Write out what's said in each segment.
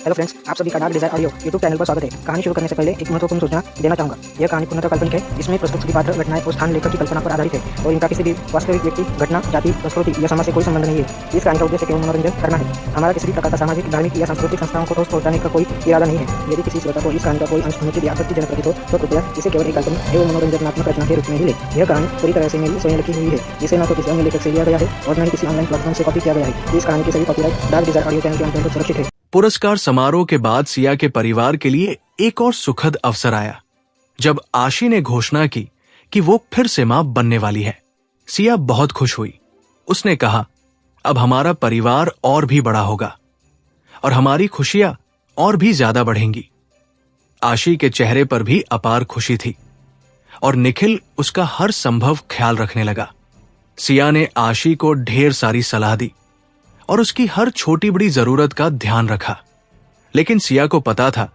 Hello friends, आप सभी का Dark Desire Audio YouTube channel पर स्वागत है। कहानी शुरू करने से पहले एक महत्वपूर्ण सूचना देना चाहूंगा। यह कहानी पूर्णतः काल्पनिक है। इसमें प्रस्तुत सभी पात्र, घटनाएं और स्थान लेखक की कल्पना पर आधारित है और इनका किसी भी वास्तविक व्यक्ति, घटना, जाति, संस्कृति या समाज से कोई संबंध नहीं है। इस कहानी का उद्देश्य केवल मनोरंजन करना है। हमारा किसी भी प्रकार का सामाजिक, धार्मिक या सांस्कृतिक संस्थाओं को ठोस पहुंचाने का कोई इरादा नहीं है। यदि किसी श्रोता को इस कहानी का कोई अंश अनुचित या आपत्तिजनक प्रतीत हो तो कृपया इसे केवल एक काल्पनिक एवं मनोरंजनात्मक रचना के रूप में ही ले। यह कहानी पूरी तरह से मेरी स्वयं लिखी हुई है, जिसे न तो किसी अन्य लेखक से लिया गया है और न ही किसी ऑनलाइन प्लेटफॉर्म से कॉपी किया गया है। इस कहानी की सभी copyright Dark Desire Audio channel के अंतर्गत सुरक्षित है। पुरस्कार समारोह के बाद सिया के परिवार के लिए एक और सुखद अवसर आया जब आशी ने घोषणा की कि वो फिर से मां बनने वाली है। सिया बहुत खुश हुई। उसने कहा, अब हमारा परिवार और भी बड़ा होगा और हमारी खुशियां और भी ज्यादा बढ़ेंगी। आशी के चेहरे पर भी अपार खुशी थी और निखिल उसका हर संभव ख्याल रखने लगा। सिया ने आशी को ढेर सारी सलाह दी और उसकी हर छोटी बड़ी जरूरत का ध्यान रखा। लेकिन सिया को पता था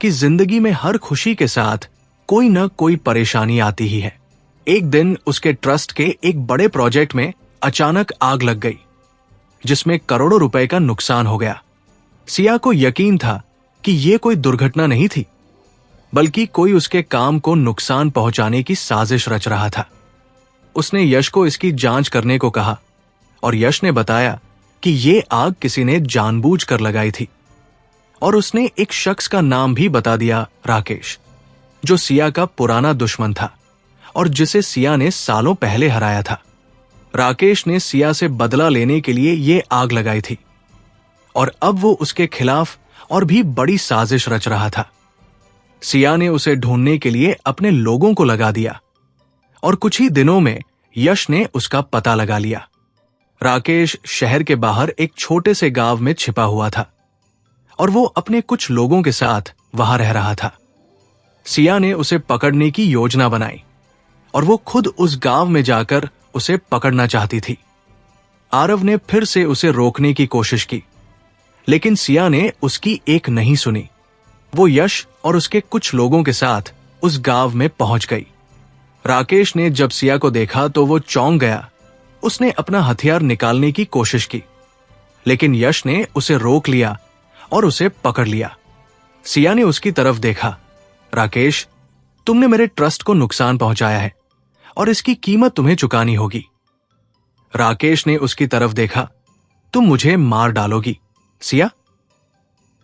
कि जिंदगी में हर खुशी के साथ कोई न कोई परेशानी आती ही है। एक दिन उसके ट्रस्ट के एक बड़े प्रोजेक्ट में अचानक आग लग गई, जिसमें करोड़ों रुपए का नुकसान हो गया। सिया को यकीन था कि यह कोई दुर्घटना नहीं थी, बल्कि कोई उसके काम को नुकसान पहुंचाने की साजिश रच रहा था। उसने यश को इसकी जांच करने को कहा और यश ने बताया कि ये आग किसी ने जानबूझकर लगाई थी और उसने एक शख्स का नाम भी बता दिया, राकेश, जो सिया का पुराना दुश्मन था और जिसे सिया ने सालों पहले हराया था। राकेश ने सिया से बदला लेने के लिए ये आग लगाई थी और अब वो उसके खिलाफ और भी बड़ी साजिश रच रहा था। सिया ने उसे ढूंढने के लिए अपने लोगों को लगा दिया और कुछ ही दिनों में यश ने उसका पता लगा लिया। राकेश शहर के बाहर एक छोटे से गांव में छिपा हुआ था और वो अपने कुछ लोगों के साथ वहां रह रहा था। सिया ने उसे पकड़ने की योजना बनाई और वो खुद उस गांव में जाकर उसे पकड़ना चाहती थी। आरव ने फिर से उसे रोकने की कोशिश की, लेकिन सिया ने उसकी एक नहीं सुनी। वो यश और उसके कुछ लोगों के साथ उस गांव में पहुंच गई। राकेश ने जब सिया को देखा तो वो चौंक गया। उसने अपना हथियार निकालने की कोशिश की, लेकिन यश ने उसे रोक लिया और उसे पकड़ लिया। सिया ने उसकी तरफ देखा। राकेश, तुमने मेरे ट्रस्ट को नुकसान पहुंचाया है और इसकी कीमत तुम्हें चुकानी होगी। राकेश ने उसकी तरफ देखा। तुम मुझे मार डालोगी, सिया?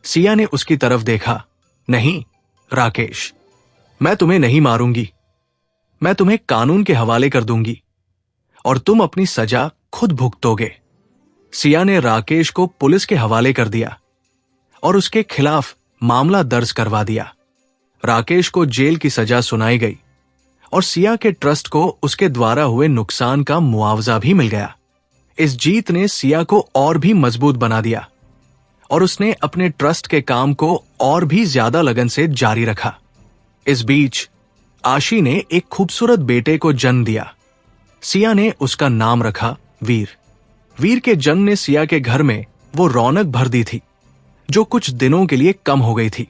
सिया ने उसकी तरफ देखा। नहीं राकेश, मैं तुम्हें नहीं मारूंगी। मैं तुम्हें कानून के हवाले कर दूंगी और तुम अपनी सजा खुद भुगतोगे। सिया ने राकेश को पुलिस के हवाले कर दिया और उसके खिलाफ मामला दर्ज करवा दिया। राकेश को जेल की सजा सुनाई गई और सिया के ट्रस्ट को उसके द्वारा हुए नुकसान का मुआवजा भी मिल गया। इस जीत ने सिया को और भी मजबूत बना दिया और उसने अपने ट्रस्ट के काम को और भी ज्यादा लगन से जारी रखा। इस बीच आशी ने एक खूबसूरत बेटे को जन्म दिया। सिया ने उसका नाम रखा वीर। वीर के जन्म ने सिया के घर में वो रौनक भर दी थी जो कुछ दिनों के लिए कम हो गई थी।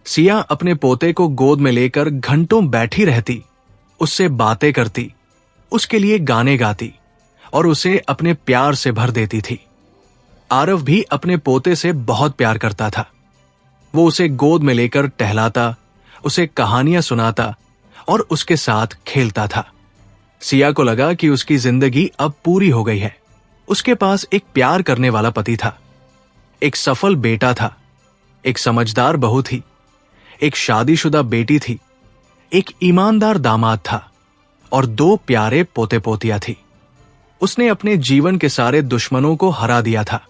सिया अपने पोते को गोद में लेकर घंटों बैठी रहती, उससे बातें करती, उसके लिए गाने गाती और उसे अपने प्यार से भर देती थी। आरव भी अपने पोते से बहुत प्यार करता था। वो उसे गोद में लेकर टहलाता, उसे कहानियां सुनाता और उसके साथ खेलता था। सिया को लगा कि उसकी जिंदगी अब पूरी हो गई है। उसके पास एक प्यार करने वाला पति था, एक सफल बेटा था, एक समझदार बहू थी, एक शादीशुदा बेटी थी, एक ईमानदार दामाद था और 2 प्यारे पोते पोतियां थी। उसने अपने जीवन के सारे दुश्मनों को हरा दिया था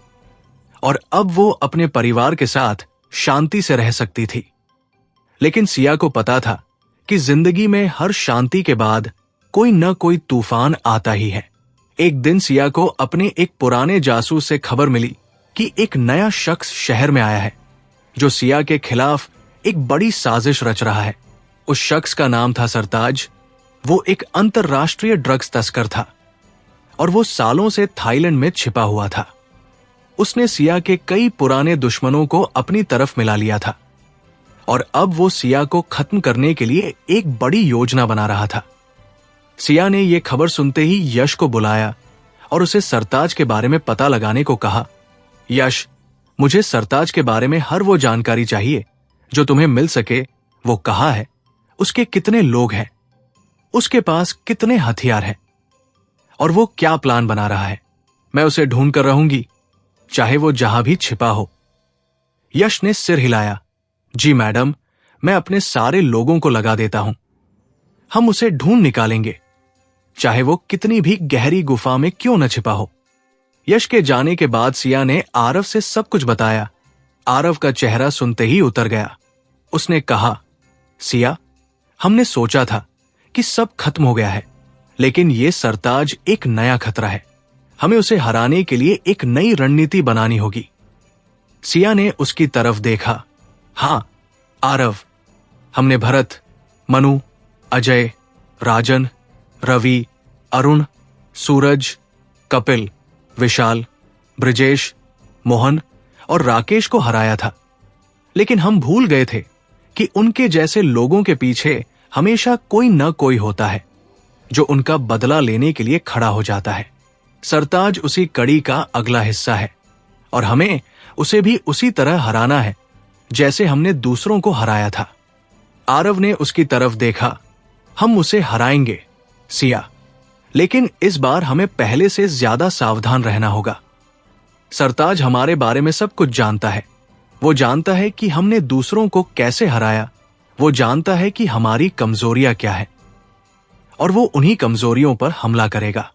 और अब वो अपने परिवार के साथ शांति से रह सकती थी। लेकिन सिया को पता था कि जिंदगी में हर शांति के बाद कोई न कोई तूफान आता ही है। एक दिन सिया को अपने एक पुराने जासूस से खबर मिली कि एक नया शख्स शहर में आया है जो सिया के खिलाफ एक बड़ी साजिश रच रहा है। उस शख्स का नाम था सरताज। वो एक अंतरराष्ट्रीय ड्रग्स तस्कर था और वो सालों से थाईलैंड में छिपा हुआ था। उसने सिया के कई पुराने दुश्मनों को अपनी तरफ मिला लिया था और अब वो सिया को खत्म करने के लिए एक बड़ी योजना बना रहा था। सिया ने यह खबर सुनते ही यश को बुलाया और उसे सरताज के बारे में पता लगाने को कहा। यश, मुझे सरताज के बारे में हर वो जानकारी चाहिए जो तुम्हें मिल सके। वो कहाँ है, उसके कितने लोग हैं, उसके पास कितने हथियार हैं, और वो क्या प्लान बना रहा है। मैं उसे ढूंढ कर रहूंगी, चाहे वो जहां भी छिपा हो। यश ने सिर हिलाया। जी मैडम, मैं अपने सारे लोगों को लगा देता हूं। हम उसे ढूंढ निकालेंगे, चाहे वो कितनी भी गहरी गुफा में क्यों न छिपा हो। यश के जाने के बाद सिया ने आरव से सब कुछ बताया। आरव का चेहरा सुनते ही उतर गया। उसने कहा, सिया, हमने सोचा था कि सब खत्म हो गया है, लेकिन ये सरताज एक नया खतरा है। हमें उसे हराने के लिए एक नई रणनीति बनानी होगी। सिया ने उसकी तरफ देखा। हां आरव, हमने भरत, मनु, अजय, राजन, रवि, अरुण, सूरज, कपिल, विशाल, ब्रिजेश, मोहन और राकेश को हराया था, लेकिन हम भूल गए थे कि उनके जैसे लोगों के पीछे हमेशा कोई न कोई होता है जो उनका बदला लेने के लिए खड़ा हो जाता है। सरताज उसी कड़ी का अगला हिस्सा है और हमें उसे भी उसी तरह हराना है जैसे हमने दूसरों को हराया था। आरव ने उसकी तरफ देखा। हम उसे हराएंगे सिया, लेकिन इस बार हमें पहले से ज्यादा सावधान रहना होगा। सरताज हमारे बारे में सब कुछ जानता है। वो जानता है कि हमने दूसरों को कैसे हराया, वो जानता है कि हमारी कमजोरियां क्या है, और वो उन्हीं कमजोरियों पर हमला करेगा।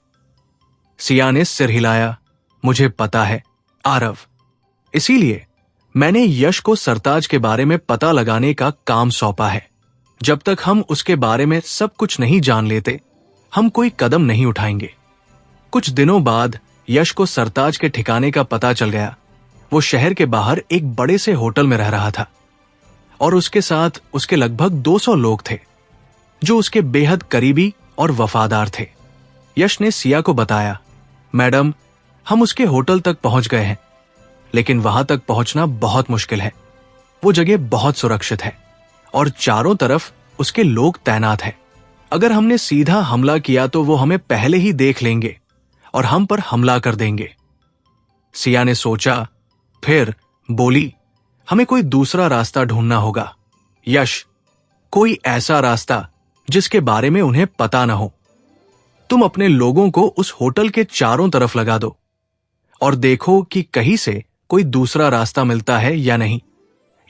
सिया ने सिर हिलाया। मुझे पता है आरव, इसीलिए मैंने यश को सरताज के बारे में पता लगाने का काम सौंपा है। जब तक हम उसके बारे में सब कुछ नहीं जान लेते, हम कोई कदम नहीं उठाएंगे। कुछ दिनों बाद यश को सरताज के ठिकाने का पता चल गया। वो शहर के बाहर एक बड़े से होटल में रह रहा था और उसके साथ उसके लगभग 200 लोग थे जो उसके बेहद करीबी और वफादार थे। यश ने सिया को बताया, मैडम, हम उसके होटल तक पहुंच गए हैं, लेकिन वहां तक पहुंचना बहुत मुश्किल है। वो जगह बहुत सुरक्षित है और चारों तरफ उसके लोग तैनात हैं। अगर हमने सीधा हमला किया तो वो हमें पहले ही देख लेंगे और हम पर हमला कर देंगे। सिया ने सोचा, फिर बोली, हमें कोई दूसरा रास्ता ढूंढना होगा। यश, कोई ऐसा रास्ता जिसके बारे में उन्हें पता न हो। तुम अपने लोगों को उस होटल के चारों तरफ लगा दो और देखो कि कहीं से कोई दूसरा रास्ता मिलता है या नहीं।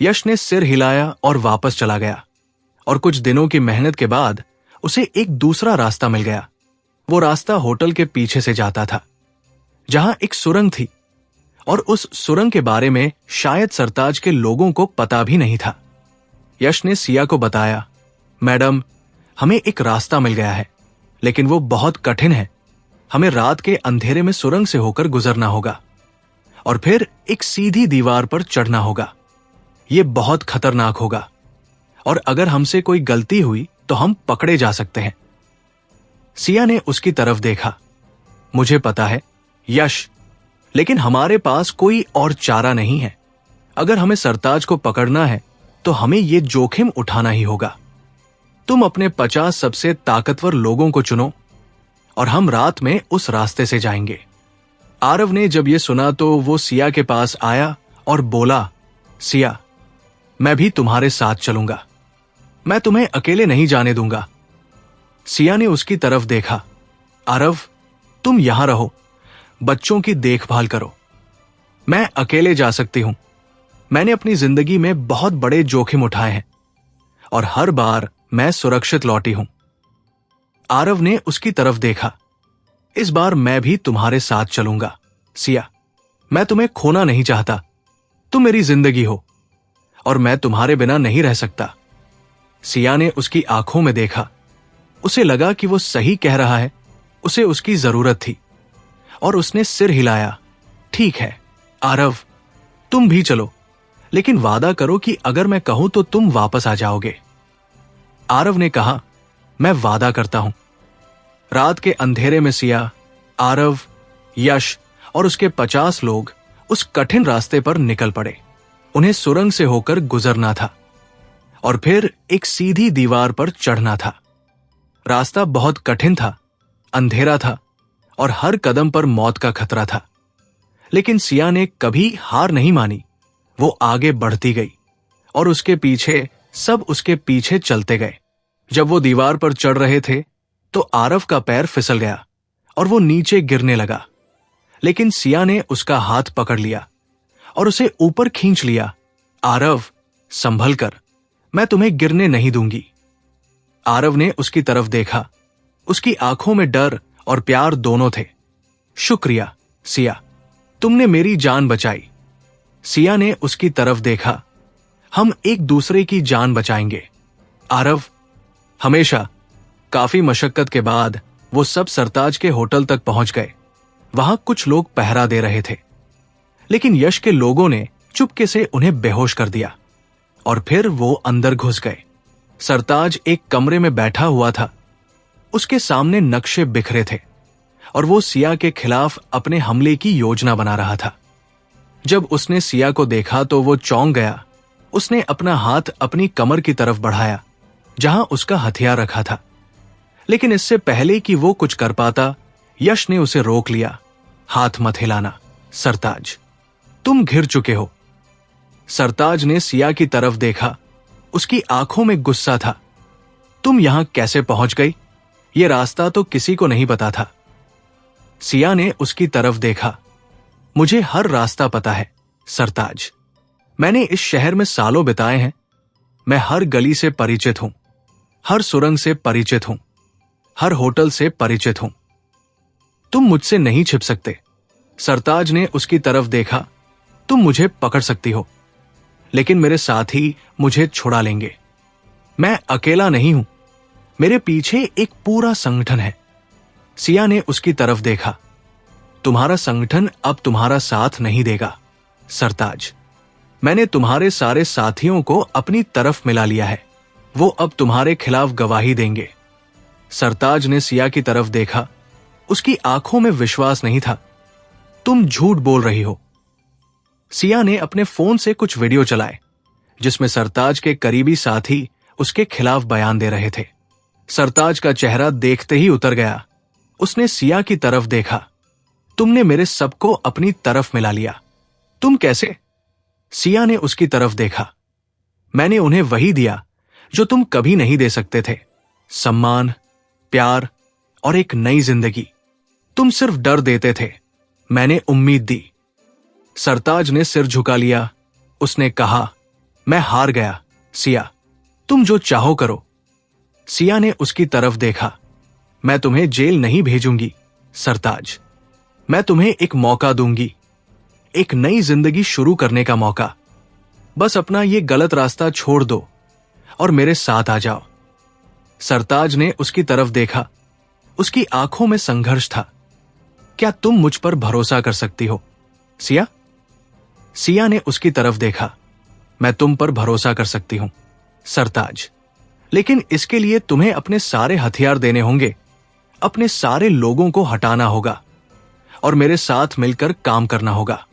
यश ने सिर हिलाया और वापस चला गया और कुछ दिनों की मेहनत के बाद उसे एक दूसरा रास्ता मिल गया। वो रास्ता होटल के पीछे से जाता था, जहां एक सुरंग थी, और उस सुरंग के बारे में शायद सरताज के लोगों को पता भी नहीं था। यश ने सिया को बताया, मैडम, हमें एक रास्ता मिल गया है, लेकिन वो बहुत कठिन है। हमें रात के अंधेरे में सुरंग से होकर गुजरना होगा और फिर एक सीधी दीवार पर चढ़ना होगा। ये बहुत खतरनाक होगा और अगर हमसे कोई गलती हुई तो हम पकड़े जा सकते हैं। सिया ने उसकी तरफ देखा। मुझे पता है यश, लेकिन हमारे पास कोई और चारा नहीं है। अगर हमें सरताज को पकड़ना है तो हमें ये जोखिम उठाना ही होगा। तुम अपने 50 सबसे ताकतवर लोगों को चुनो और हम रात में उस रास्ते से जाएंगे। आरव ने जब ये सुना तो वो सिया के पास आया और बोला, सिया, मैं भी तुम्हारे साथ चलूंगा। मैं तुम्हें अकेले नहीं जाने दूंगा। सिया ने उसकी तरफ देखा। आरव, तुम यहां रहो, बच्चों की देखभाल करो। मैं अकेले जा सकती हूं। मैंने अपनी जिंदगी में बहुत बड़े जोखिम उठाए हैं और हर बार मैं सुरक्षित लौटी हूं। आरव ने उसकी तरफ देखा। इस बार मैं भी तुम्हारे साथ चलूंगा। सिया, मैं तुम्हें खोना नहीं चाहता। तुम मेरी जिंदगी हो और मैं तुम्हारे बिना नहीं रह सकता। सिया ने उसकी आंखों में देखा। उसे लगा कि वो सही कह रहा है। उसे उसकी जरूरत थी और उसने सिर हिलाया। ठीक है आरव, तुम भी चलो, लेकिन वादा करो कि अगर मैं कहूं तो तुम वापस आ जाओगे। आरव ने कहा, मैं वादा करता हूं। रात के अंधेरे में सिया, आरव, यश और उसके 50 लोग उस कठिन रास्ते पर निकल पड़े। उन्हें सुरंग से होकर गुजरना था और फिर एक सीधी दीवार पर चढ़ना था। रास्ता बहुत कठिन था, अंधेरा था और हर कदम पर मौत का खतरा था, लेकिन सिया ने कभी हार नहीं मानी। वो आगे बढ़ती गई और उसके पीछे सब उसके पीछे चलते गए। जब वो दीवार पर चढ़ रहे थे तो आरव का पैर फिसल गया और वो नीचे गिरने लगा, लेकिन सिया ने उसका हाथ पकड़ लिया और उसे ऊपर खींच लिया। आरव, संभल कर, मैं तुम्हें गिरने नहीं दूंगी। आरव ने उसकी तरफ देखा। उसकी आंखों में डर और प्यार दोनों थे। शुक्रिया सिया, तुमने मेरी जान बचाई। सिया ने उसकी तरफ देखा। हम एक दूसरे की जान बचाएंगे आरव, हमेशा। काफी मशक्कत के बाद वो सब सरताज के होटल तक पहुंच गए। वहां कुछ लोग पहरा दे रहे थे, लेकिन यश के लोगों ने चुपके से उन्हें बेहोश कर दिया और फिर वो अंदर घुस गए। सरताज एक कमरे में बैठा हुआ था। उसके सामने नक्शे बिखरे थे और वो सिया के खिलाफ अपने हमले की योजना बना रहा था। जब उसने सिया को देखा तो वो चौंक गया। उसने अपना हाथ अपनी कमर की तरफ बढ़ाया जहां उसका हथियार रखा था, लेकिन इससे पहले कि वो कुछ कर पाता, यश ने उसे रोक लिया। हाथ मत हिलाना सरताज, तुम घिर चुके हो। सरताज ने सिया की तरफ देखा। उसकी आंखों में गुस्सा था। तुम यहां कैसे पहुंच गई? ये रास्ता तो किसी को नहीं पता था। सिया ने उसकी तरफ देखा। मुझे हर रास्ता पता है सरताज, मैंने इस शहर में सालों बिताए हैं। मैं हर गली से परिचित हूं, हर सुरंग से परिचित हूं, हर होटल से परिचित हूं। तुम मुझसे नहीं छिप सकते। सरताज ने उसकी तरफ देखा। तुम मुझे पकड़ सकती हो, लेकिन मेरे साथी मुझे छुड़ा लेंगे। मैं अकेला नहीं हूं, मेरे पीछे एक पूरा संगठन है। सिया ने उसकी तरफ देखा। तुम्हारा संगठन अब तुम्हारा साथ नहीं देगा सरताज। मैंने तुम्हारे सारे साथियों को अपनी तरफ मिला लिया है। वो अब तुम्हारे खिलाफ गवाही देंगे। सरताज ने सिया की तरफ देखा। उसकी आंखों में विश्वास नहीं था। तुम झूठ बोल रही हो। सिया ने अपने फोन से कुछ वीडियो चलाए जिसमें सरताज के करीबी साथी उसके खिलाफ बयान दे रहे थे। सरताज का चेहरा देखते ही उतर गया। उसने सिया की तरफ देखा। तुमने मेरे सबको अपनी तरफ मिला लिया। तुम कैसे? सिया ने उसकी तरफ देखा। मैंने उन्हें वही दिया जो तुम कभी नहीं दे सकते थे, सम्मान, प्यार और एक नई जिंदगी। तुम सिर्फ डर देते थे, मैंने उम्मीद दी। सरताज ने सिर झुका लिया। उसने कहा, मैं हार गया सिया, तुम जो चाहो करो। सिया ने उसकी तरफ देखा। मैं तुम्हें जेल नहीं भेजूंगी सरताज, मैं तुम्हें एक मौका दूंगी, एक नई जिंदगी शुरू करने का मौका। बस अपना ये गलत रास्ता छोड़ दो और मेरे साथ आ जाओ। सरताज ने उसकी तरफ देखा। उसकी आंखों में संघर्ष था। क्या तुम मुझ पर भरोसा कर सकती हो सिया? सिया ने उसकी तरफ देखा। मैं तुम पर भरोसा कर सकती हूं सरताज, लेकिन इसके लिए तुम्हें अपने सारे हथियार देने होंगे, अपने सारे लोगों को हटाना होगा और मेरे साथ मिलकर काम करना होगा।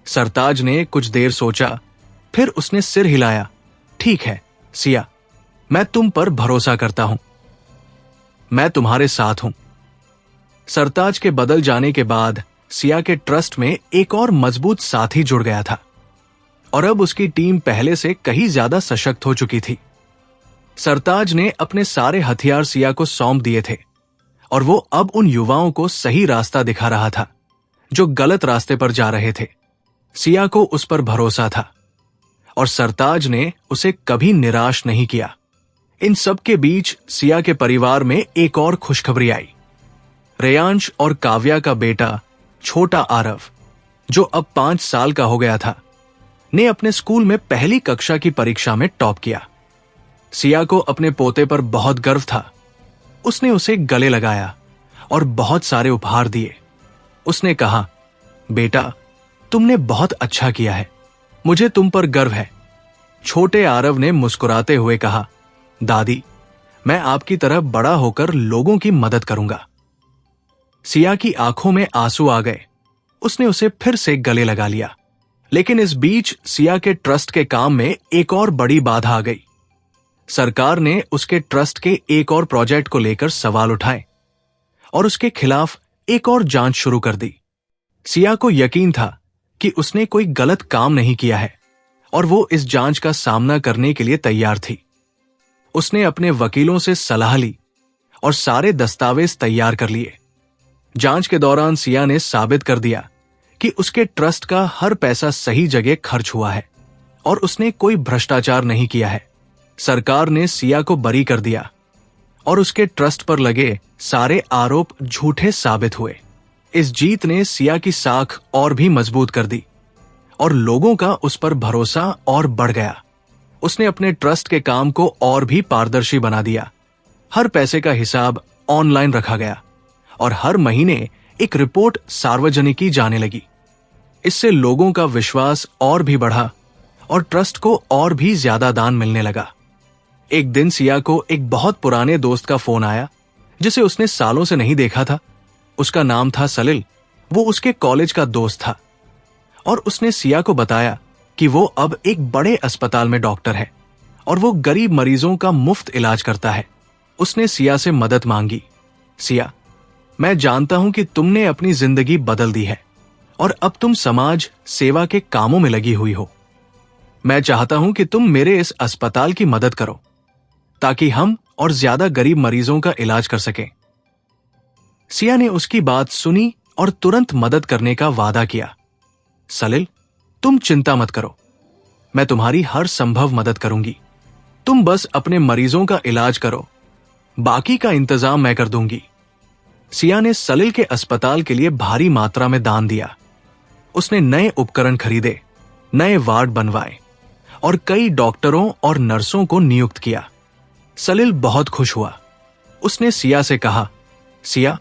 सरताज ने कुछ देर सोचा, फिर उसने सिर हिलाया। ठीक है सिया, मैं तुम पर भरोसा करता हूं, मैं तुम्हारे साथ हूं। सरताज के बदल जाने के बाद सिया के ट्रस्ट में एक और मजबूत साथी जुड़ गया था और अब उसकी टीम पहले से कहीं ज्यादा सशक्त हो चुकी थी। सरताज ने अपने सारे हथियार सिया को सौंप दिए थे और वो अब उन युवाओं को सही रास्ता दिखा रहा था जो गलत रास्ते पर जा रहे थे। सिया को उस पर भरोसा था और सरताज ने उसे कभी निराश नहीं किया। इन सब के बीच सिया के परिवार में एक और खुशखबरी आई। रेयांश और काव्या का बेटा छोटा आरव, जो अब 5 साल का हो गया था, ने अपने स्कूल में पहली कक्षा की परीक्षा में टॉप किया। सिया को अपने पोते पर बहुत गर्व था। उसने उसे गले लगाया और बहुत सारे उपहार दिए। उसने कहा, बेटा तुमने बहुत अच्छा किया है, मुझे तुम पर गर्व है। छोटे आरव ने मुस्कुराते हुए कहा, दादी मैं आपकी तरह बड़ा होकर लोगों की मदद करूंगा। सिया की आंखों में आंसू आ गए। उसने उसे फिर से गले लगा लिया। लेकिन इस बीच सिया के ट्रस्ट के काम में एक और बड़ी बाधा आ गई। सरकार ने उसके ट्रस्ट के एक और प्रोजेक्ट को लेकर सवाल उठाए और उसके खिलाफ एक और जांच शुरू कर दी। सिया को यकीन था कि उसने कोई गलत काम नहीं किया है और वो इस जांच का सामना करने के लिए तैयार थी। उसने अपने वकीलों से सलाह ली और सारे दस्तावेज तैयार कर लिए। जांच के दौरान सिया ने साबित कर दिया कि उसके ट्रस्ट का हर पैसा सही जगह खर्च हुआ है और उसने कोई भ्रष्टाचार नहीं किया है। सरकार ने सिया को बरी कर दिया और उसके ट्रस्ट पर लगे सारे आरोप झूठे साबित हुए। इस जीत ने सिया की साख और भी मजबूत कर दी और लोगों का उस पर भरोसा और बढ़ गया। उसने अपने ट्रस्ट के काम को और भी पारदर्शी बना दिया। हर पैसे का हिसाब ऑनलाइन रखा गया और हर महीने एक रिपोर्ट सार्वजनिक की जाने लगी। इससे लोगों का विश्वास और भी बढ़ा और ट्रस्ट को और भी ज्यादा दान मिलने लगा। एक दिन सिया को एक बहुत पुराने दोस्त का फोन आया जिसे उसने सालों से नहीं देखा था। उसका नाम था सलिल। वो उसके कॉलेज का दोस्त था और उसने सिया को बताया कि वो अब एक बड़े अस्पताल में डॉक्टर है और वो गरीब मरीजों का मुफ्त इलाज करता है। उसने सिया से मदद मांगी। सिया, मैं जानता हूं कि तुमने अपनी जिंदगी बदल दी है और अब तुम समाज सेवा के कामों में लगी हुई हो। मैं चाहता हूं कि तुम मेरे इस अस्पताल की मदद करो ताकि हम और ज्यादा गरीब मरीजों का इलाज कर सकें। सिया ने उसकी बात सुनी और तुरंत मदद करने का वादा किया। सलिल, तुम चिंता मत करो, मैं तुम्हारी हर संभव मदद करूंगी। तुम बस अपने मरीजों का इलाज करो, बाकी का इंतजाम मैं कर दूंगी। सिया ने सलिल के अस्पताल के लिए भारी मात्रा में दान दिया। उसने नए उपकरण खरीदे, नए वार्ड बनवाए और कई डॉक्टरों और नर्सों को नियुक्त किया। सलिल बहुत खुश हुआ। उसने सिया से कहा, सिया,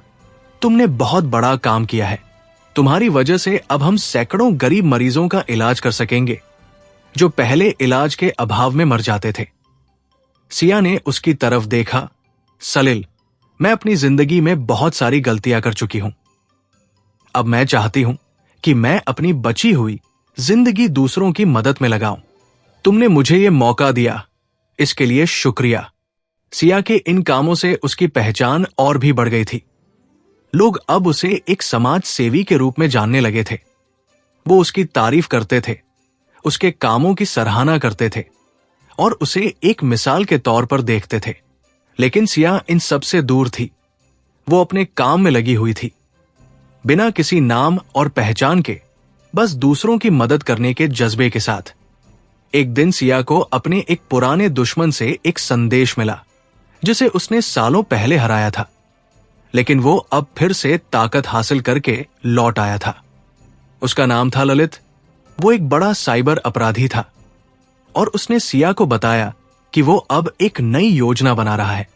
तुमने बहुत बड़ा काम किया है। तुम्हारी वजह से अब हम सैकड़ों गरीब मरीजों का इलाज कर सकेंगे जो पहले इलाज के अभाव में मर जाते थे। सिया ने उसकी तरफ देखा। सलिल, मैं अपनी जिंदगी में बहुत सारी गलतियां कर चुकी हूं। अब मैं चाहती हूं कि मैं अपनी बची हुई जिंदगी दूसरों की मदद में लगाऊं। तुमने मुझे यह मौका दिया, इसके लिए शुक्रिया। सिया के इन कामों से उसकी पहचान और भी बढ़ गई थी। लोग अब उसे एक समाज सेवी के रूप में जानने लगे थे। वो उसकी तारीफ करते थे, उसके कामों की सराहना करते थे और उसे एक मिसाल के तौर पर देखते थे। लेकिन सिया इन सब से दूर थी। वो अपने काम में लगी हुई थी, बिना किसी नाम और पहचान के, बस दूसरों की मदद करने के जज्बे के साथ। एक दिन सिया को अपने एक पुराने दुश्मन से एक संदेश मिला जिसे उसने सालों पहले हराया था, लेकिन वो अब फिर से ताकत हासिल करके लौट आया था। उसका नाम था ललित। वो एक बड़ा साइबर अपराधी था और उसने सिया को बताया कि वो अब एक नई योजना बना रहा है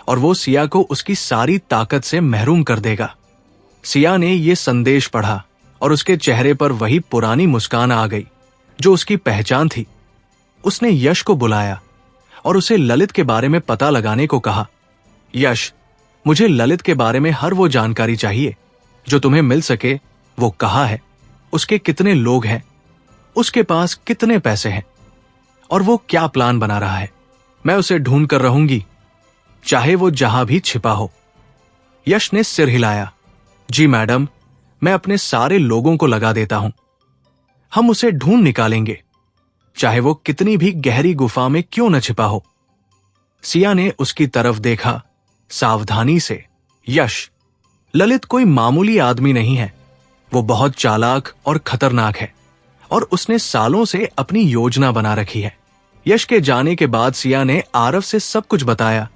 और वो सिया को उसकी सारी ताकत से महरूम कर देगा। सिया ने ये संदेश पढ़ा और उसके चेहरे पर वही पुरानी मुस्कान आ गई जो उसकी पहचान थी। उसने यश को बुलाया और उसे ललित के बारे में पता लगाने को कहा। यश, मुझे ललित के बारे में हर वो जानकारी चाहिए जो तुम्हें मिल सके। वो कहाँ है, उसके कितने लोग हैं, उसके पास कितने पैसे हैं और वो क्या प्लान बना रहा है। मैं उसे ढूंढ कर रहूंगी, चाहे वो जहां भी छिपा हो। यश ने सिर हिलाया। जी मैडम, मैं अपने सारे लोगों को लगा देता हूं। हम उसे ढूंढ निकालेंगे, चाहे वो कितनी भी गहरी गुफा में क्यों न छिपा हो। सिया ने उसकी तरफ देखा सावधानी से। यश, ललित कोई मामूली आदमी नहीं है। वो बहुत चालाक और खतरनाक है और उसने सालों से अपनी योजना बना रखी है। यश के जाने के बाद सिया ने आरव से सब कुछ बताया।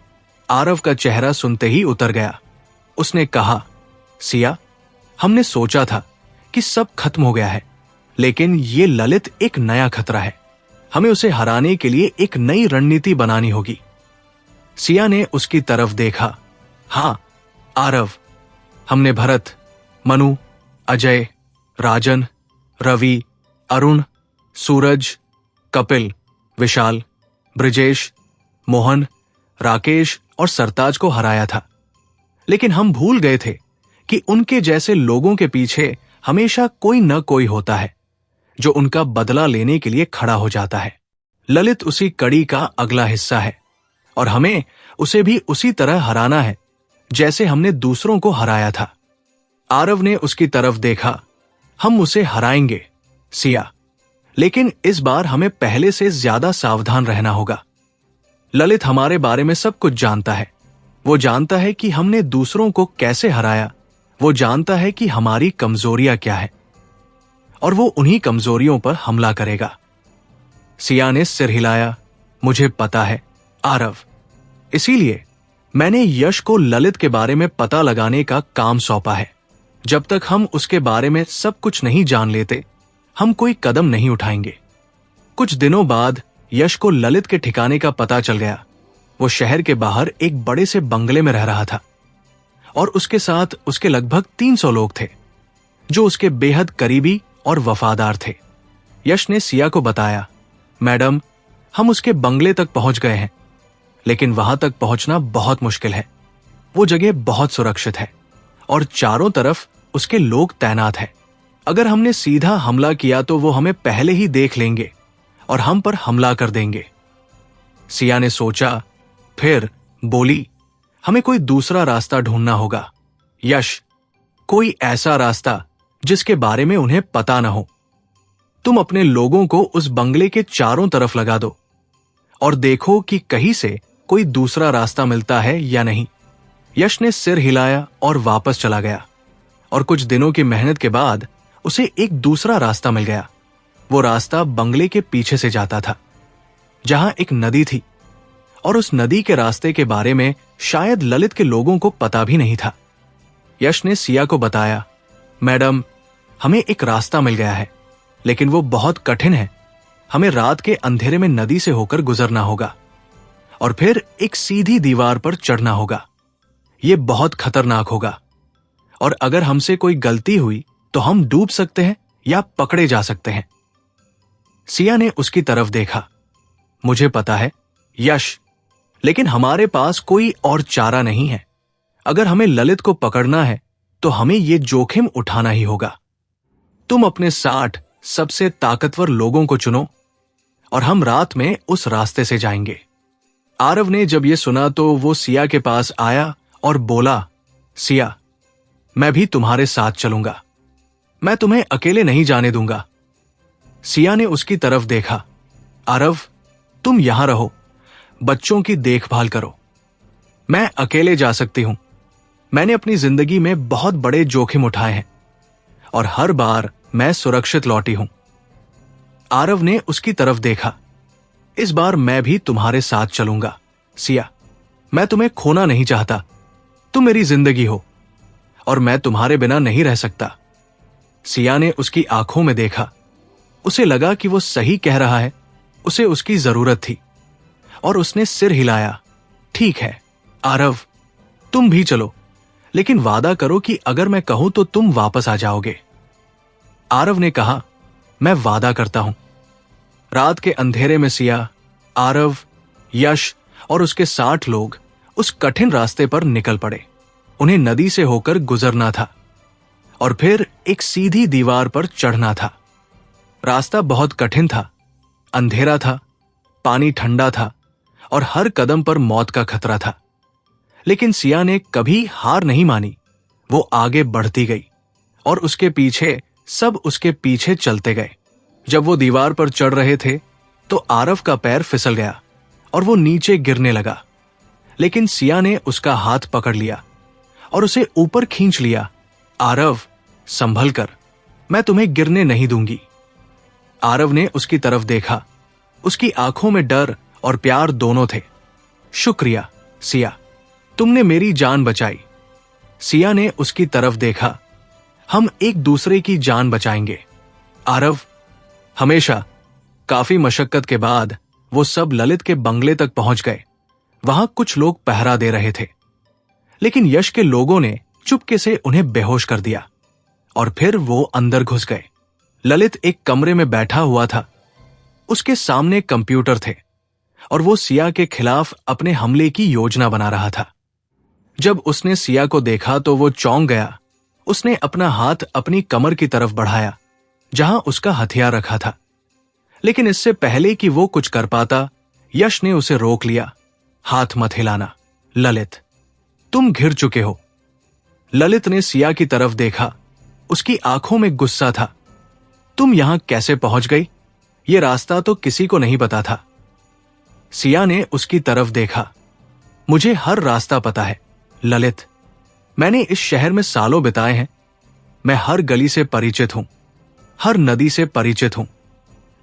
आरव का चेहरा सुनते ही उतर गया। उसने कहा, सिया, हमने सोचा था कि सब खत्म हो गया है, लेकिन ये ललित एक नया खतरा है। हमें उसे हराने के लिए एक नई रणनीति बनानी होगी। सिया ने उसकी तरफ देखा। हाँ आरव, हमने भरत, मनु, अजय, राजन, रवि, अरुण, सूरज, कपिल, विशाल, ब्रिजेश, मोहन, राकेश और सरताज को हराया था, लेकिन हम भूल गए थे कि उनके जैसे लोगों के पीछे हमेशा कोई न कोई होता है जो उनका बदला लेने के लिए खड़ा हो जाता है। ललित उसी कड़ी का अगला हिस्सा है और हमें उसे भी उसी तरह हराना है जैसे हमने दूसरों को हराया था। आरव ने उसकी तरफ देखा। हम उसे हराएंगे, सिया, लेकिन इस बार हमें पहले से ज्यादा सावधान रहना होगा। ललित हमारे बारे में सब कुछ जानता है। वो जानता है कि हमने दूसरों को कैसे हराया। वो जानता है कि हमारी कमजोरियां क्या है और वो उन्हीं कमजोरियों पर हमला करेगा। सिया ने सिर हिलाया। मुझे पता है आरव, इसीलिए मैंने यश को ललित के बारे में पता लगाने का काम सौंपा है। जब तक हम उसके बारे में सब कुछ नहीं जान लेते, हम कोई कदम नहीं उठाएंगे। कुछ दिनों बाद यश को ललित के ठिकाने का पता चल गया। वो शहर के बाहर एक बड़े से बंगले में रह रहा था और उसके साथ उसके लगभग 300 लोग थे जो उसके बेहद करीबी और वफादार थे। यश ने सिया को बताया, मैडम, हम उसके बंगले तक पहुंच गए हैं, लेकिन वहां तक पहुंचना बहुत मुश्किल है। वो जगह बहुत सुरक्षित है और चारों तरफ उसके लोग तैनात हैं। अगर हमने सीधा हमला किया तो वो हमें पहले ही देख लेंगे और हम पर हमला कर देंगे। सिया ने सोचा, फिर बोली, हमें कोई दूसरा रास्ता ढूंढना होगा। यश, कोई ऐसा रास्ता जिसके बारे में उन्हें पता न हो। तुम अपने लोगों को उस बंगले के चारों तरफ लगा दो और देखो कि कहीं से कोई दूसरा रास्ता मिलता है या नहीं। यश ने सिर हिलाया और वापस चला गया और कुछ दिनों की मेहनत के बाद उसे एक दूसरा रास्ता मिल गया। वो रास्ता बंगले के पीछे से जाता था, जहां एक नदी थी और उस नदी के रास्ते के बारे में शायद ललित के लोगों को पता भी नहीं था। यश ने सिया को बताया, मैडम, हमें एक रास्ता मिल गया है, लेकिन वो बहुत कठिन है। हमें रात के अंधेरे में नदी से होकर गुजरना होगा और फिर एक सीधी दीवार पर चढ़ना होगा। ये बहुत खतरनाक होगा और अगर हमसे कोई गलती हुई तो हम डूब सकते हैं या पकड़े जा सकते हैं। सिया ने उसकी तरफ देखा। मुझे पता है यश, लेकिन हमारे पास कोई और चारा नहीं है। अगर हमें ललित को पकड़ना है तो हमें यह जोखिम उठाना ही होगा। तुम अपने 60 सबसे ताकतवर लोगों को चुनो और हम रात में उस रास्ते से जाएंगे। आरव ने जब यह सुना तो वो सिया के पास आया और बोला, सिया, मैं भी तुम्हारे साथ चलूंगा। मैं तुम्हें अकेले नहीं जाने दूंगा। सिया ने उसकी तरफ देखा। आरव, तुम यहां रहो, बच्चों की देखभाल करो। मैं अकेले जा सकती हूं। मैंने अपनी जिंदगी में बहुत बड़े जोखिम उठाए हैं और हर बार मैं सुरक्षित लौटी हूं। आरव ने उसकी तरफ देखा। इस बार मैं भी तुम्हारे साथ चलूंगा। सिया, मैं तुम्हें खोना नहीं चाहता। तुम मेरी जिंदगी हो और मैं तुम्हारे बिना नहीं रह सकता। सिया ने उसकी आंखों में देखा। उसे लगा कि वो सही कह रहा है। उसे उसकी जरूरत थी और उसने सिर हिलाया। ठीक है आरव, तुम भी चलो, लेकिन वादा करो कि अगर मैं कहूं तो तुम वापस आ जाओगे। आरव ने कहा, मैं वादा करता हूं। रात के अंधेरे में सिया, आरव, यश और उसके 60 लोग उस कठिन रास्ते पर निकल पड़े। उन्हें नदी से होकर गुजरना था और फिर एक सीधी दीवार पर चढ़ना था। रास्ता बहुत कठिन था, अंधेरा था, पानी ठंडा था और हर कदम पर मौत का खतरा था। लेकिन सिया ने कभी हार नहीं मानी। वो आगे बढ़ती गई और उसके पीछे सब उसके पीछे चलते गए। जब वो दीवार पर चढ़ रहे थे तो आरव का पैर फिसल गया और वो नीचे गिरने लगा। लेकिन सिया ने उसका हाथ पकड़ लिया और उसे ऊपर खींच लिया। आरव, संभल कर, मैं तुम्हें गिरने नहीं दूंगी। आरव ने उसकी तरफ देखा। उसकी आंखों में डर और प्यार दोनों थे। शुक्रिया सिया, तुमने मेरी जान बचाई। सिया ने उसकी तरफ देखा। हम एक दूसरे की जान बचाएंगे आरव, हमेशा। काफी मशक्कत के बाद वो सब ललित के बंगले तक पहुंच गए। वहां कुछ लोग पहरा दे रहे थे, लेकिन यश के लोगों ने चुपके से उन्हें बेहोश कर दिया और फिर वो अंदर घुस गए। ललित एक कमरे में बैठा हुआ था। उसके सामने कंप्यूटर थे और वो सिया के खिलाफ अपने हमले की योजना बना रहा था। जब उसने सिया को देखा तो वो चौंक गया। उसने अपना हाथ अपनी कमर की तरफ बढ़ाया जहां उसका हथियार रखा था, लेकिन इससे पहले कि वो कुछ कर पाता, यश ने उसे रोक लिया। हाथ मत हिलाना ललित, तुम घिर चुके हो। ललित ने सिया की तरफ देखा। उसकी आंखों में गुस्सा था। तुम यहां कैसे पहुंच गई? ये रास्ता तो किसी को नहीं पता था। सिया ने उसकी तरफ देखा। मुझे हर रास्ता पता है ललित। मैंने इस शहर में सालों बिताए हैं। मैं हर गली से परिचित हूं, हर नदी से परिचित हूं,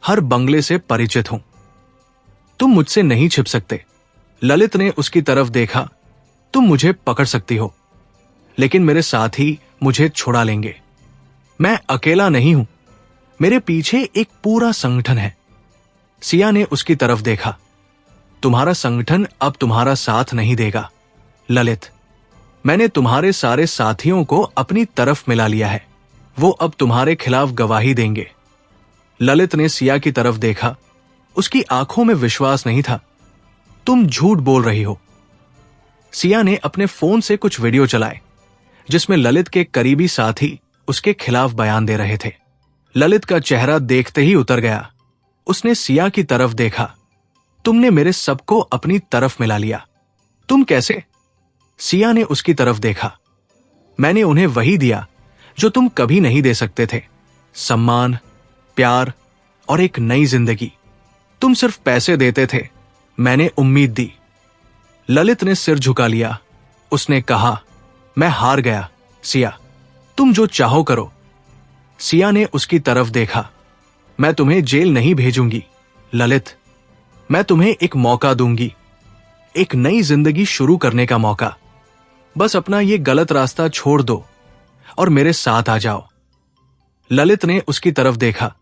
हर बंगले से परिचित हूं। तुम मुझसे नहीं छिप सकते। ललित ने उसकी तरफ देखा। तुम मुझे पकड़ सकती हो, लेकिन मेरे साथी मुझे छुड़ा लेंगे। मैं अकेला नहीं हूं, मेरे पीछे एक पूरा संगठन है। सिया ने उसकी तरफ देखा। तुम्हारा संगठन अब तुम्हारा साथ नहीं देगा ललित। मैंने तुम्हारे सारे साथियों को अपनी तरफ मिला लिया है। वो अब तुम्हारे खिलाफ गवाही देंगे। ललित ने सिया की तरफ देखा। उसकी आंखों में विश्वास नहीं था। तुम झूठ बोल रही हो। सिया ने अपने फोन से कुछ वीडियो चलाए जिसमें ललित के करीबी साथी उसके खिलाफ बयान दे रहे थे। ललित का चेहरा देखते ही उतर गया। उसने सिया की तरफ देखा। तुमने मेरे सबको अपनी तरफ मिला लिया। तुम कैसे? सिया ने उसकी तरफ देखा। मैंने उन्हें वही दिया जो तुम कभी नहीं दे सकते थे, सम्मान, प्यार और एक नई जिंदगी। तुम सिर्फ पैसे देते थे, मैंने उम्मीद दी। ललित ने सिर झुका लिया। उसने कहा, मैं हार गया सिया, तुम जो चाहो करो। सिया ने उसकी तरफ देखा। मैं तुम्हें जेल नहीं भेजूंगी ललित। मैं तुम्हें एक मौका दूंगी, एक नई जिंदगी शुरू करने का मौका। बस अपना ये गलत रास्ता छोड़ दो और मेरे साथ आ जाओ। ललित ने उसकी तरफ देखा।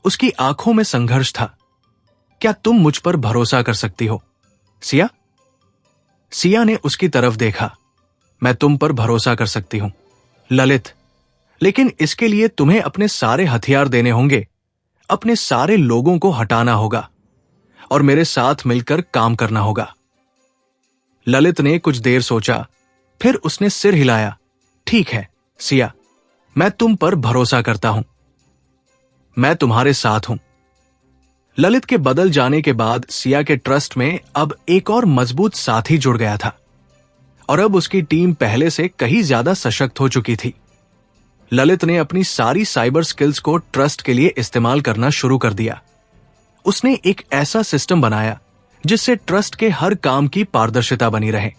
उसकी आंखों में संघर्ष था। क्या तुम मुझ पर भरोसा कर सकती हो सिया? सिया ने उसकी तरफ देखा। मैं तुम पर भरोसा कर सकती हूं ललित, लेकिन इसके लिए तुम्हें अपने सारे हथियार देने होंगे, अपने सारे लोगों को हटाना होगा और मेरे साथ मिलकर काम करना होगा। ललित ने कुछ देर सोचा, फिर उसने सिर हिलाया। ठीक है सिया, मैं तुम पर भरोसा करता हूं। मैं तुम्हारे साथ हूं। ललित के बदल जाने के बाद सिया के ट्रस्ट में अब एक और मजबूत साथी जुड़ गया था और अब उसकी टीम पहले से कहीं ज्यादा सशक्त हो चुकी थी। ललित ने अपनी सारी साइबर स्किल्स को ट्रस्ट के लिए इस्तेमाल करना शुरू कर दिया। उसने एक ऐसा सिस्टम बनाया जिससे ट्रस्ट के हर काम की पारदर्शिता बनी रहे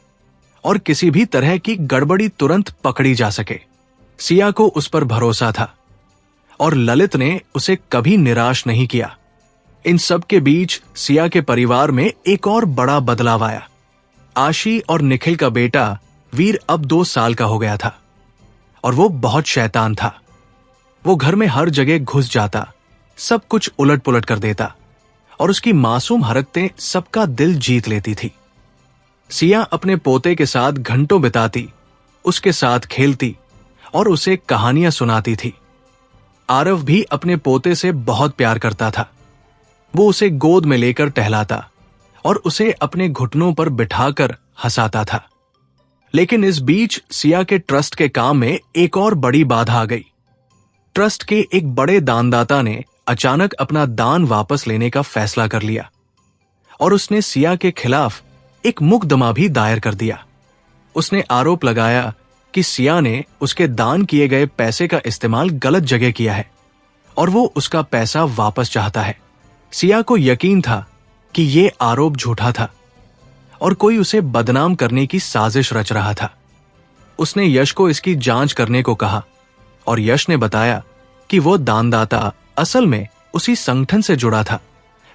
और किसी भी तरह की गड़बड़ी तुरंत पकड़ी जा सके। सिया को उस पर भरोसा था और ललित ने उसे कभी निराश नहीं किया। इन सब के बीच सिया के परिवार में एक और बड़ा बदलाव आया। आशी और निखिल का बेटा वीर अब 2 साल का हो गया था और वो बहुत शैतान था। वो घर में हर जगह घुस जाता, सब कुछ उलट पुलट कर देता और उसकी मासूम हरकतें सबका दिल जीत लेती थी। सिया अपने पोते के साथ घंटों बिताती, उसके साथ खेलती और उसे कहानियां सुनाती थी। आरव भी अपने पोते से बहुत प्यार करता था। वो उसे गोद में लेकर टहलाता और उसे अपने घुटनों पर बिठाकर हंसाता था। लेकिन इस बीच सिया के ट्रस्ट के काम में एक और बड़ी बाधा आ गई। ट्रस्ट के एक बड़े दानदाता ने अचानक अपना दान वापस लेने का फैसला कर लिया और उसने सिया के खिलाफ एक मुकदमा भी दायर कर दिया। उसने आरोप लगाया कि सिया ने उसके दान किए गए पैसे का इस्तेमाल गलत जगह किया है और वो उसका पैसा वापस चाहता है। सिया को यकीन था कि ये आरोप झूठा था और कोई उसे बदनाम करने की साजिश रच रहा था। उसने यश को इसकी जांच करने को कहा और यश ने बताया कि वो दानदाता असल में उसी संगठन से जुड़ा था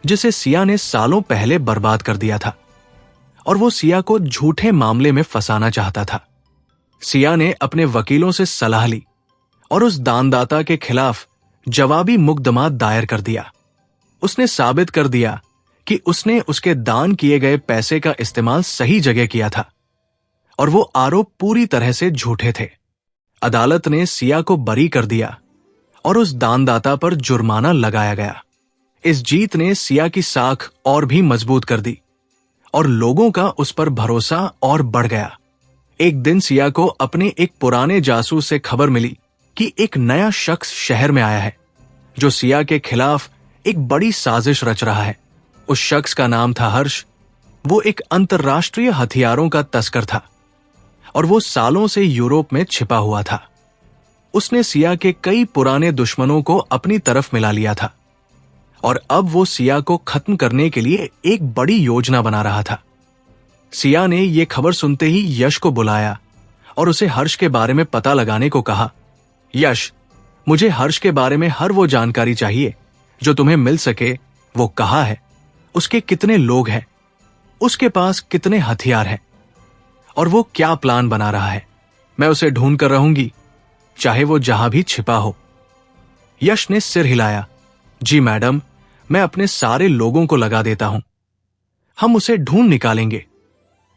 जिसे सिया ने सालों पहले बर्बाद कर दिया था और वो सिया को झूठे मामले में फंसाना चाहता था। सिया ने अपने वकीलों से सलाह ली और उस दानदाता के खिलाफ जवाबी मुकदमा दायर कर दिया। उसने साबित कर दिया कि उसने उसके दान किए गए पैसे का इस्तेमाल सही जगह किया था और वो आरोप पूरी तरह से झूठे थे। अदालत ने सिया को बरी कर दिया और उस दानदाता पर जुर्माना लगाया गया। इस जीत ने सिया की साख और भी मजबूत कर दी और लोगों का उस पर भरोसा और बढ़ गया। एक दिन सिया को अपने एक पुराने जासूस से खबर मिली कि एक नया शख्स शहर में आया है जो सिया के खिलाफ एक बड़ी साजिश रच रहा है। उस शख्स का नाम था हर्ष। वो एक अंतर्राष्ट्रीय हथियारों का तस्कर था और वो सालों से यूरोप में छिपा हुआ था। उसने सिया के कई पुराने दुश्मनों को अपनी तरफ मिला लिया था और अब वो सिया को खत्म करने के लिए एक बड़ी योजना बना रहा था। सिया ने यह खबर सुनते ही यश को बुलाया और उसे हर्ष के बारे में पता लगाने को कहा। यश, मुझे हर्ष के बारे में हर वो जानकारी चाहिए जो तुम्हें मिल सके। वो कहाँ है, उसके कितने लोग हैं, उसके पास कितने हथियार हैं और वो क्या प्लान बना रहा है। मैं उसे ढूंढ कर रहूंगी, चाहे वो जहां भी छिपा हो। यश ने सिर हिलाया। जी मैडम, मैं अपने सारे लोगों को लगा देता हूं। हम उसे ढूंढ निकालेंगे,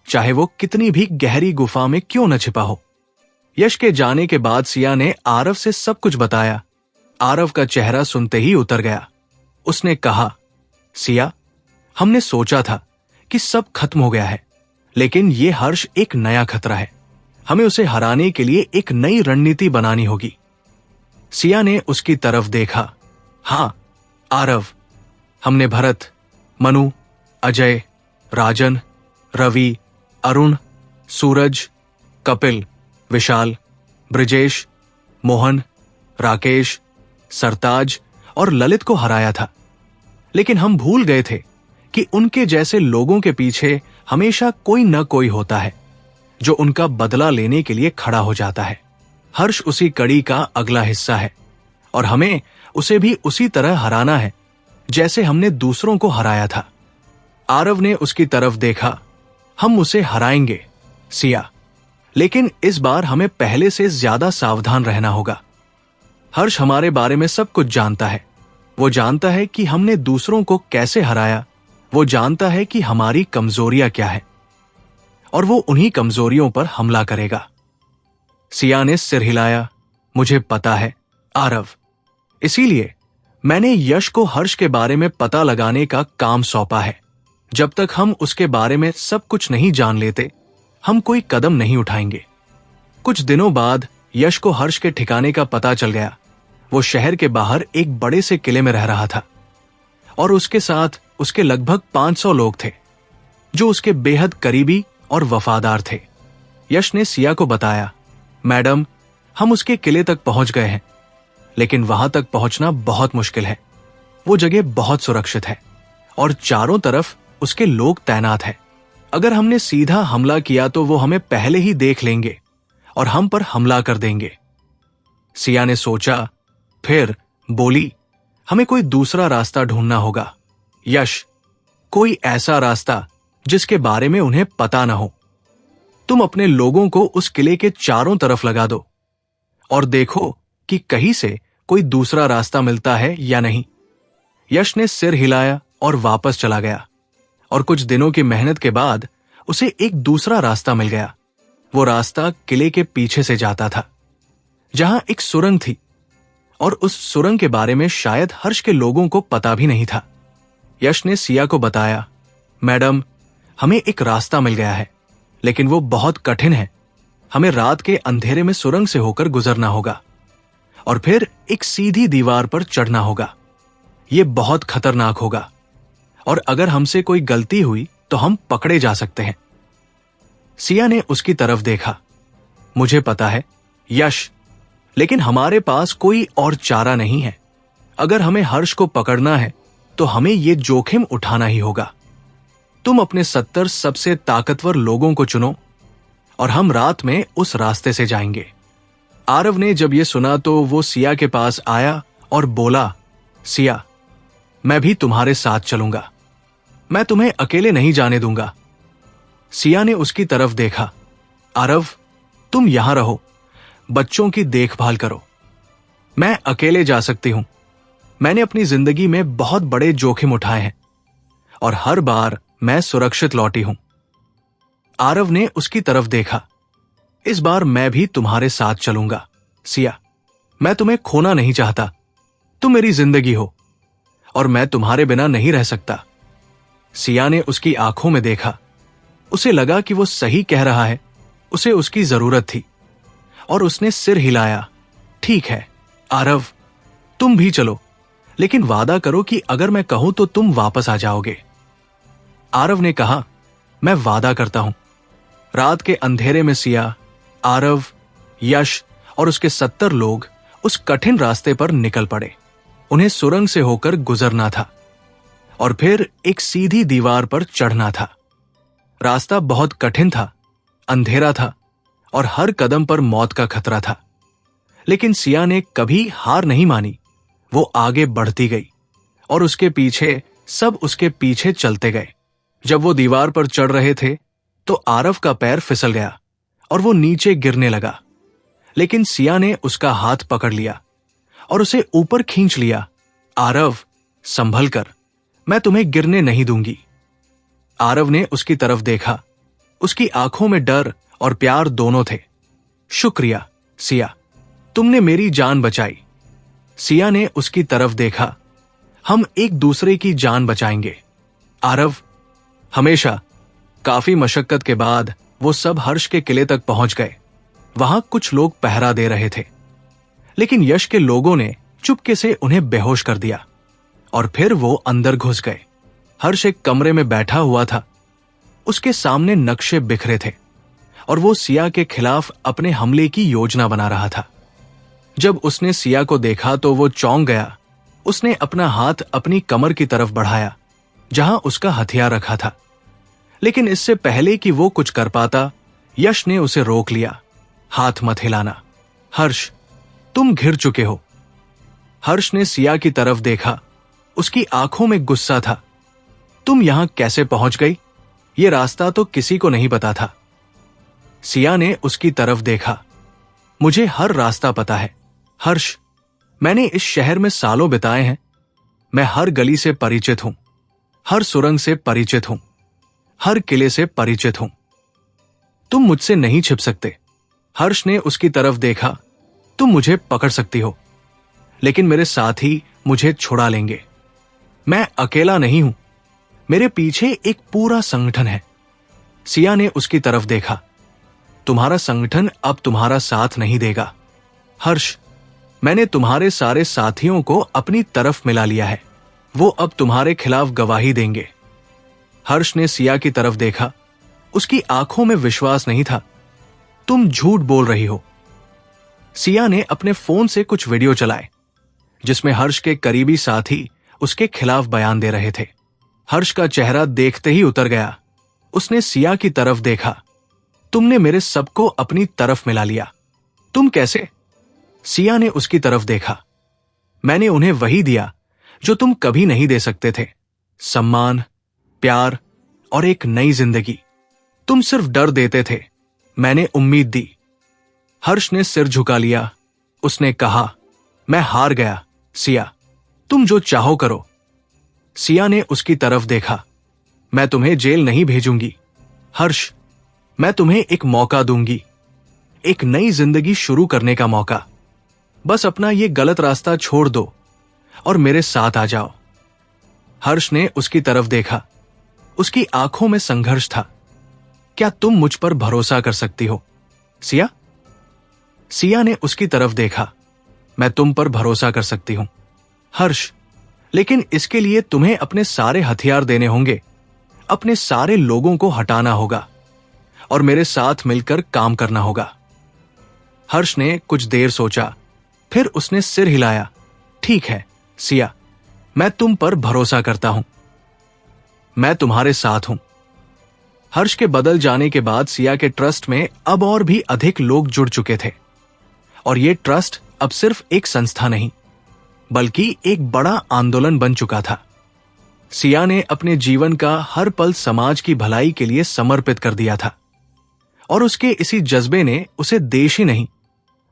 चाहे वो कितनी भी गहरी गुफा में क्यों न छिपा हो। यश के जाने के बाद सिया ने आरव से सब कुछ बताया। आरव का चेहरा सुनते ही उतर गया। उसने कहा, सिया, हमने सोचा था कि सब खत्म हो गया है, लेकिन ये हर्ष एक नया खतरा है। हमें उसे हराने के लिए एक नई रणनीति बनानी होगी। सिया ने उसकी तरफ देखा। हां आरव, हमने भरत, मनु, अजय, राजन, रवि, अरुण, सूरज, कपिल, विशाल, ब्रिजेश, मोहन, राकेश, सरताज और ललित को हराया था, लेकिन हम भूल गए थे कि उनके जैसे लोगों के पीछे हमेशा कोई न कोई होता है जो उनका बदला लेने के लिए खड़ा हो जाता है। हर्ष उसी कड़ी का अगला हिस्सा है और हमें उसे भी उसी तरह हराना है जैसे हमने दूसरों को हराया था। आरव ने उसकी तरफ देखा। हम उसे हराएंगे सिया, लेकिन इस बार हमें पहले से ज्यादा सावधान रहना होगा। हर्ष हमारे बारे में सब कुछ जानता है। वो जानता है कि हमने दूसरों को कैसे हराया, वो जानता है कि हमारी कमजोरियां क्या है और वो उन्हीं कमजोरियों पर हमला करेगा। सिया ने सिर हिलाया। मुझे पता है आरव, इसीलिए मैंने यश को हर्ष के बारे में पता लगाने का काम सौंपा है। जब तक हम उसके बारे में सब कुछ नहीं जान लेते, हम कोई कदम नहीं उठाएंगे। कुछ दिनों बाद यश को हर्ष के ठिकाने का पता चल गया। वो शहर के बाहर एक बड़े से किले में रह रहा था और उसके साथ उसके लगभग 500 लोग थे जो उसके बेहद करीबी और वफादार थे। यश ने सिया को बताया, मैडम, हम उसके किले तक पहुंच गए हैं, लेकिन वहां तक पहुंचना बहुत मुश्किल है। वो जगह बहुत सुरक्षित है और चारों तरफ उसके लोग तैनात हैं। अगर हमने सीधा हमला किया तो वो हमें पहले ही देख लेंगे और हम पर हमला कर देंगे। सिया ने सोचा, फिर बोली, हमें कोई दूसरा रास्ता ढूंढना होगा। यश, कोई ऐसा रास्ता जिसके बारे में उन्हें पता ना हो। तुम अपने लोगों को उस किले के चारों तरफ लगा दो और देखो कि कहीं से कोई दूसरा रास्ता मिलता है या नहीं। यश ने सिर हिलाया और वापस चला गया और कुछ दिनों की मेहनत के बाद उसे एक दूसरा रास्ता मिल गया। वो रास्ता किले के पीछे से जाता था, जहां एक सुरंग थी और उस सुरंग के बारे में शायद हर्ष के लोगों को पता भी नहीं था। यश ने सिया को बताया, मैडम, हमें एक रास्ता मिल गया है, लेकिन वो बहुत कठिन है। हमें रात के अंधेरे में सुरंग से होकर गुजरना होगा और फिर एक सीधी दीवार पर चढ़ना होगा। ये बहुत खतरनाक होगा और अगर हमसे कोई गलती हुई तो हम पकड़े जा सकते हैं। सिया ने उसकी तरफ देखा। मुझे पता है यश, लेकिन हमारे पास कोई और चारा नहीं है। अगर हमें हर्ष को पकड़ना है तो हमें यह जोखिम उठाना ही होगा। तुम अपने 70 सबसे ताकतवर लोगों को चुनो और हम रात में उस रास्ते से जाएंगे। आरव ने जब यह सुना तो वो सिया के पास आया और बोला, सिया, मैं भी तुम्हारे साथ चलूंगा। मैं तुम्हें अकेले नहीं जाने दूंगा। सिया ने उसकी तरफ देखा। आरव, तुम यहां रहो, बच्चों की देखभाल करो। मैं अकेले जा सकती हूं। मैंने अपनी जिंदगी में बहुत बड़े जोखिम उठाए हैं और हर बार मैं सुरक्षित लौटी हूं। आरव ने उसकी तरफ देखा। इस बार मैं भी तुम्हारे साथ चलूंगा सिया। मैं तुम्हें खोना नहीं चाहता। तुम मेरी जिंदगी हो और मैं तुम्हारे बिना नहीं रह सकता। सिया ने उसकी आंखों में देखा। उसे लगा कि वो सही कह रहा है। उसे उसकी जरूरत थी और उसने सिर हिलाया। ठीक है आरव, तुम भी चलो, लेकिन वादा करो कि अगर मैं कहूं तो तुम वापस आ जाओगे। आरव ने कहा, मैं वादा करता हूं। रात के अंधेरे में सिया, आरव, यश और उसके 70 लोग उस कठिन रास्ते पर निकल पड़े। उन्हें सुरंग से होकर गुजरना था और फिर एक सीधी दीवार पर चढ़ना था। रास्ता बहुत कठिन था, अंधेरा था और हर कदम पर मौत का खतरा था। लेकिन सिया ने कभी हार नहीं मानी। वो आगे बढ़ती गई और उसके पीछे सब उसके पीछे चलते गए। जब वो दीवार पर चढ़ रहे थे तो आरव का पैर फिसल गया और वो नीचे गिरने लगा। लेकिन सिया ने उसका हाथ पकड़ लिया और उसे ऊपर खींच लिया। आरव, संभल कर, मैं तुम्हें गिरने नहीं दूंगी। आरव ने उसकी तरफ देखा। उसकी आंखों में डर और प्यार दोनों थे। शुक्रिया सिया, तुमने मेरी जान बचाई। सिया ने उसकी तरफ देखा। हम एक दूसरे की जान बचाएंगे आरव, हमेशा। काफी मशक्कत के बाद वो सब हर्ष के किले तक पहुंच गए। वहां कुछ लोग पहरा दे रहे थे, लेकिन यश के लोगों ने चुपके से उन्हें बेहोश कर दिया और फिर वो अंदर घुस गए। हर्ष एक कमरे में बैठा हुआ था। उसके सामने नक्शे बिखरे थे और वो सिया के खिलाफ अपने हमले की योजना बना रहा था। जब उसने सिया को देखा तो वो चौंक गया। उसने अपना हाथ अपनी कमर की तरफ बढ़ाया जहां उसका हथियार रखा था। लेकिन इससे पहले कि वो कुछ कर पाता, यश ने उसे रोक लिया। हाथ मत हिलाना हर्ष, तुम घिर चुके हो। हर्ष ने सिया की तरफ देखा। उसकी आंखों में गुस्सा था। तुम यहां कैसे पहुंच गई? ये रास्ता तो किसी को नहीं पता था। सिया ने उसकी तरफ देखा। मुझे हर रास्ता पता है हर्ष, मैंने इस शहर में सालों बिताए हैं। मैं हर गली से परिचित हूं, हर सुरंग से परिचित हूं, हर किले से परिचित हूं। तुम मुझसे नहीं छिप सकते। हर्ष ने उसकी तरफ देखा। तुम मुझे पकड़ सकती हो, लेकिन मेरे साथी मुझे छुड़ा लेंगे। मैं अकेला नहीं हूं, मेरे पीछे एक पूरा संगठन है। सिया ने उसकी तरफ देखा। तुम्हारा संगठन अब तुम्हारा साथ नहीं देगा हर्ष, मैंने तुम्हारे सारे साथियों को अपनी तरफ मिला लिया है। वो अब तुम्हारे खिलाफ गवाही देंगे। हर्ष ने सिया की तरफ देखा। उसकी आंखों में विश्वास नहीं था। तुम झूठ बोल रही हो। सिया ने अपने फोन से कुछ वीडियो चलाए जिसमें हर्ष के करीबी साथी उसके खिलाफ बयान दे रहे थे। हर्ष का चेहरा देखते ही उतर गया। उसने सिया की तरफ देखा। तुमने मेरे सबको अपनी तरफ मिला लिया। तुम कैसे? सिया ने उसकी तरफ देखा। मैंने उन्हें वही दिया जो तुम कभी नहीं दे सकते थे, सम्मान, प्यार और एक नई जिंदगी। तुम सिर्फ डर देते थे, मैंने उम्मीद दी। हर्ष ने सिर झुका लिया। उसने कहा, मैं हार गया सिया, तुम जो चाहो करो। सिया ने उसकी तरफ देखा। मैं तुम्हें जेल नहीं भेजूंगी हर्ष, मैं तुम्हें एक मौका दूंगी, एक नई जिंदगी शुरू करने का मौका। बस अपना ये गलत रास्ता छोड़ दो और मेरे साथ आ जाओ। हर्ष ने उसकी तरफ देखा। उसकी आंखों में संघर्ष था। क्या तुम मुझ पर भरोसा कर सकती हो सिया? सिया ने उसकी तरफ देखा। मैं तुम पर भरोसा कर सकती हूं हर्ष, लेकिन इसके लिए तुम्हें अपने सारे हथियार देने होंगे, अपने सारे लोगों को हटाना होगा और मेरे साथ मिलकर काम करना होगा। हर्ष ने कुछ देर सोचा, फिर उसने सिर हिलाया। ठीक है सिया, मैं तुम पर भरोसा करता हूं, मैं तुम्हारे साथ हूं। हर्ष के बदल जाने के बाद सिया के ट्रस्ट में अब और भी अधिक लोग जुड़ चुके थे और यह ट्रस्ट अब सिर्फ एक संस्था नहीं बल्कि एक बड़ा आंदोलन बन चुका था। सिया ने अपने जीवन का हर पल समाज की भलाई के लिए समर्पित कर दिया था और उसके इसी जज्बे ने उसे देश ही नहीं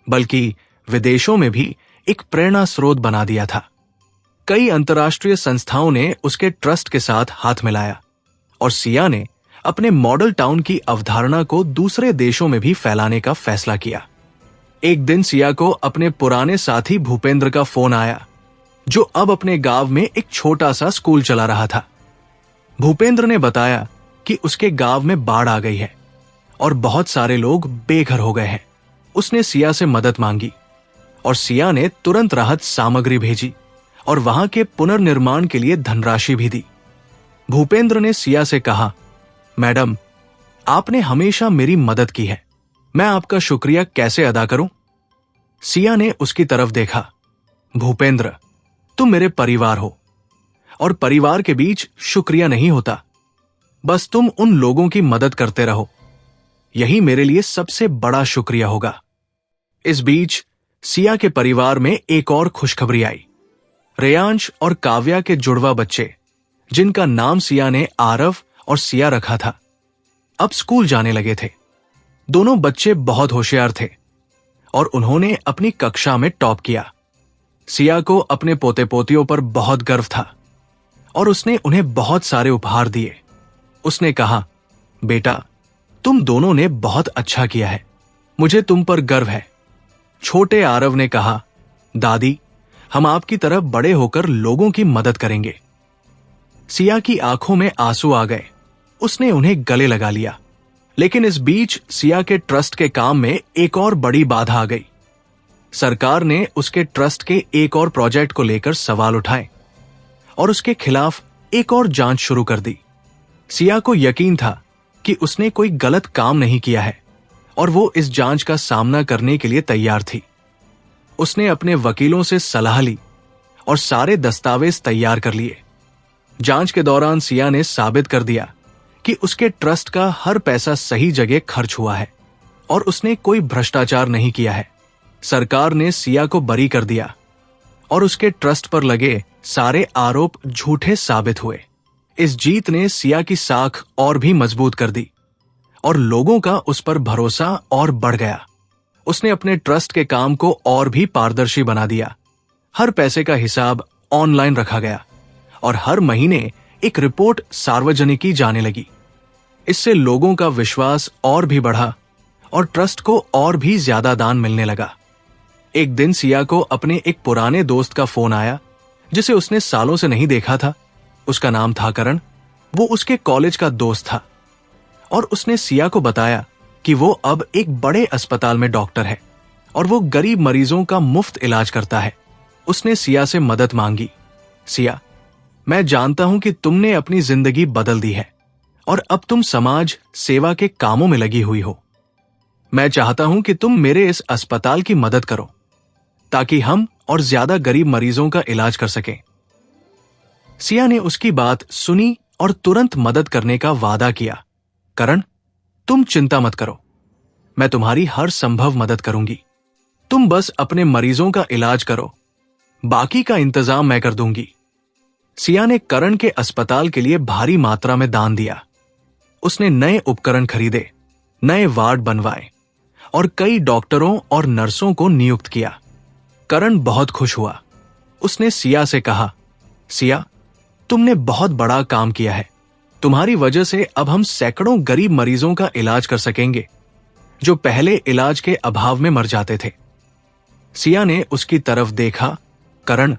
बल्कि विदेशों में भी एक प्रेरणा स्रोत बना दिया था। कई अंतर्राष्ट्रीय संस्थाओं ने उसके ट्रस्ट के साथ हाथ मिलाया और सिया ने अपने मॉडल टाउन की अवधारणा को दूसरे देशों में भी फैलाने का फैसला किया। एक दिन सिया को अपने पुराने साथी भूपेंद्र का फोन आया, जो अब अपने गांव में एक छोटा सा स्कूल चला रहा था। भूपेंद्र ने बताया कि उसके गांव में बाढ़ आ गई है और बहुत सारे लोग बेघर हो गए हैं। उसने सिया से मदद मांगी और सिया ने तुरंत राहत सामग्री भेजी और वहां के पुनर्निर्माण के लिए धनराशि भी दी। भूपेंद्र ने सिया से कहा, मैडम, आपने हमेशा मेरी मदद की है, मैं आपका शुक्रिया कैसे अदा करूं? सिया ने उसकी तरफ देखा। भूपेंद्र, तुम मेरे परिवार हो, और परिवार के बीच शुक्रिया नहीं होता। बस तुम उन लोगों की मदद करते रहो, यही मेरे लिए सबसे बड़ा शुक्रिया होगा। इस बीच सिया के परिवार में एक और खुशखबरी आई। रेयांश और काव्या के जुड़वा बच्चे, जिनका नाम सिया ने आरव और सिया रखा था, अब स्कूल जाने लगे थे। दोनों बच्चे बहुत होशियार थे और उन्होंने अपनी कक्षा में टॉप किया। सिया को अपने पोते पोतियों पर बहुत गर्व था और उसने उन्हें बहुत सारे उपहार दिए। उसने कहा, बेटा, तुम दोनों ने बहुत अच्छा किया है, मुझे तुम पर गर्व है। छोटे आरव ने कहा, दादी, हम आपकी तरह बड़े होकर लोगों की मदद करेंगे। सिया की आंखों में आंसू आ गए। उसने उन्हें गले लगा लिया। लेकिन इस बीच सिया के ट्रस्ट के काम में एक और बड़ी बाधा आ गई। सरकार ने उसके ट्रस्ट के एक और प्रोजेक्ट को लेकर सवाल उठाए और उसके खिलाफ एक और जांच शुरू कर दी। सिया को यकीन था कि उसने कोई गलत काम नहीं किया है और वो इस जांच का सामना करने के लिए तैयार थी। उसने अपने वकीलों से सलाह ली और सारे दस्तावेज तैयार कर लिए। जांच के दौरान सिया ने साबित कर दिया कि उसके ट्रस्ट का हर पैसा सही जगह खर्च हुआ है और उसने कोई भ्रष्टाचार नहीं किया है। सरकार ने सिया को बरी कर दिया और उसके ट्रस्ट पर लगे सारे आरोप झूठे साबित हुए। इस जीत ने सिया की साख और भी मजबूत कर दी और लोगों का उस पर भरोसा और बढ़ गया। उसने अपने ट्रस्ट के काम को और भी पारदर्शी बना दिया। हर पैसे का हिसाब ऑनलाइन रखा गया और हर महीने एक रिपोर्ट सार्वजनिक की जाने लगी। इससे लोगों का विश्वास और भी बढ़ा और ट्रस्ट को और भी ज्यादा दान मिलने लगा। एक दिन सिया को अपने एक पुराने दोस्त का फोन आया, जिसे उसने सालों से नहीं देखा था। उसका नाम था करण। वो उसके कॉलेज का दोस्त था और उसने सिया को बताया कि वो अब एक बड़े अस्पताल में डॉक्टर है और वो गरीब मरीजों का मुफ्त इलाज करता है। उसने सिया से मदद मांगी। सिया, मैं जानता हूं कि तुमने अपनी जिंदगी बदल दी है और अब तुम समाज सेवा के कामों में लगी हुई हो। मैं चाहता हूं कि तुम मेरे इस अस्पताल की मदद करो ताकि हम और ज्यादा गरीब मरीजों का इलाज कर सकें। सिया ने उसकी बात सुनी और तुरंत मदद करने का वादा किया। करण, तुम चिंता मत करो, मैं तुम्हारी हर संभव मदद करूंगी। तुम बस अपने मरीजों का इलाज करो, बाकी का इंतजाम मैं कर दूंगी। सिया ने करण के अस्पताल के लिए भारी मात्रा में दान दिया। उसने नए उपकरण खरीदे, नए वार्ड बनवाए और कई डॉक्टरों और नर्सों को नियुक्त किया। करण बहुत खुश हुआ। उसने सिया से कहा, सिया, तुमने बहुत बड़ा काम किया है। तुम्हारी वजह से अब हम सैकड़ों गरीब मरीजों का इलाज कर सकेंगे जो पहले इलाज के अभाव में मर जाते थे। सिया ने उसकी तरफ देखा। करण,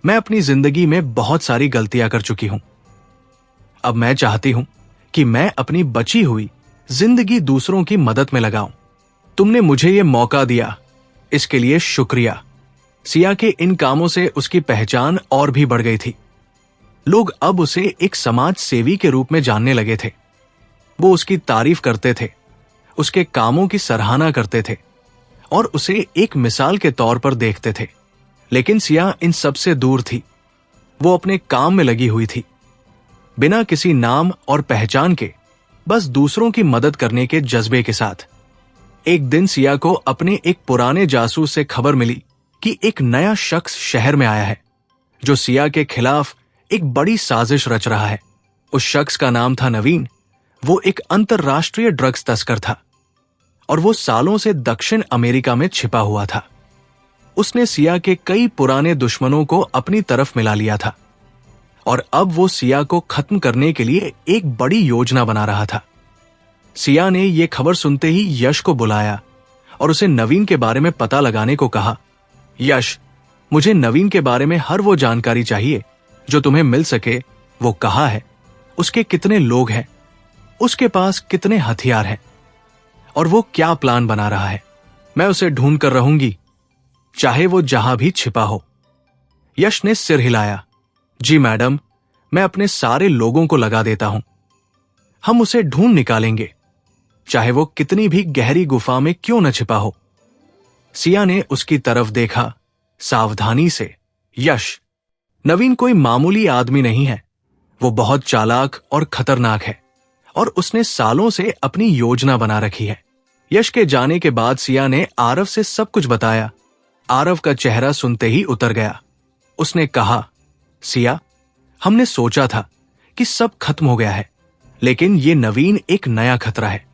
मैं अपनी जिंदगी में बहुत सारी गलतियां कर चुकी हूं। अब मैं चाहती हूं कि मैं अपनी बची हुई जिंदगी दूसरों की मदद में लगाऊं। तुमने मुझे यह मौका दिया, इसके लिए शुक्रिया। सिया के इन कामों से उसकी पहचान और भी बढ़ गई थी। लोग अब उसे एक समाज सेवी के रूप में जानने लगे थे। वो उसकी तारीफ करते थे, उसके कामों की सराहना करते थे और उसे एक मिसाल के तौर पर देखते थे। लेकिन सिया इन सब से दूर थी। वो अपने काम में लगी हुई थी, बिना किसी नाम और पहचान के, बस दूसरों की मदद करने के जज्बे के साथ। एक दिन सिया को अपने एक पुराने जासूस से खबर मिली कि एक नया शख्स शहर में आया है जो सिया के खिलाफ एक बड़ी साजिश रच रहा है। उस शख्स का नाम था नवीन। वो एक अंतरराष्ट्रीय ड्रग्स तस्कर था और वो सालों से दक्षिण अमेरिका में छिपा हुआ था। उसने सिया के कई पुराने दुश्मनों को अपनी तरफ मिला लिया था और अब वो सिया को खत्म करने के लिए एक बड़ी योजना बना रहा था। सिया ने यह खबर सुनते ही यश को बुलाया और उसे नवीन के बारे में पता लगाने को कहा। यश, मुझे नवीन के बारे में हर वो जानकारी चाहिए जो तुम्हें मिल सके। वो कहाँ है, उसके कितने लोग हैं, उसके पास कितने हथियार हैं और वो क्या प्लान बना रहा है। मैं उसे ढूंढ कर रहूंगी, चाहे वो जहां भी छिपा हो। यश ने सिर हिलाया। जी मैडम, मैं अपने सारे लोगों को लगा देता हूं। हम उसे ढूंढ निकालेंगे, चाहे वो कितनी भी गहरी गुफा में क्यों न छिपा हो। सिया ने उसकी तरफ देखा, सावधानी से। यश, नवीन कोई मामूली आदमी नहीं है। वो बहुत चालाक और खतरनाक है और उसने सालों से अपनी योजना बना रखी है। यश के जाने के बाद सिया ने आरव से सब कुछ बताया। आरव का चेहरा सुनते ही उतर गया। उसने कहा, सिया, हमने सोचा था कि सब खत्म हो गया है, लेकिन ये नवीन एक नया खतरा है।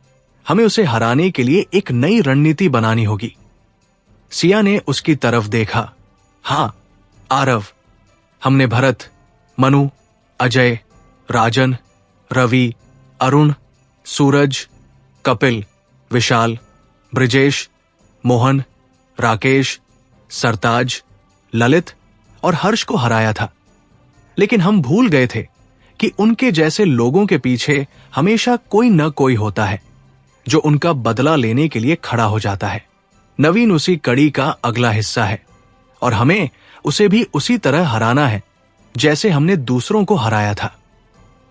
हमें उसे हराने के लिए एक नई रणनीति बनानी होगी। सिया ने उसकी तरफ देखा। हाँ आरव, हमने भरत, मनु, अजय, राजन, रवि, अरुण, सूरज, कपिल, विशाल, ब्रिजेश, मोहन, राकेश, सरताज, ललित और हर्ष को हराया था। लेकिन हम भूल गए थे कि उनके जैसे लोगों के पीछे हमेशा कोई न कोई होता है जो उनका बदला लेने के लिए खड़ा हो जाता है। नवीन उसी कड़ी का अगला हिस्सा है और हमें उसे भी उसी तरह हराना है जैसे हमने दूसरों को हराया था।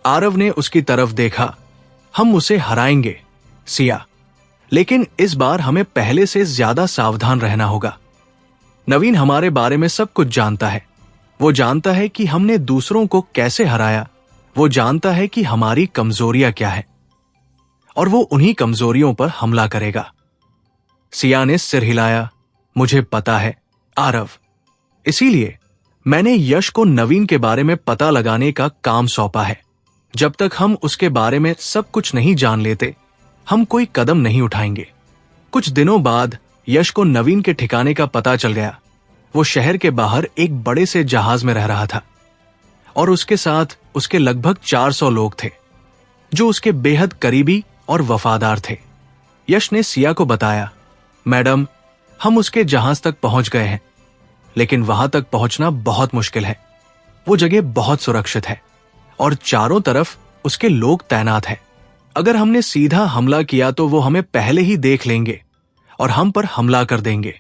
आरव ने उसकी तरफ देखा। हम उसे हराएंगे सिया, लेकिन इस बार हमें पहले से ज्यादा सावधान रहना होगा। नवीन हमारे बारे में सब कुछ जानता है। वो जानता है कि हमने दूसरों को कैसे हराया। वो जानता है कि हमारी कमजोरियां क्या है और वो उन्हीं कमजोरियों पर हमला करेगा। सिया ने सिर हिलाया। मुझे पता है आरव, इसीलिए मैंने यश को नवीन के बारे में पता लगाने का काम सौंपा है। जब तक हम उसके बारे में सब कुछ नहीं जान लेते, हम कोई कदम नहीं उठाएंगे। कुछ दिनों बाद यश को नवीन के ठिकाने का पता चल गया। वो शहर के बाहर एक बड़े से जहाज में रह रहा था और उसके साथ उसके लगभग 400 लोग थे जो उसके बेहद करीबी और वफादार थे। यश ने सिया को बताया, मैडम, हम उसके जहाज तक पहुंच गए हैं, लेकिन वहां तक पहुंचना बहुत मुश्किल है। वो जगह बहुत सुरक्षित है और चारों तरफ उसके लोग तैनात हैं। अगर हमने सीधा हमला किया तो वो हमें पहले ही देख लेंगे और हम पर हमला कर देंगे।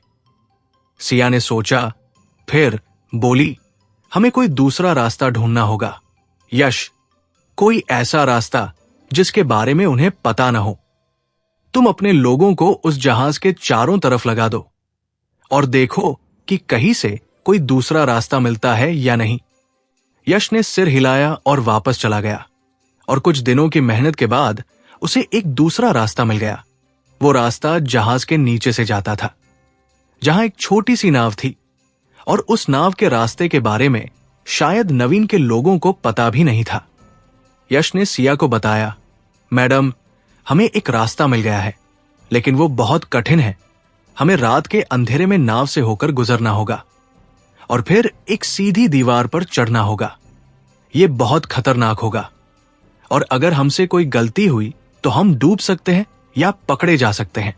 सिया ने सोचा, फिर बोली, हमें कोई दूसरा रास्ता ढूंढना होगा। यश, कोई ऐसा रास्ता जिसके बारे में उन्हें पता न हो। तुम अपने लोगों को उस जहाज के चारों तरफ लगा दो और देखो कि कहीं से कोई दूसरा रास्ता मिलता है या नहीं। यश ने सिर हिलाया और वापस चला गया और कुछ दिनों की मेहनत के बाद उसे एक दूसरा रास्ता मिल गया। वो रास्ता जहाज के नीचे से जाता था, जहां एक छोटी सी नाव थी और उस नाव के रास्ते के बारे में शायद नवीन के लोगों को पता भी नहीं था। यश ने सिया को बताया, मैडम, हमें एक रास्ता मिल गया है, लेकिन वो बहुत कठिन है। हमें रात के अंधेरे में नाव से होकर गुजरना होगा और फिर एक सीधी दीवार पर चढ़ना होगा। ये बहुत खतरनाक होगा और अगर हमसे कोई गलती हुई तो हम डूब सकते हैं या पकड़े जा सकते हैं।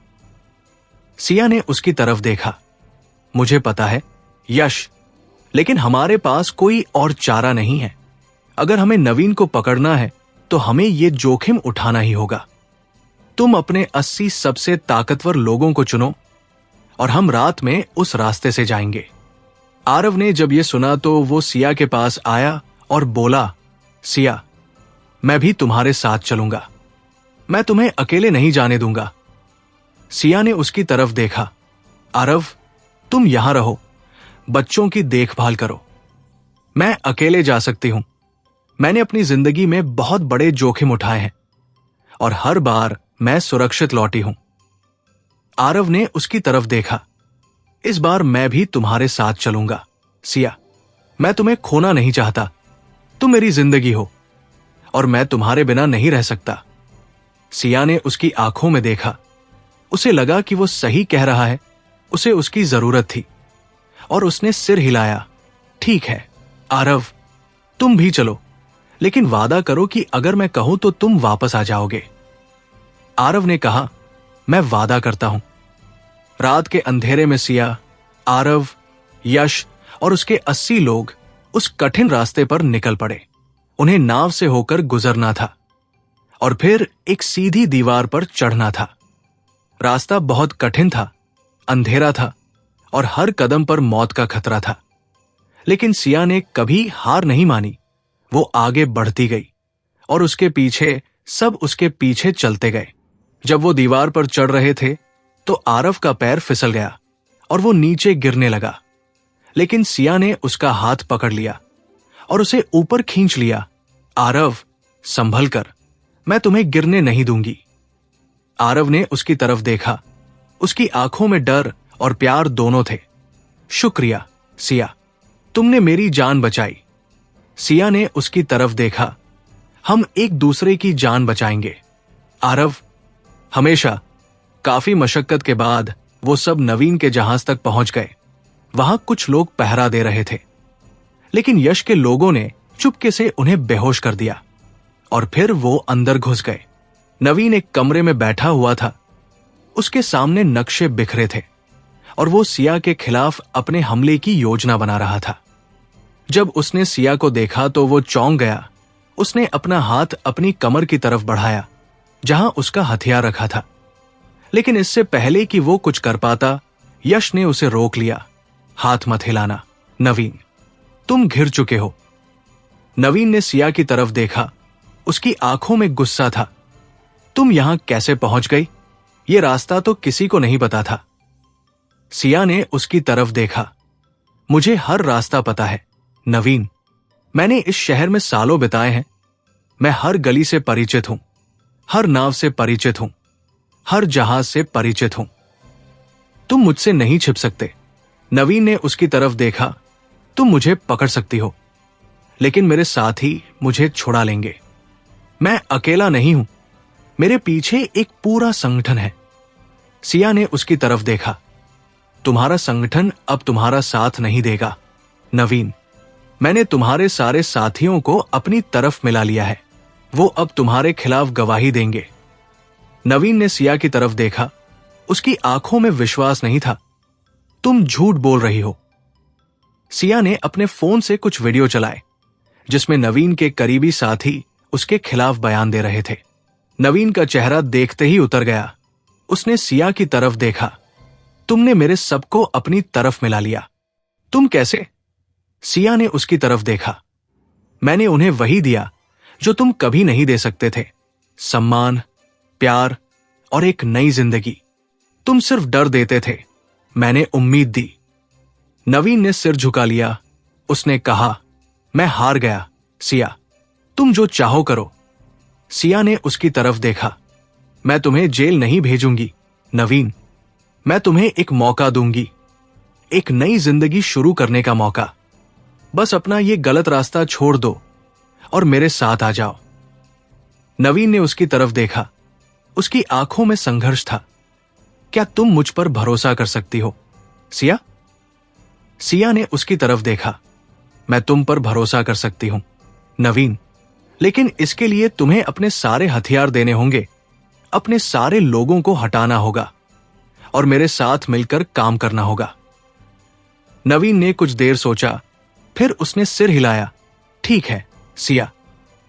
सिया ने उसकी तरफ देखा। मुझे पता है यश, लेकिन हमारे पास कोई और चारा नहीं है। अगर हमें नवीन को पकड़ना है तो हमें ये जोखिम उठाना ही होगा। तुम अपने 80 सबसे ताकतवर लोगों को चुनो और हम रात में उस रास्ते से जाएंगे। आरव ने जब ये सुना तो वो सिया के पास आया और बोला, सिया, मैं भी तुम्हारे साथ चलूंगा। मैं तुम्हें अकेले नहीं जाने दूंगा। सिया ने उसकी तरफ देखा। आरव, तुम यहां रहो, बच्चों की देखभाल करो। मैं अकेले जा सकती हूं। मैंने अपनी जिंदगी में बहुत बड़े जोखिम उठाए हैं और हर बार मैं सुरक्षित लौटी हूं। आरव ने उसकी तरफ देखा। इस बार मैं भी तुम्हारे साथ चलूंगा। सिया, मैं तुम्हें खोना नहीं चाहता। तुम मेरी जिंदगी हो और मैं तुम्हारे बिना नहीं रह सकता। सिया ने उसकी आंखों में देखा। उसे लगा कि वो सही कह रहा है। उसे उसकी जरूरत थी और उसने सिर हिलाया। ठीक है आरव, तुम भी चलो, लेकिन वादा करो कि अगर मैं कहूं तो तुम वापस आ जाओगे। आरव ने कहा, मैं वादा करता हूं। रात के अंधेरे में सिया, आरव, यश और उसके 80 लोग उस कठिन रास्ते पर निकल पड़े। उन्हें नाव से होकर गुजरना था और फिर एक सीधी दीवार पर चढ़ना था। रास्ता बहुत कठिन था, अंधेरा था और हर कदम पर मौत का खतरा था। लेकिन सिया ने कभी हार नहीं मानी। वो आगे बढ़ती गई और उसके पीछे सब उसके पीछे चलते गए। जब वो दीवार पर चढ़ रहे थे तो आरव का पैर फिसल गया और वो नीचे गिरने लगा। लेकिन सिया ने उसका हाथ पकड़ लिया और उसे ऊपर खींच लिया। आरव, संभल कर, मैं तुम्हें गिरने नहीं दूंगी। आरव ने उसकी तरफ देखा। उसकी आंखों में डर और प्यार दोनों थे। शुक्रिया सिया, तुमने मेरी जान बचाई। सिया ने उसकी तरफ देखा। हम एक दूसरे की जान बचाएंगे आरव, हमेशा। काफी मशक्कत के बाद वो सब नवीन के जहाज तक पहुंच गए। वहां कुछ लोग पहरा दे रहे थे, लेकिन यश के लोगों ने चुपके से उन्हें बेहोश कर दिया और फिर वो अंदर घुस गए। नवीन एक कमरे में बैठा हुआ था। उसके सामने नक्शे बिखरे थे और वो सिया के खिलाफ अपने हमले की योजना बना रहा था। जब उसने सिया को देखा तो वो चौंक गया। उसने अपना हाथ अपनी कमर की तरफ बढ़ाया जहां उसका हथियार रखा था, लेकिन इससे पहले कि वो कुछ कर पाता, यश ने उसे रोक लिया। हाथ मत हिलाना नवीन, तुम घिर चुके हो। नवीन ने सिया की तरफ देखा। उसकी आंखों में गुस्सा था। तुम यहां कैसे पहुंच गई? ये रास्ता तो किसी को नहीं पता था। सिया ने उसकी तरफ देखा। मुझे हर रास्ता पता है नवीन, मैंने इस शहर में सालों बिताए हैं। मैं हर गली से परिचित हूं, हर नाव से परिचित हूं, हर जहाज से परिचित हूं। तुम मुझसे नहीं छिप सकते। नवीन ने उसकी तरफ देखा। तुम मुझे पकड़ सकती हो, लेकिन मेरे साथी मुझे छुड़ा लेंगे। मैं अकेला नहीं हूं, मेरे पीछे एक पूरा संगठन है। सिया ने उसकी तरफ देखा। तुम्हारा संगठन अब तुम्हारा साथ नहीं देगा नवीन। मैंने तुम्हारे सारे साथियों को अपनी तरफ मिला लिया है। वो अब तुम्हारे खिलाफ गवाही देंगे। नवीन ने सिया की तरफ देखा। उसकी आंखों में विश्वास नहीं था। तुम झूठ बोल रही हो। सिया ने अपने फोन से कुछ वीडियो चलाए जिसमें नवीन के करीबी साथी उसके खिलाफ बयान दे रहे थे। नवीन का चेहरा देखते ही उतर गया। उसने सिया की तरफ देखा। तुमने मेरे सबको अपनी तरफ मिला लिया। तुम कैसे? सिया ने उसकी तरफ देखा। मैंने उन्हें वही दिया जो तुम कभी नहीं दे सकते थे, सम्मान, प्यार और एक नई जिंदगी। तुम सिर्फ डर देते थे, मैंने उम्मीद दी। नवीन ने सिर झुका लिया। उसने कहा, मैं हार गया सिया, तुम जो चाहो करो। सिया ने उसकी तरफ देखा। मैं तुम्हें जेल नहीं भेजूंगी नवीन, मैं तुम्हें एक मौका दूंगी, एक नई जिंदगी शुरू करने का मौका। बस अपना ये गलत रास्ता छोड़ दो और मेरे साथ आ जाओ। नवीन ने उसकी तरफ देखा। उसकी आंखों में संघर्ष था। क्या तुम मुझ पर भरोसा कर सकती हो सिया? सिया ने उसकी तरफ देखा। मैं तुम पर भरोसा कर सकती हूं नवीन, लेकिन इसके लिए तुम्हें अपने सारे हथियार देने होंगे, अपने सारे लोगों को हटाना होगा और मेरे साथ मिलकर काम करना होगा। नवीन ने कुछ देर सोचा, फिर उसने सिर हिलाया। ठीक है सिया,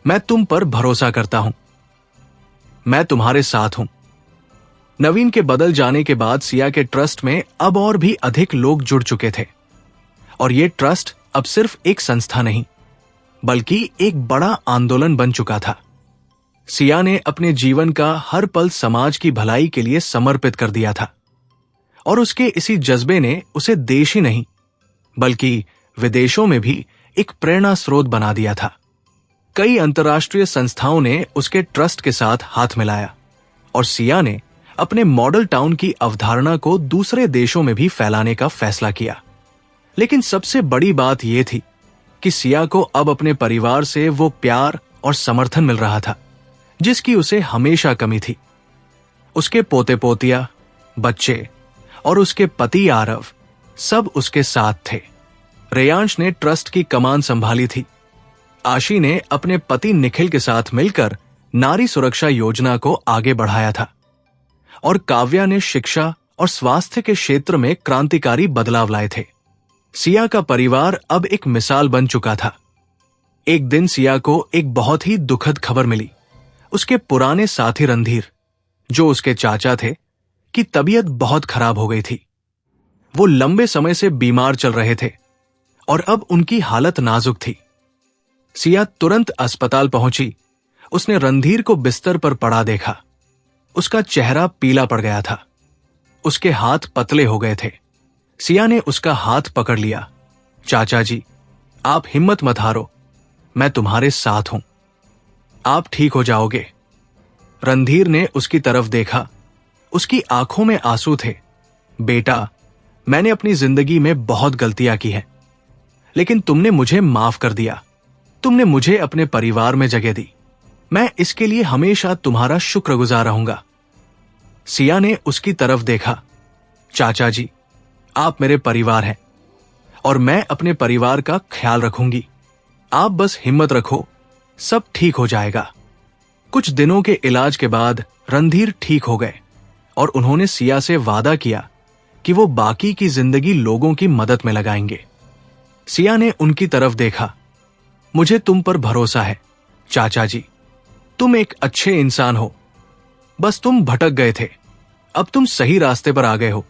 मैं तुम पर भरोसा करता हूं, मैं तुम्हारे साथ हूं। नवीन के बदल जाने के बाद सिया के ट्रस्ट में अब और भी अधिक लोग जुड़ चुके थे और यह ट्रस्ट अब सिर्फ एक संस्था नहीं बल्कि एक बड़ा आंदोलन बन चुका था। सिया ने अपने जीवन का हर पल समाज की भलाई के लिए समर्पित कर दिया था और उसके इसी जज्बे ने उसे देश ही नहीं बल्कि विदेशों में भी एक प्रेरणा स्रोत बना दिया था। कई अंतर्राष्ट्रीय संस्थाओं ने उसके ट्रस्ट के साथ हाथ मिलाया और सिया ने अपने मॉडल टाउन की अवधारणा को दूसरे देशों में भी फैलाने का फैसला किया। लेकिन सबसे बड़ी बात यह थी कि सिया को अब अपने परिवार से वो प्यार और समर्थन मिल रहा था जिसकी उसे हमेशा कमी थी। उसके पोते पोतिया, बच्चे और उसके पति आरव सब उसके साथ थे। रेयांश ने ट्रस्ट की कमान संभाली थी। आशी ने अपने पति निखिल के साथ मिलकर नारी सुरक्षा योजना को आगे बढ़ाया था और काव्या ने शिक्षा और स्वास्थ्य के क्षेत्र में क्रांतिकारी बदलाव लाए थे। सिया का परिवार अब एक मिसाल बन चुका था। एक दिन सिया को एक बहुत ही दुखद खबर मिली। उसके पुराने साथी रणधीर, जो उसके चाचा थे, की तबीयत बहुत खराब हो गई थी। वो लंबे समय से बीमार चल रहे थे और अब उनकी हालत नाजुक थी। सिया तुरंत अस्पताल पहुंची। उसने रणधीर को बिस्तर पर पड़ा देखा। उसका चेहरा पीला पड़ गया था। उसके हाथ पतले हो गए थे, सिया ने उसका हाथ पकड़ लिया। चाचा जी, आप हिम्मत मत हारो, मैं तुम्हारे साथ हूं, आप ठीक हो जाओगे। रणधीर ने उसकी तरफ देखा। उसकी आंखों में आंसू थे। बेटा, मैंने अपनी जिंदगी में बहुत गलतियां की हैं, लेकिन तुमने मुझे माफ कर दिया। तुमने मुझे अपने परिवार में जगह दी। मैं इसके लिए हमेशा तुम्हारा शुक्रगुजार रहूंगा। सिया ने उसकी तरफ देखा। चाचा जी, आप मेरे परिवार हैं और मैं अपने परिवार का ख्याल रखूंगी। आप बस हिम्मत रखो, सब ठीक हो जाएगा। कुछ दिनों के इलाज के बाद रणधीर ठीक हो गए और उन्होंने सिया से वादा किया कि वो बाकी की जिंदगी लोगों की मदद में लगाएंगे। सिया ने उनकी तरफ देखा। मुझे तुम पर भरोसा है चाचा जी, तुम एक अच्छे इंसान हो। बस तुम भटक गए थे, अब तुम सही रास्ते पर आ गए हो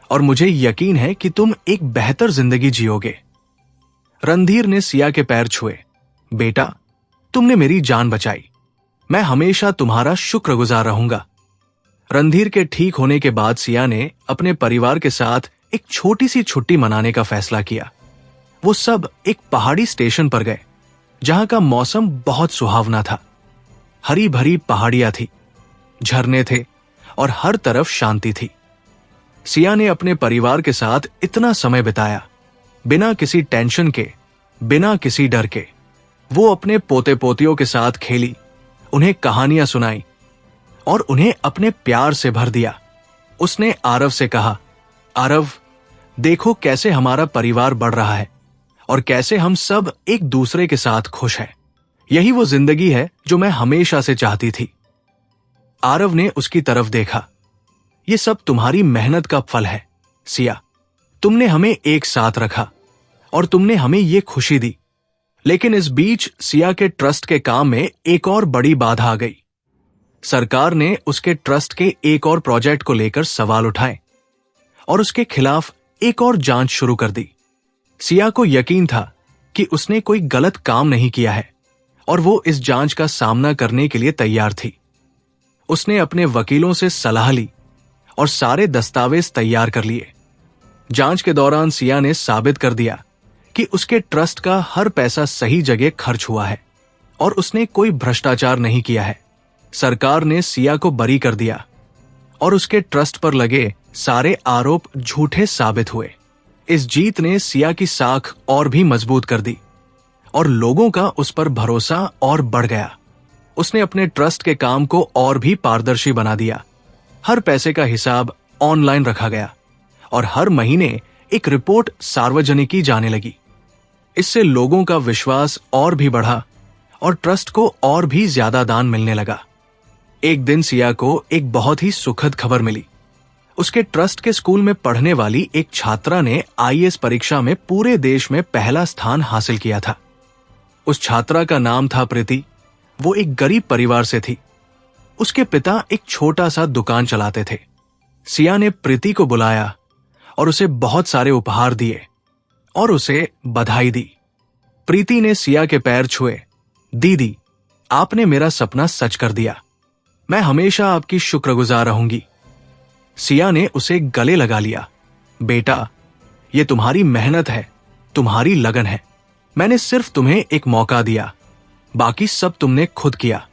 और मुझे यकीन है कि तुम एक बेहतर जिंदगी जियोगे। रणधीर ने सिया के पैर छुए। बेटा, तुमने मेरी जान बचाई, मैं हमेशा तुम्हारा शुक्रगुजार रहूंगा। रणधीर के ठीक होने के बाद सिया ने अपने परिवार के साथ एक छोटी सी छुट्टी मनाने का फैसला किया। वो सब एक पहाड़ी स्टेशन पर गए, जहां का मौसम बहुत सुहावना था। हरी भरी पहाड़ियां थी, झरने थे और हर तरफ शांति थी। सिया ने अपने परिवार के साथ इतना समय बिताया, बिना किसी टेंशन के, बिना किसी डर के। वो अपने पोते पोतियों के साथ खेली, उन्हें कहानियां सुनाई और उन्हें अपने प्यार से भर दिया। उसने आरव से कहा, आरव, देखो कैसे हमारा परिवार बढ़ रहा है और कैसे हम सब एक दूसरे के साथ खुश हैं। यही वो जिंदगी है जो मैं हमेशा से चाहती थी। आरव ने उसकी तरफ देखा। ये सब तुम्हारी मेहनत का फल है सिया। तुमने हमें एक साथ रखा और तुमने हमें ये खुशी दी। लेकिन इस बीच सिया के ट्रस्ट के काम में एक और बड़ी बाधा आ गई। सरकार ने उसके ट्रस्ट के एक और प्रोजेक्ट को लेकर सवाल उठाए और उसके खिलाफ एक और जांच शुरू कर दी। सिया को यकीन था कि उसने कोई गलत काम नहीं किया है और वो इस जांच का सामना करने के लिए तैयार थी। उसने अपने वकीलों से सलाह ली और सारे दस्तावेज तैयार कर लिए। जांच के दौरान सिया ने साबित कर दिया कि उसके ट्रस्ट का हर पैसा सही जगह खर्च हुआ है और उसने कोई भ्रष्टाचार नहीं किया है। सरकार ने सिया को बरी कर दिया और उसके ट्रस्ट पर लगे सारे आरोप झूठे साबित हुए। इस जीत ने सिया की साख और भी मजबूत कर दी और लोगों का उस पर भरोसा और बढ़ गया। उसने अपने ट्रस्ट के काम को और भी पारदर्शी बना दिया। हर पैसे का हिसाब ऑनलाइन रखा गया और हर महीने एक रिपोर्ट सार्वजनिक की जाने लगी। इससे लोगों का विश्वास और भी बढ़ा और ट्रस्ट को और भी ज्यादा दान मिलने लगा। एक दिन सिया को एक बहुत ही सुखद खबर मिली। उसके ट्रस्ट के स्कूल में पढ़ने वाली एक छात्रा ने आईएएस परीक्षा में पूरे देश में पहला स्थान हासिल किया था। उस छात्रा का नाम था प्रीति। वो एक गरीब परिवार से थी। उसके पिता एक छोटा सा दुकान चलाते थे। सिया ने प्रीति को बुलाया और उसे बहुत सारे उपहार दिए और उसे बधाई दी। प्रीति ने सिया के पैर छुए। दीदी, आपने मेरा सपना सच कर दिया। मैं हमेशा आपकी शुक्रगुजार रहूंगी। सिया ने उसे गले लगा लिया। बेटा, ये तुम्हारी मेहनत है, तुम्हारी लगन है। मैंने सिर्फ तुम्हें एक मौका दिया, बाकी सब तुमने खुद किया।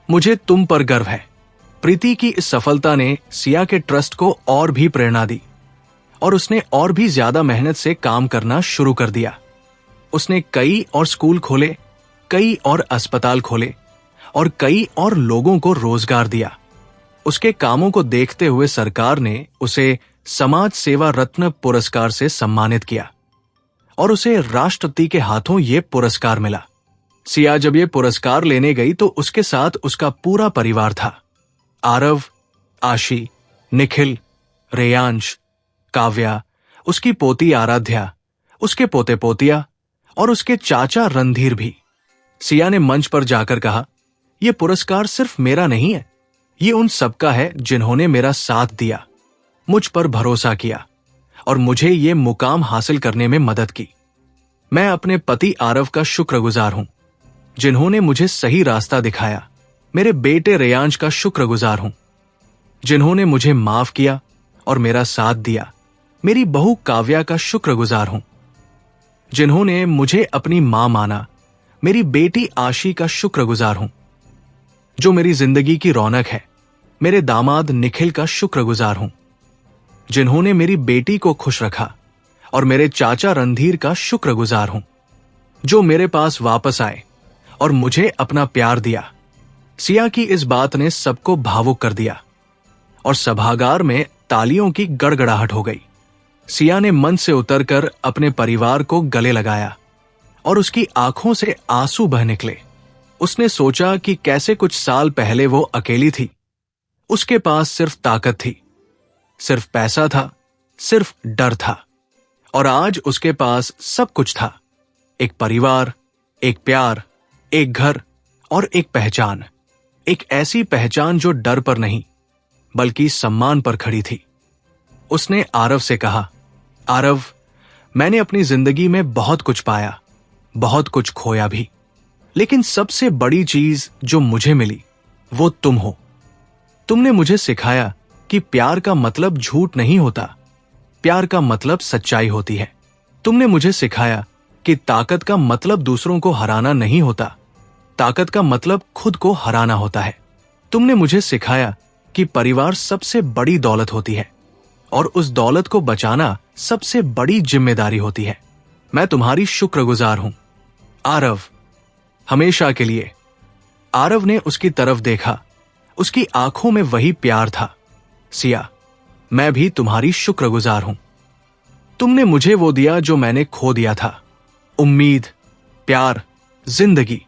मुझे तुम पर गर्व है। प्रीति की इस सफलता ने सिया के ट्रस्ट को और भी प्रेरणा दी और उसने और भी ज्यादा मेहनत से काम करना शुरू कर दिया। उसने कई और स्कूल खोले, कई और अस्पताल खोले और कई और लोगों को रोजगार दिया। उसके कामों को देखते हुए सरकार ने उसे समाज सेवा रत्न पुरस्कार से सम्मानित किया और उसे राष्ट्रपति के हाथों ये पुरस्कार मिला। सिया जब ये पुरस्कार लेने गई तो उसके साथ उसका पूरा परिवार था। आरव, आशी, निखिल, रेयांश, काव्या, उसकी पोती आराध्या, उसके पोते पोतिया और उसके चाचा रणधीर भी। सिया ने मंच पर जाकर कहा, यह पुरस्कार सिर्फ मेरा नहीं है, ये उन सबका है जिन्होंने मेरा साथ दिया, मुझ पर भरोसा किया और मुझे ये मुकाम हासिल करने में मदद की। मैं अपने पति आरव का शुक्रगुजार हूं, जिन्होंने मुझे सही रास्ता दिखाया। मेरे बेटे रेयांश का शुक्रगुजार हूं, जिन्होंने मुझे माफ किया और मेरा साथ दिया। मेरी बहू काव्या का शुक्रगुजार हूं, जिन्होंने मुझे अपनी मां माना। मेरी बेटी आशी का शुक्रगुजार हूं, जो मेरी जिंदगी की रौनक है। मेरे दामाद निखिल का शुक्रगुजार हूं, जिन्होंने मेरी बेटी को खुश रखा। और मेरे चाचा रणधीर का शुक्रगुजार हूं, जो मेरे पास वापस आए और मुझे अपना प्यार दिया। सिया की इस बात ने सबको भावुक कर दिया और सभागार में तालियों की गड़गड़ाहट हो गई। सिया ने मंच से उतरकर अपने परिवार को गले लगाया और उसकी आंखों से आंसू बह निकले। उसने सोचा कि कैसे कुछ साल पहले वो अकेली थी। उसके पास सिर्फ ताकत थी, सिर्फ पैसा था, सिर्फ डर था। और आज उसके पास सब कुछ था, एक परिवार, एक प्यार, एक घर और एक पहचान। एक ऐसी पहचान जो डर पर नहीं बल्कि सम्मान पर खड़ी थी। उसने आरव से कहा, आरव, मैंने अपनी जिंदगी में बहुत कुछ पाया, बहुत कुछ खोया भी, लेकिन सबसे बड़ी चीज जो मुझे मिली वो तुम हो। तुमने मुझे सिखाया कि प्यार का मतलब झूठ नहीं होता, प्यार का मतलब सच्चाई होती है। तुमने मुझे सिखाया कि ताकत का मतलब दूसरों को हराना नहीं होता, ताकत का मतलब खुद को हराना होता है। तुमने मुझे सिखाया कि परिवार सबसे बड़ी दौलत होती है और उस दौलत को बचाना सबसे बड़ी जिम्मेदारी होती है। मैं तुम्हारी शुक्रगुजार हूं, आरव, हमेशा के लिए। आरव ने उसकी तरफ देखा। उसकी आंखों में वही प्यार था। सिया, मैं भी तुम्हारी शुक्रगुजार हूं। तुमने मुझे वो दिया जो मैंने खो दिया था, उम्मीद, प्यार, जिंदगी।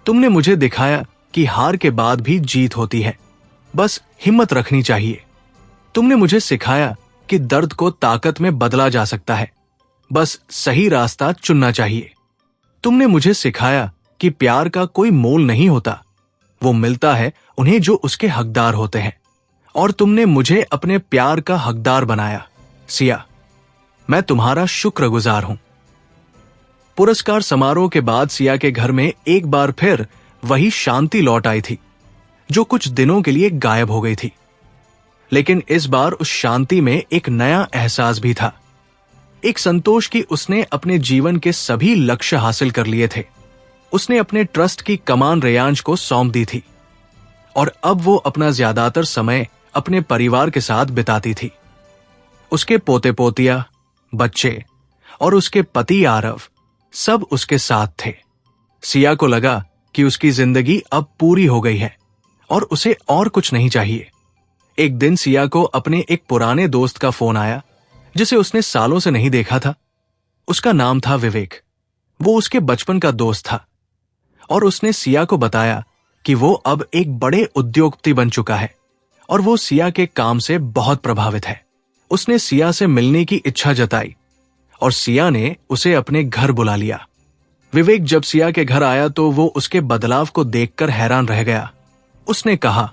तुमने मुझे दिखाया कि हार के बाद भी जीत होती है, बस हिम्मत रखनी चाहिए। तुमने मुझे सिखाया कि दर्द को ताकत में बदला जा सकता है, बस सही रास्ता चुनना चाहिए। तुमने मुझे सिखाया कि प्यार का कोई मोल नहीं होता, वो मिलता है उन्हें जो उसके हकदार होते हैं। और तुमने मुझे अपने प्यार का हकदार बनाया। सिया, मैं तुम्हारा शुक्रगुजार हूं। पुरस्कार समारोह के बाद सिया के घर में एक बार फिर वही शांति लौट आई थी, जो कुछ दिनों के लिए गायब हो गई थी। लेकिन इस बार उस शांति में एक नया एहसास भी था, एक संतोष कि उसने अपने जीवन के सभी लक्ष्य हासिल कर लिए थे। उसने अपने ट्रस्ट की कमान रेयांश को सौंप दी थी और अब वो अपना ज्यादातर समय अपने परिवार के साथ बिताती थी। उसके पोते पोतिया, बच्चे और उसके पति आरव सब उसके साथ थे। सिया को लगा कि उसकी जिंदगी अब पूरी हो गई है और उसे और कुछ नहीं चाहिए। एक दिन सिया को अपने एक पुराने दोस्त का फोन आया, जिसे उसने सालों से नहीं देखा था। उसका नाम था विवेक। वो उसके बचपन का दोस्त था और उसने सिया को बताया कि वो अब एक बड़े उद्योगपति बन चुका है और वो सिया के काम से बहुत प्रभावित है। उसने सिया से मिलने की इच्छा जताई और सिया ने उसे अपने घर बुला लिया। विवेक जब सिया के घर आया तो वो उसके बदलाव को देखकर हैरान रह गया। उसने कहा,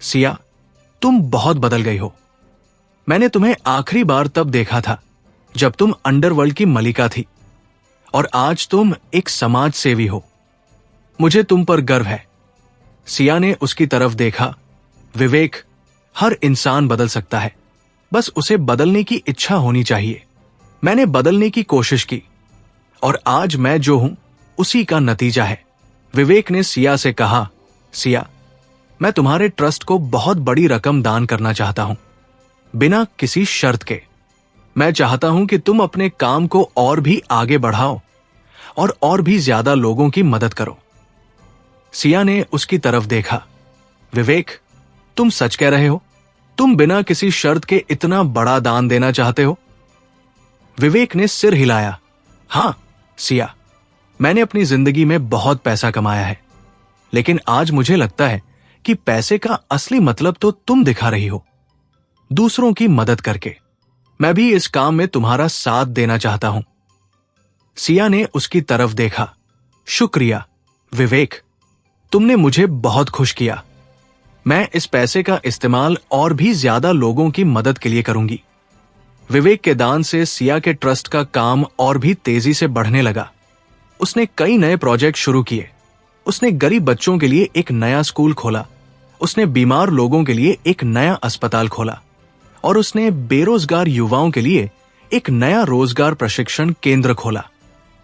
सिया, तुम बहुत बदल गई हो। मैंने तुम्हें आखिरी बार तब देखा था जब तुम अंडरवर्ल्ड की मलिका थी और आज तुम एक समाज सेवी हो। मुझे तुम पर गर्व है। सिया ने उसकी तरफ देखा। विवेक, हर इंसान बदल सकता है, बस उसे बदलने की इच्छा होनी चाहिए। मैंने बदलने की कोशिश की और आज मैं जो हूं उसी का नतीजा है। विवेक ने सिया से कहा, सिया, मैं तुम्हारे ट्रस्ट को बहुत बड़ी रकम दान करना चाहता हूं, बिना किसी शर्त के। मैं चाहता हूं कि तुम अपने काम को और भी आगे बढ़ाओ और भी ज्यादा लोगों की मदद करो। सिया ने उसकी तरफ देखा। विवेक, तुम सच कह रहे हो? तुम बिना किसी शर्त के इतना बड़ा दान देना चाहते हो? विवेक ने सिर हिलाया। हां सिया, मैंने अपनी जिंदगी में बहुत पैसा कमाया है, लेकिन आज मुझे लगता है कि पैसे का असली मतलब तो तुम दिखा रही हो, दूसरों की मदद करके। मैं भी इस काम में तुम्हारा साथ देना चाहता हूं। सिया ने उसकी तरफ देखा। शुक्रिया विवेक, तुमने मुझे बहुत खुश किया। मैं इस पैसे का इस्तेमाल और भी ज्यादा लोगों की मदद के लिए करूंगी। विवेक के दान से सिया के ट्रस्ट का काम और भी तेजी से बढ़ने लगा। उसने कई नए प्रोजेक्ट शुरू किए। उसने गरीब बच्चों के लिए एक नया स्कूल खोला। उसने बीमार लोगों के लिए एक नया अस्पताल खोला और उसने बेरोजगार युवाओं के लिए एक नया रोजगार प्रशिक्षण केंद्र खोला।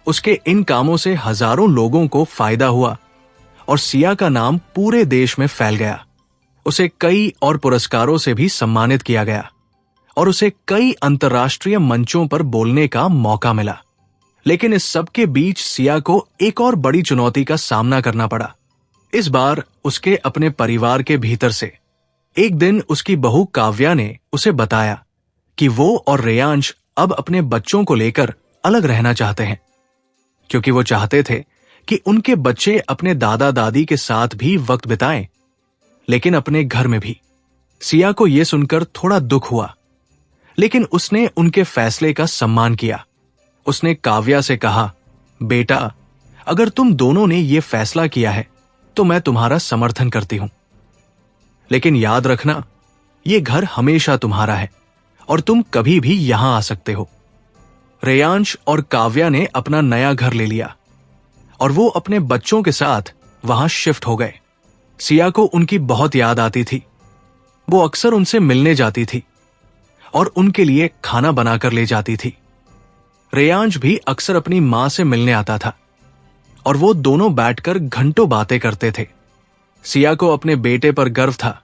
उसके इन कामों से हजारों लोगों को फायदा हुआ और सिया का नाम पूरे देश में फैल गया। उसे कई और पुरस्कारों से भी सम्मानित किया गया और उसे कई अंतर्राष्ट्रीय मंचों पर बोलने का मौका मिला। लेकिन इस सब के बीच सिया को एक और बड़ी चुनौती का सामना करना पड़ा। इस बार उसके अपने परिवार के भीतर से। एक दिन उसकी बहू काव्या ने उसे बताया कि वो और रेयांश अब अपने बच्चों को लेकर अलग रहना चाहते हैं, क्योंकि वो चाहते थे कि उनके बच्चे अपने दादा दादी के साथ भी वक्त बिताएं, लेकिन अपने घर में भी। सिया को यह सुनकर थोड़ा दुख हुआ, लेकिन उसने उनके फैसले का सम्मान किया। उसने काव्या से कहा, बेटा, अगर तुम दोनों ने यह फैसला किया है तो मैं तुम्हारा समर्थन करती हूं, लेकिन याद रखना, यह घर हमेशा तुम्हारा है और तुम कभी भी यहां आ सकते हो। रेयांश और काव्या ने अपना नया घर ले लिया और वो अपने बच्चों के साथ वहां शिफ्ट हो गए। सिया को उनकी बहुत याद आती थी। वो अक्सर उनसे मिलने जाती थी और उनके लिए खाना बनाकर ले जाती थी। रेयांश भी अक्सर अपनी मां से मिलने आता था और वो दोनों बैठकर घंटों बातें करते थे। सिया को अपने बेटे पर गर्व था।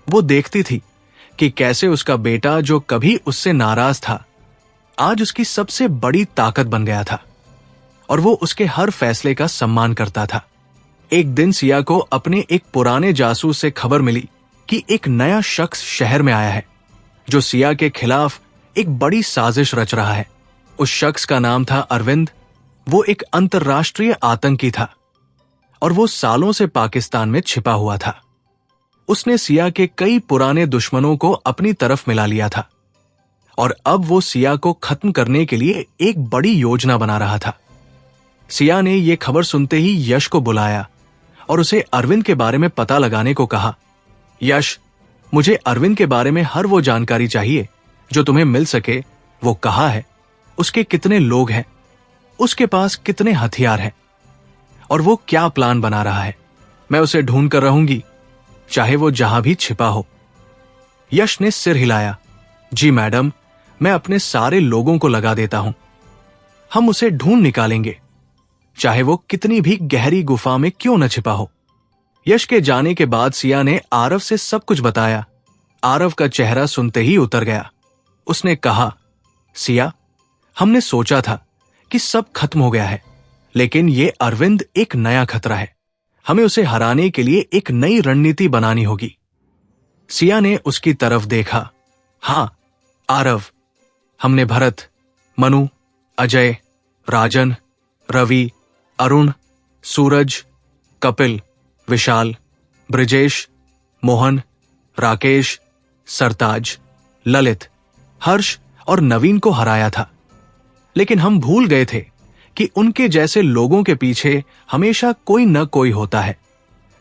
वो देखती थी कि कैसे उसका बेटा, जो कभी उससे नाराज था, आज उसकी सबसे बड़ी ताकत बन गया था और वो उसके हर फैसले का सम्मान करता था। एक दिन सिया को अपने एक पुराने जासूस से खबर मिली कि एक नया शख्स शहर में आया है जो सिया के खिलाफ एक बड़ी साजिश रच रहा है। उस शख्स का नाम था अरविंद। वो एक अंतर्राष्ट्रीय आतंकी था और वो सालों से पाकिस्तान में छिपा हुआ था। उसने सिया के कई पुराने दुश्मनों को अपनी तरफ मिला लिया था और अब वो सिया को खत्म करने के लिए एक बड़ी योजना बना रहा था। सिया ने यह खबर सुनते ही यश को बुलाया और उसे अरविंद के बारे में पता लगाने को कहा। यश, मुझे अरविंद के बारे में हर वो जानकारी चाहिए जो तुम्हें मिल सके। वो कहाँ है, उसके कितने लोग हैं, उसके पास कितने हथियार हैं और वो क्या प्लान बना रहा है। मैं उसे ढूंढ कर रहूंगी, चाहे वो जहां भी छिपा हो। यश ने सिर हिलाया। जी मैडम, मैं अपने सारे लोगों को लगा देता हूं। हम उसे ढूंढ निकालेंगे, चाहे वो कितनी भी गहरी गुफा में क्यों न छिपा हो। यश के जाने के बाद सिया ने आरव से सब कुछ बताया। आरव का चेहरा सुनते ही उतर गया। उसने कहा, सिया, हमने सोचा था कि सब खत्म हो गया है, लेकिन ये अरविंद एक नया खतरा है। हमें उसे हराने के लिए एक नई रणनीति बनानी होगी। सिया ने उसकी तरफ देखा। हां आरव, हमने भरत, मनु, अजय, राजन, रवि, अरुण, सूरज, कपिल, विशाल, ब्रिजेश, मोहन, राकेश, सरताज, ललित, हर्ष और नवीन को हराया था, लेकिन हम भूल गए थे कि उनके जैसे लोगों के पीछे हमेशा कोई न कोई होता है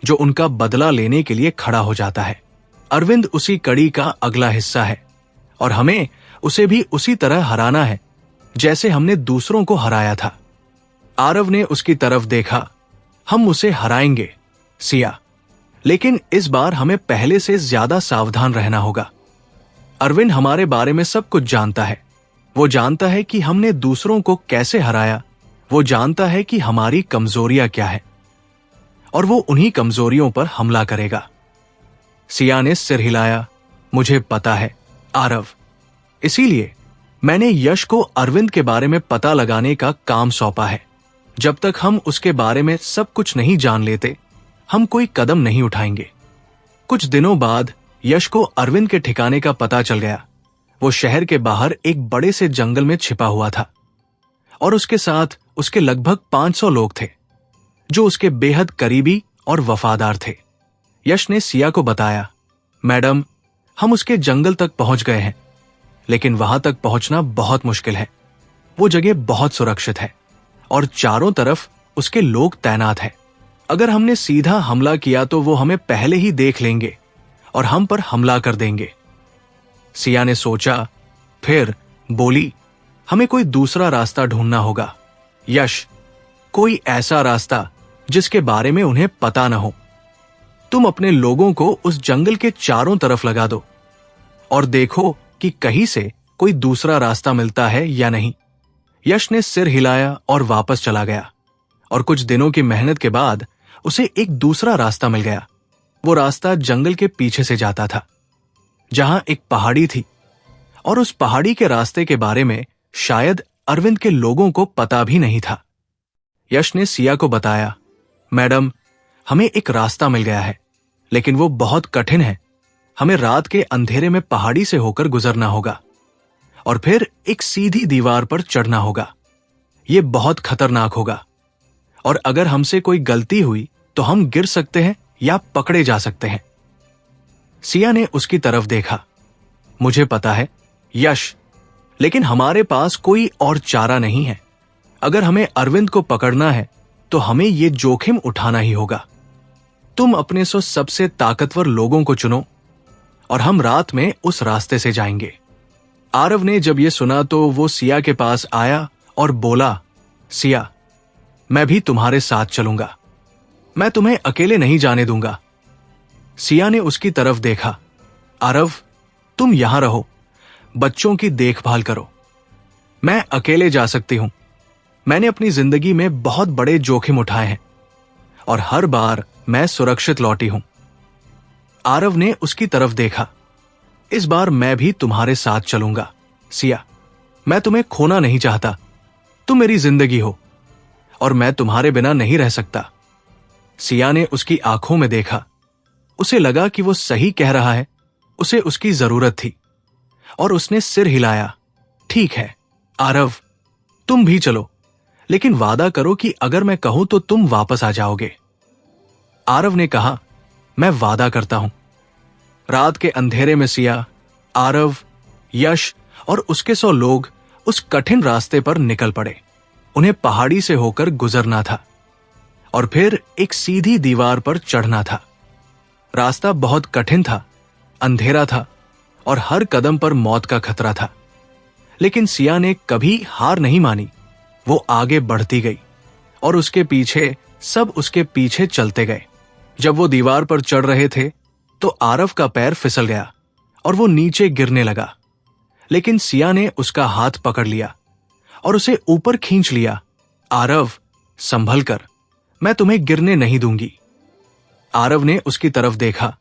जो उनका बदला लेने के लिए खड़ा हो जाता है। अरविंद उसी कड़ी का अगला हिस्सा है और हमें उसे भी उसी तरह हराना है जैसे हमने दूसरों को हराया था। आरव ने उसकी तरफ देखा। हम उसे हराएंगे सिया, लेकिन इस बार हमें पहले से ज्यादा सावधान रहना होगा। अरविंद हमारे बारे में सब कुछ जानता है। वो जानता है कि हमने दूसरों को कैसे हराया। वो जानता है कि हमारी कमजोरियां क्या है और वो उन्हीं कमजोरियों पर हमला करेगा। सिया ने सिर हिलाया। मुझे पता है आरव, इसीलिए मैंने यश को अरविंद के बारे में पता लगाने का काम सौंपा है। जब तक हम उसके बारे में सब कुछ नहीं जान लेते, हम कोई कदम नहीं उठाएंगे। कुछ दिनों बाद यश को अरविंद के ठिकाने का पता चल गया। वो शहर के बाहर एक बड़े से जंगल में छिपा हुआ था और उसके साथ उसके लगभग 500 लोग थे जो उसके बेहद करीबी और वफादार थे। यश ने सिया को बताया, मैडम, हम उसके जंगल तक पहुंच गए हैं, लेकिन वहां तक पहुंचना बहुत मुश्किल है। वो जगह बहुत सुरक्षित है और चारों तरफ उसके लोग तैनात हैं। अगर हमने सीधा हमला किया तो वो हमें पहले ही देख लेंगे और हम पर हमला कर देंगे। सिया ने सोचा, फिर बोली, हमें कोई दूसरा रास्ता ढूंढना होगा। यश, कोई ऐसा रास्ता जिसके बारे में उन्हें पता न हो। तुम अपने लोगों को उस जंगल के चारों तरफ लगा दो और देखो कि कहीं से कोई दूसरा रास्ता मिलता है या नहीं। यश ने सिर हिलाया और वापस चला गया, और कुछ दिनों की मेहनत के बाद उसे एक दूसरा रास्ता मिल गया। वो रास्ता जंगल के पीछे से जाता था, जहां एक पहाड़ी थी, और उस पहाड़ी के रास्ते के बारे में शायद अरविंद के लोगों को पता भी नहीं था। यश ने सिया को बताया, मैडम, हमें एक रास्ता मिल गया है, लेकिन वो बहुत कठिन है। हमें रात के अंधेरे में पहाड़ी से होकर गुजरना होगा और फिर एक सीधी दीवार पर चढ़ना होगा। ये बहुत खतरनाक होगा, और अगर हमसे कोई गलती हुई तो हम गिर सकते हैं या पकड़े जा सकते हैं। सिया ने उसकी तरफ देखा। मुझे पता है यश, लेकिन हमारे पास कोई और चारा नहीं है। अगर हमें अरविंद को पकड़ना है तो हमें यह जोखिम उठाना ही होगा। तुम अपने सबसे ताकतवर लोगों को चुनो और हम रात में उस रास्ते से जाएंगे। आरव ने जब यह सुना तो वो सिया के पास आया और बोला, सिया, मैं भी तुम्हारे साथ चलूंगा। मैं तुम्हें अकेले नहीं जाने दूंगा। सिया ने उसकी तरफ देखा। आरव, तुम यहां रहो, बच्चों की देखभाल करो। मैं अकेले जा सकती हूं। मैंने अपनी जिंदगी में बहुत बड़े जोखिम उठाए हैं और हर बार मैं सुरक्षित लौटी हूं। आरव ने उसकी तरफ देखा। इस बार मैं भी तुम्हारे साथ चलूंगा। सिया, मैं तुम्हें खोना नहीं चाहता। तुम मेरी जिंदगी हो और मैं तुम्हारे बिना नहीं रह सकता। सिया ने उसकी आंखों में देखा। उसे लगा कि वो सही कह रहा है। उसे उसकी जरूरत थी और उसने सिर हिलाया। ठीक है आरव, तुम भी चलो, लेकिन वादा करो कि अगर मैं कहूं तो तुम वापस आ जाओगे। आरव ने कहा, मैं वादा करता हूं। रात के अंधेरे में सिया, आरव, यश और उसके 100 लोग उस कठिन रास्ते पर निकल पड़े। उन्हें पहाड़ी से होकर गुजरना था और फिर एक सीधी दीवार पर चढ़ना था। रास्ता बहुत कठिन था, अंधेरा था और हर कदम पर मौत का खतरा था, लेकिन सिया ने कभी हार नहीं मानी। वो आगे बढ़ती गई और उसके पीछे सब उसके पीछे चलते गए। जब वो दीवार पर चढ़ रहे थे तो आरव का पैर फिसल गया और वो नीचे गिरने लगा, लेकिन सिया ने उसका हाथ पकड़ लिया और उसे ऊपर खींच लिया। आरव, संभल कर, मैं तुम्हें गिरने नहीं दूंगी। आरव ने उसकी तरफ देखा।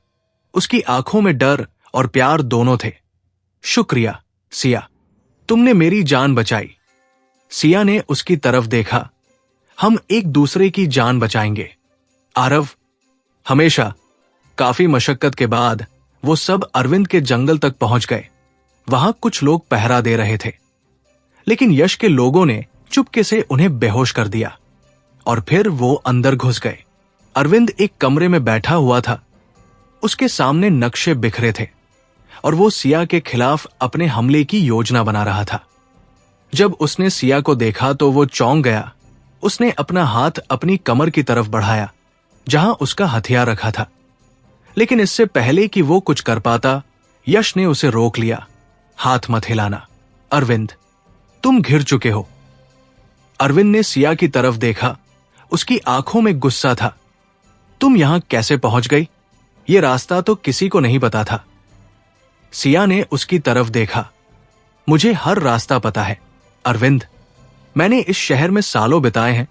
उसकी आंखों में डर और प्यार दोनों थे। शुक्रिया सिया, तुमने मेरी जान बचाई। सिया ने उसकी तरफ देखा। हम एक दूसरे की जान बचाएंगे। आरव, हमेशा। काफी मशक्कत के बाद वो सब अरविंद के जंगल तक पहुंच गए। वहां कुछ लोग पहरा दे रहे थे, लेकिन यश के लोगों ने चुपके से उन्हें बेहोश कर दिया और फिर वो अंदर घुस गए। अरविंद एक कमरे में बैठा हुआ था। उसके सामने नक्शे बिखरे थे और वो सिया के खिलाफ अपने हमले की योजना बना रहा था। जब उसने सिया को देखा तो वो चौंक गया। उसने अपना हाथ अपनी कमर की तरफ बढ़ाया, जहां उसका हथियार रखा था, लेकिन इससे पहले कि वो कुछ कर पाता, यश ने उसे रोक लिया। हाथ मत हिलाना। अरविंद, तुम घिर चुके हो। अरविंद ने सिया की तरफ देखा। उसकी आंखों में गुस्सा था। तुम यहां कैसे पहुंच गई? ये रास्ता तो किसी को नहीं पता था। सिया ने उसकी तरफ देखा। मुझे हर रास्ता पता है अरविंद। मैंने इस शहर में सालों बिताए हैं।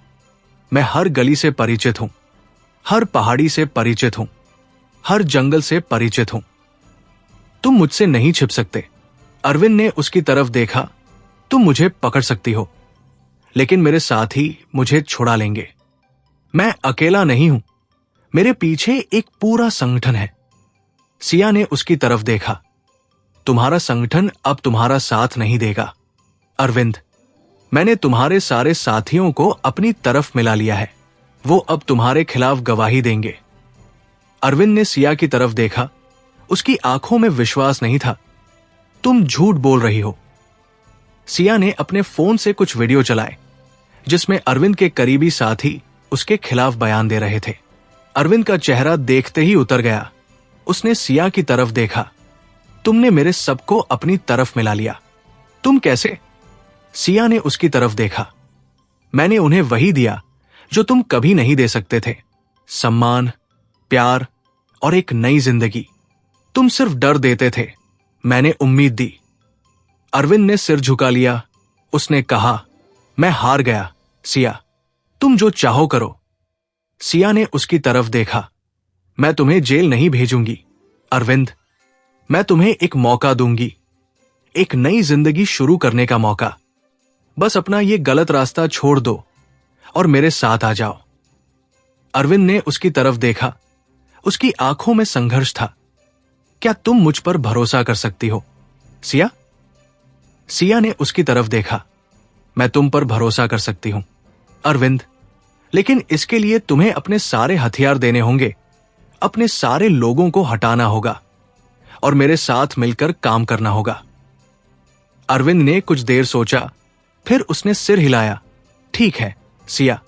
मैं हर गली से परिचित हूं, हर पहाड़ी से परिचित हूं, हर जंगल से परिचित हूं। तुम मुझसे नहीं छिप सकते। अरविंद ने उसकी तरफ देखा। तुम मुझे पकड़ सकती हो, लेकिन मेरे साथी मुझे छुड़ा लेंगे। मैं अकेला नहीं हूं, मेरे पीछे एक पूरा संगठन है। सिया ने उसकी तरफ देखा। तुम्हारा संगठन अब तुम्हारा साथ नहीं देगा अरविंद। मैंने तुम्हारे सारे साथियों को अपनी तरफ मिला लिया है। वो अब तुम्हारे खिलाफ गवाही देंगे। अरविंद ने सिया की तरफ देखा। उसकी आंखों में विश्वास नहीं था। तुम झूठ बोल रही हो। सिया ने अपने फोन से कुछ वीडियो चलाए, जिसमें अरविंद के करीबी साथी उसके खिलाफ बयान दे रहे थे। अरविंद का चेहरा देखते ही उतर गया। उसने सिया की तरफ देखा। तुमने मेरे सबको अपनी तरफ मिला लिया। तुम कैसे? सिया ने उसकी तरफ देखा। मैंने उन्हें वही दिया जो तुम कभी नहीं दे सकते थे, सम्मान, प्यार और एक नई जिंदगी। तुम सिर्फ डर देते थे, मैंने उम्मीद दी। अरविंद ने सिर झुका लिया। उसने कहा, मैं हार गया सिया, तुम जो चाहो करो। सिया ने उसकी तरफ देखा। मैं तुम्हें जेल नहीं भेजूंगी अरविंद, मैं तुम्हें एक मौका दूंगी, एक नई जिंदगी शुरू करने का मौका। बस अपना ये गलत रास्ता छोड़ दो और मेरे साथ आ जाओ। अरविंद ने उसकी तरफ देखा। उसकी आंखों में संघर्ष था। क्या तुम मुझ पर भरोसा कर सकती हो सिया? सिया ने उसकी तरफ देखा। मैं तुम पर भरोसा कर सकती हूं अरविंद, लेकिन इसके लिए तुम्हें अपने सारे हथियार देने होंगे, अपने सारे लोगों को हटाना होगा और मेरे साथ मिलकर काम करना होगा। अरविंद ने कुछ देर सोचा, फिर उसने सिर हिलाया। ठीक है सिया,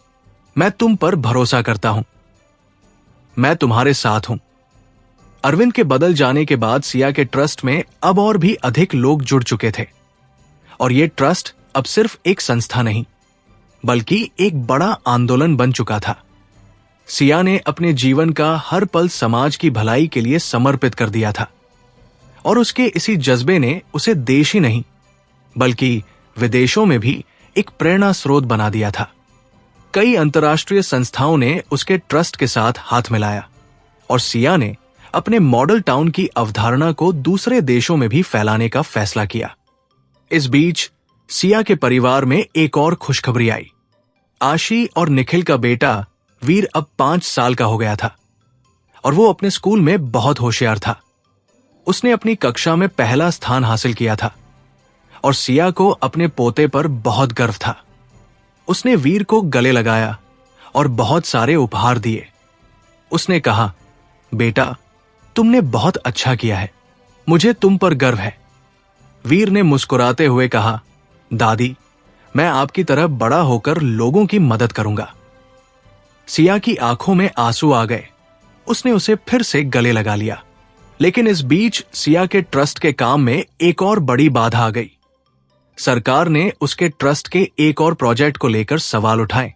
मैं तुम पर भरोसा करता हूं, मैं तुम्हारे साथ हूं। अरविंद के बदल जाने के बाद सिया के ट्रस्ट में अब और भी अधिक लोग जुड़ चुके थे और यह ट्रस्ट अब सिर्फ एक संस्था नहीं बल्कि एक बड़ा आंदोलन बन चुका था। सिया ने अपने जीवन का हर पल समाज की भलाई के लिए समर्पित कर दिया था और उसके इसी जज्बे ने उसे देश ही नहीं बल्कि विदेशों में भी एक प्रेरणा स्रोत बना दिया था। कई अंतर्राष्ट्रीय संस्थाओं ने उसके ट्रस्ट के साथ हाथ मिलाया और सिया ने अपने मॉडल टाउन की अवधारणा को दूसरे देशों में भी फैलाने का फैसला किया। इस बीच सिया के परिवार में एक और खुशखबरी आई। आशी और निखिल का बेटा वीर अब 5 साल का हो गया था और वो अपने स्कूल में बहुत होशियार था। उसने अपनी कक्षा में पहला स्थान हासिल किया था और सिया को अपने पोते पर बहुत गर्व था। उसने वीर को गले लगाया और बहुत सारे उपहार दिए। उसने कहा, बेटा तुमने बहुत अच्छा किया है, मुझे तुम पर गर्व है। वीर ने मुस्कुराते हुए कहा, दादी मैं आपकी तरह बड़ा होकर लोगों की मदद करूंगा। सिया की आंखों में आंसू आ गए। उसने उसे फिर से गले लगा लिया। लेकिन इस बीच सिया के ट्रस्ट के काम में एक और बड़ी बाधा आ गई। सरकार ने उसके ट्रस्ट के एक और प्रोजेक्ट को लेकर सवाल उठाए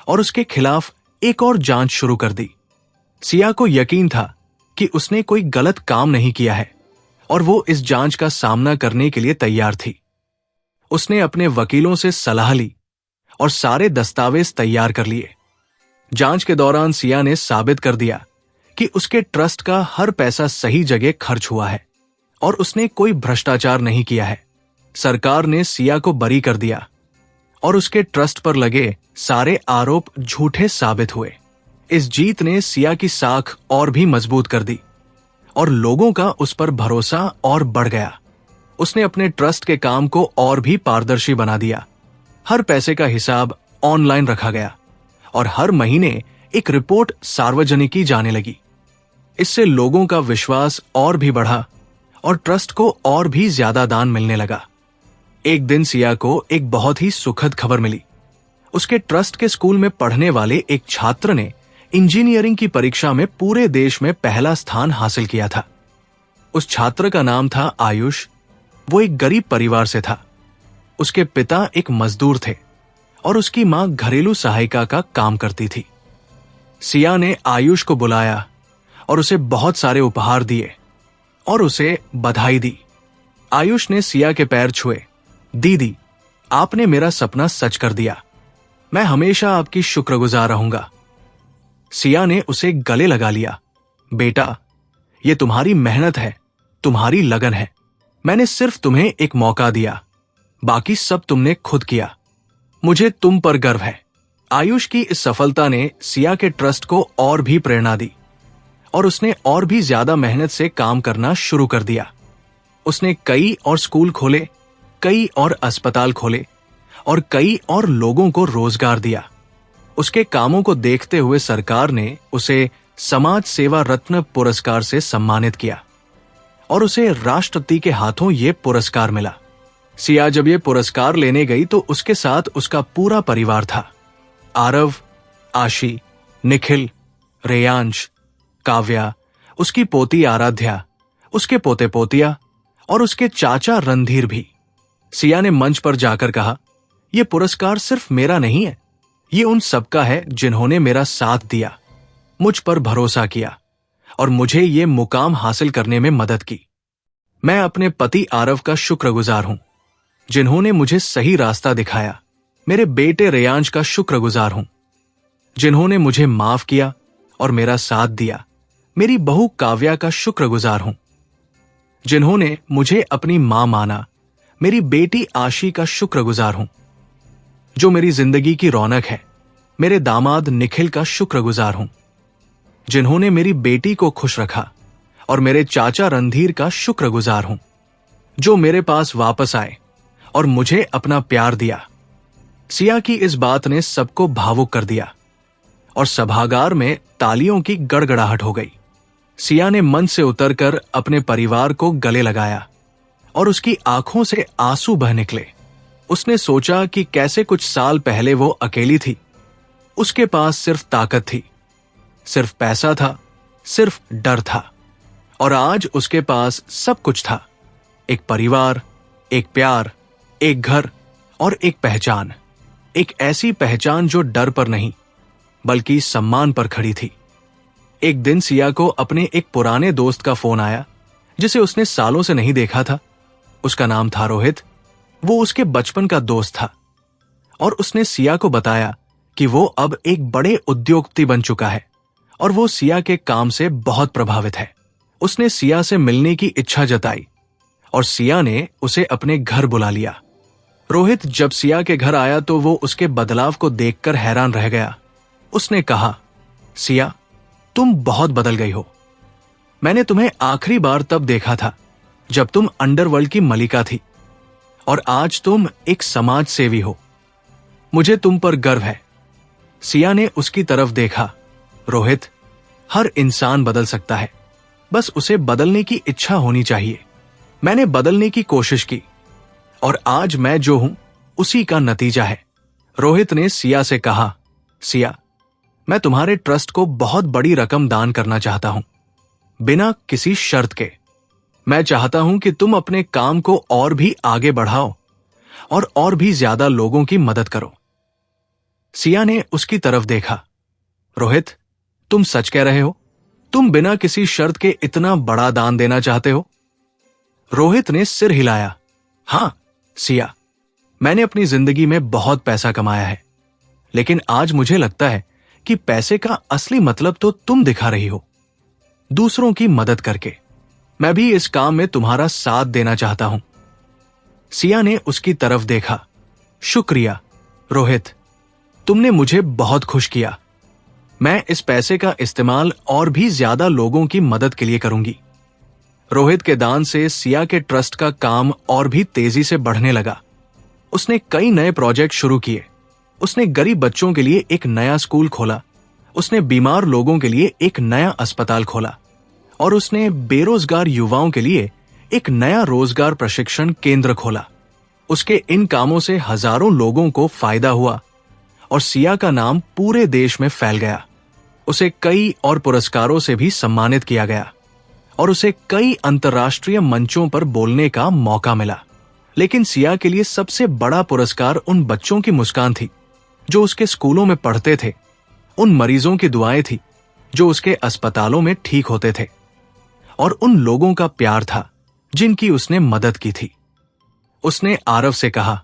और उसके खिलाफ एक और जांच शुरू कर दी। सिया को यकीन था कि उसने कोई गलत काम नहीं किया है और वो इस जांच का सामना करने के लिए तैयार थी। उसने अपने वकीलों से सलाह ली और सारे दस्तावेज तैयार कर लिए। जांच के दौरान सिया ने साबित कर दिया कि उसके ट्रस्ट का हर पैसा सही जगह खर्च हुआ है और उसने कोई भ्रष्टाचार नहीं किया है। सरकार ने सिया को बरी कर दिया और उसके ट्रस्ट पर लगे सारे आरोप झूठे साबित हुए। इस जीत ने सिया की साख और भी मजबूत कर दी और लोगों का उस पर भरोसा और बढ़ गया। उसने अपने ट्रस्ट के काम को और भी पारदर्शी बना दिया। हर पैसे का हिसाब ऑनलाइन रखा गया और हर महीने एक रिपोर्ट सार्वजनिक की जाने लगी। इससे लोगों का विश्वास और भी बढ़ा और ट्रस्ट को और भी ज्यादा दान मिलने लगा। एक दिन सिया को एक बहुत ही सुखद खबर मिली। उसके ट्रस्ट के स्कूल में पढ़ने वाले एक छात्र ने इंजीनियरिंग की परीक्षा में पूरे देश में पहला स्थान हासिल किया था। उस छात्र का नाम था आयुष। वो एक गरीब परिवार से था। उसके पिता एक मजदूर थे और उसकी मां घरेलू सहायिका का काम करती थी। सिया ने आयुष को बुलाया और उसे बहुत सारे उपहार दिए और उसे बधाई दी। आयुष ने सिया के पैर छुए। दीदी, आपने मेरा सपना सच कर दिया। मैं हमेशा आपकी शुक्रगुजार रहूंगा। सिया ने उसे गले लगा लिया। बेटा, यह तुम्हारी मेहनत है, तुम्हारी लगन है। मैंने सिर्फ तुम्हें एक मौका दिया, बाकी सब तुमने खुद किया। मुझे तुम पर गर्व है। आयुष की इस सफलता ने सिया के ट्रस्ट को और भी प्रेरणा दी और उसने और भी ज्यादा मेहनत से काम करना शुरू कर दिया। उसने कई और स्कूल खोले, कई और अस्पताल खोले और कई और लोगों को रोजगार दिया। उसके कामों को देखते हुए सरकार ने उसे समाज सेवा रत्न पुरस्कार से सम्मानित किया और उसे राष्ट्रपति के हाथों यह पुरस्कार मिला। सिया जब यह पुरस्कार लेने गई तो उसके साथ उसका पूरा परिवार था। आरव, आशी, निखिल, रेयांश, काव्या, उसकी पोती आराध्या, उसके पोते पोतिया और उसके चाचा रणधीर भी। सिया ने मंच पर जाकर कहा, यह पुरस्कार सिर्फ मेरा नहीं है, ये उन सबका है जिन्होंने मेरा साथ दिया, मुझ पर भरोसा किया और मुझे ये मुकाम हासिल करने में मदद की। मैं अपने पति आरव का शुक्रगुजार हूं, जिन्होंने मुझे सही रास्ता दिखाया। मेरे बेटे रेयांश का शुक्रगुजार हूं, जिन्होंने मुझे माफ किया और मेरा साथ दिया। मेरी बहू काव्या का शुक्रगुजार हूं, जिन्होंने मुझे अपनी मां माना। मेरी बेटी आशी का शुक्रगुजार हूं, जो मेरी जिंदगी की रौनक है। मेरे दामाद निखिल का शुक्रगुजार हूं, जिन्होंने मेरी बेटी को खुश रखा। और मेरे चाचा रणधीर का शुक्रगुजार हूं, जो मेरे पास वापस आए और मुझे अपना प्यार दिया। सिया की इस बात ने सबको भावुक कर दिया और सभागार में तालियों की गड़गड़ाहट हो गई। सिया ने मंच से उतरकर अपने परिवार को गले लगाया और उसकी आंखों से आंसू बह निकले। उसने सोचा कि कैसे कुछ साल पहले वो अकेली थी। उसके पास सिर्फ ताकत थी, सिर्फ पैसा था, सिर्फ डर था। और आज उसके पास सब कुछ था, एक परिवार, एक प्यार, एक घर और एक पहचान। एक ऐसी पहचान जो डर पर नहीं बल्कि सम्मान पर खड़ी थी। एक दिन सिया को अपने एक पुराने दोस्त का फोन आया, जिसे उसने सालों से नहीं देखा था। उसका नाम था रोहित। वो उसके बचपन का दोस्त था और उसने सिया को बताया कि वो अब एक बड़े उद्योगपति बन चुका है और वो सिया के काम से बहुत प्रभावित है। उसने सिया से मिलने की इच्छा जताई और सिया ने उसे अपने घर बुला लिया। रोहित जब सिया के घर आया तो वो उसके बदलाव को देखकर हैरान रह गया। उसने कहा, सिया, तुम बहुत बदल गई हो। मैंने तुम्हें आखिरी बार तब देखा था जब तुम अंडरवर्ल्ड की मलिका थी और आज तुम एक समाज सेवी हो। मुझे तुम पर गर्व है। सिया ने उसकी तरफ देखा। रोहित, हर इंसान बदल सकता है, बस उसे बदलने की इच्छा होनी चाहिए। मैंने बदलने की कोशिश की और आज मैं जो हूं उसी का नतीजा है। रोहित ने सिया से कहा, सिया, मैं तुम्हारे ट्रस्ट को बहुत बड़ी रकम दान करना चाहता हूं, बिना किसी शर्त के। मैं चाहता हूं कि तुम अपने काम को और भी आगे बढ़ाओ और भी ज्यादा लोगों की मदद करो। सिया ने उसकी तरफ देखा। रोहित, तुम सच कह रहे हो? तुम बिना किसी शर्त के इतना बड़ा दान देना चाहते हो? रोहित ने सिर हिलाया। हां सिया, मैंने अपनी जिंदगी में बहुत पैसा कमाया है, लेकिन आज मुझे लगता है कि पैसे का असली मतलब तो तुम दिखा रही हो, दूसरों की मदद करके। मैं भी इस काम में तुम्हारा साथ देना चाहता हूं। सिया ने उसकी तरफ देखा। शुक्रिया रोहित, तुमने मुझे बहुत खुश किया। मैं इस पैसे का इस्तेमाल और भी ज्यादा लोगों की मदद के लिए करूंगी। रोहित के दान से सिया के ट्रस्ट का काम और भी तेजी से बढ़ने लगा। उसने कई नए प्रोजेक्ट शुरू किए। उसने गरीब बच्चों के लिए एक नया स्कूल खोला, उसने बीमार लोगों के लिए एक नया अस्पताल खोला और उसने बेरोजगार युवाओं के लिए एक नया रोजगार प्रशिक्षण केंद्र खोला। उसके इन कामों से हजारों लोगों को फायदा हुआ और सिया का नाम पूरे देश में फैल गया। उसे कई और पुरस्कारों से भी सम्मानित किया गया और उसे कई अंतर्राष्ट्रीय मंचों पर बोलने का मौका मिला। लेकिन सिया के लिए सबसे बड़ा पुरस्कार उन बच्चों की मुस्कान थी जो उसके स्कूलों में पढ़ते थे, उन मरीजों की दुआएं थी जो उसके अस्पतालों में ठीक होते थे और उन लोगों का प्यार था जिनकी उसने मदद की थी। उसने आरव से कहा,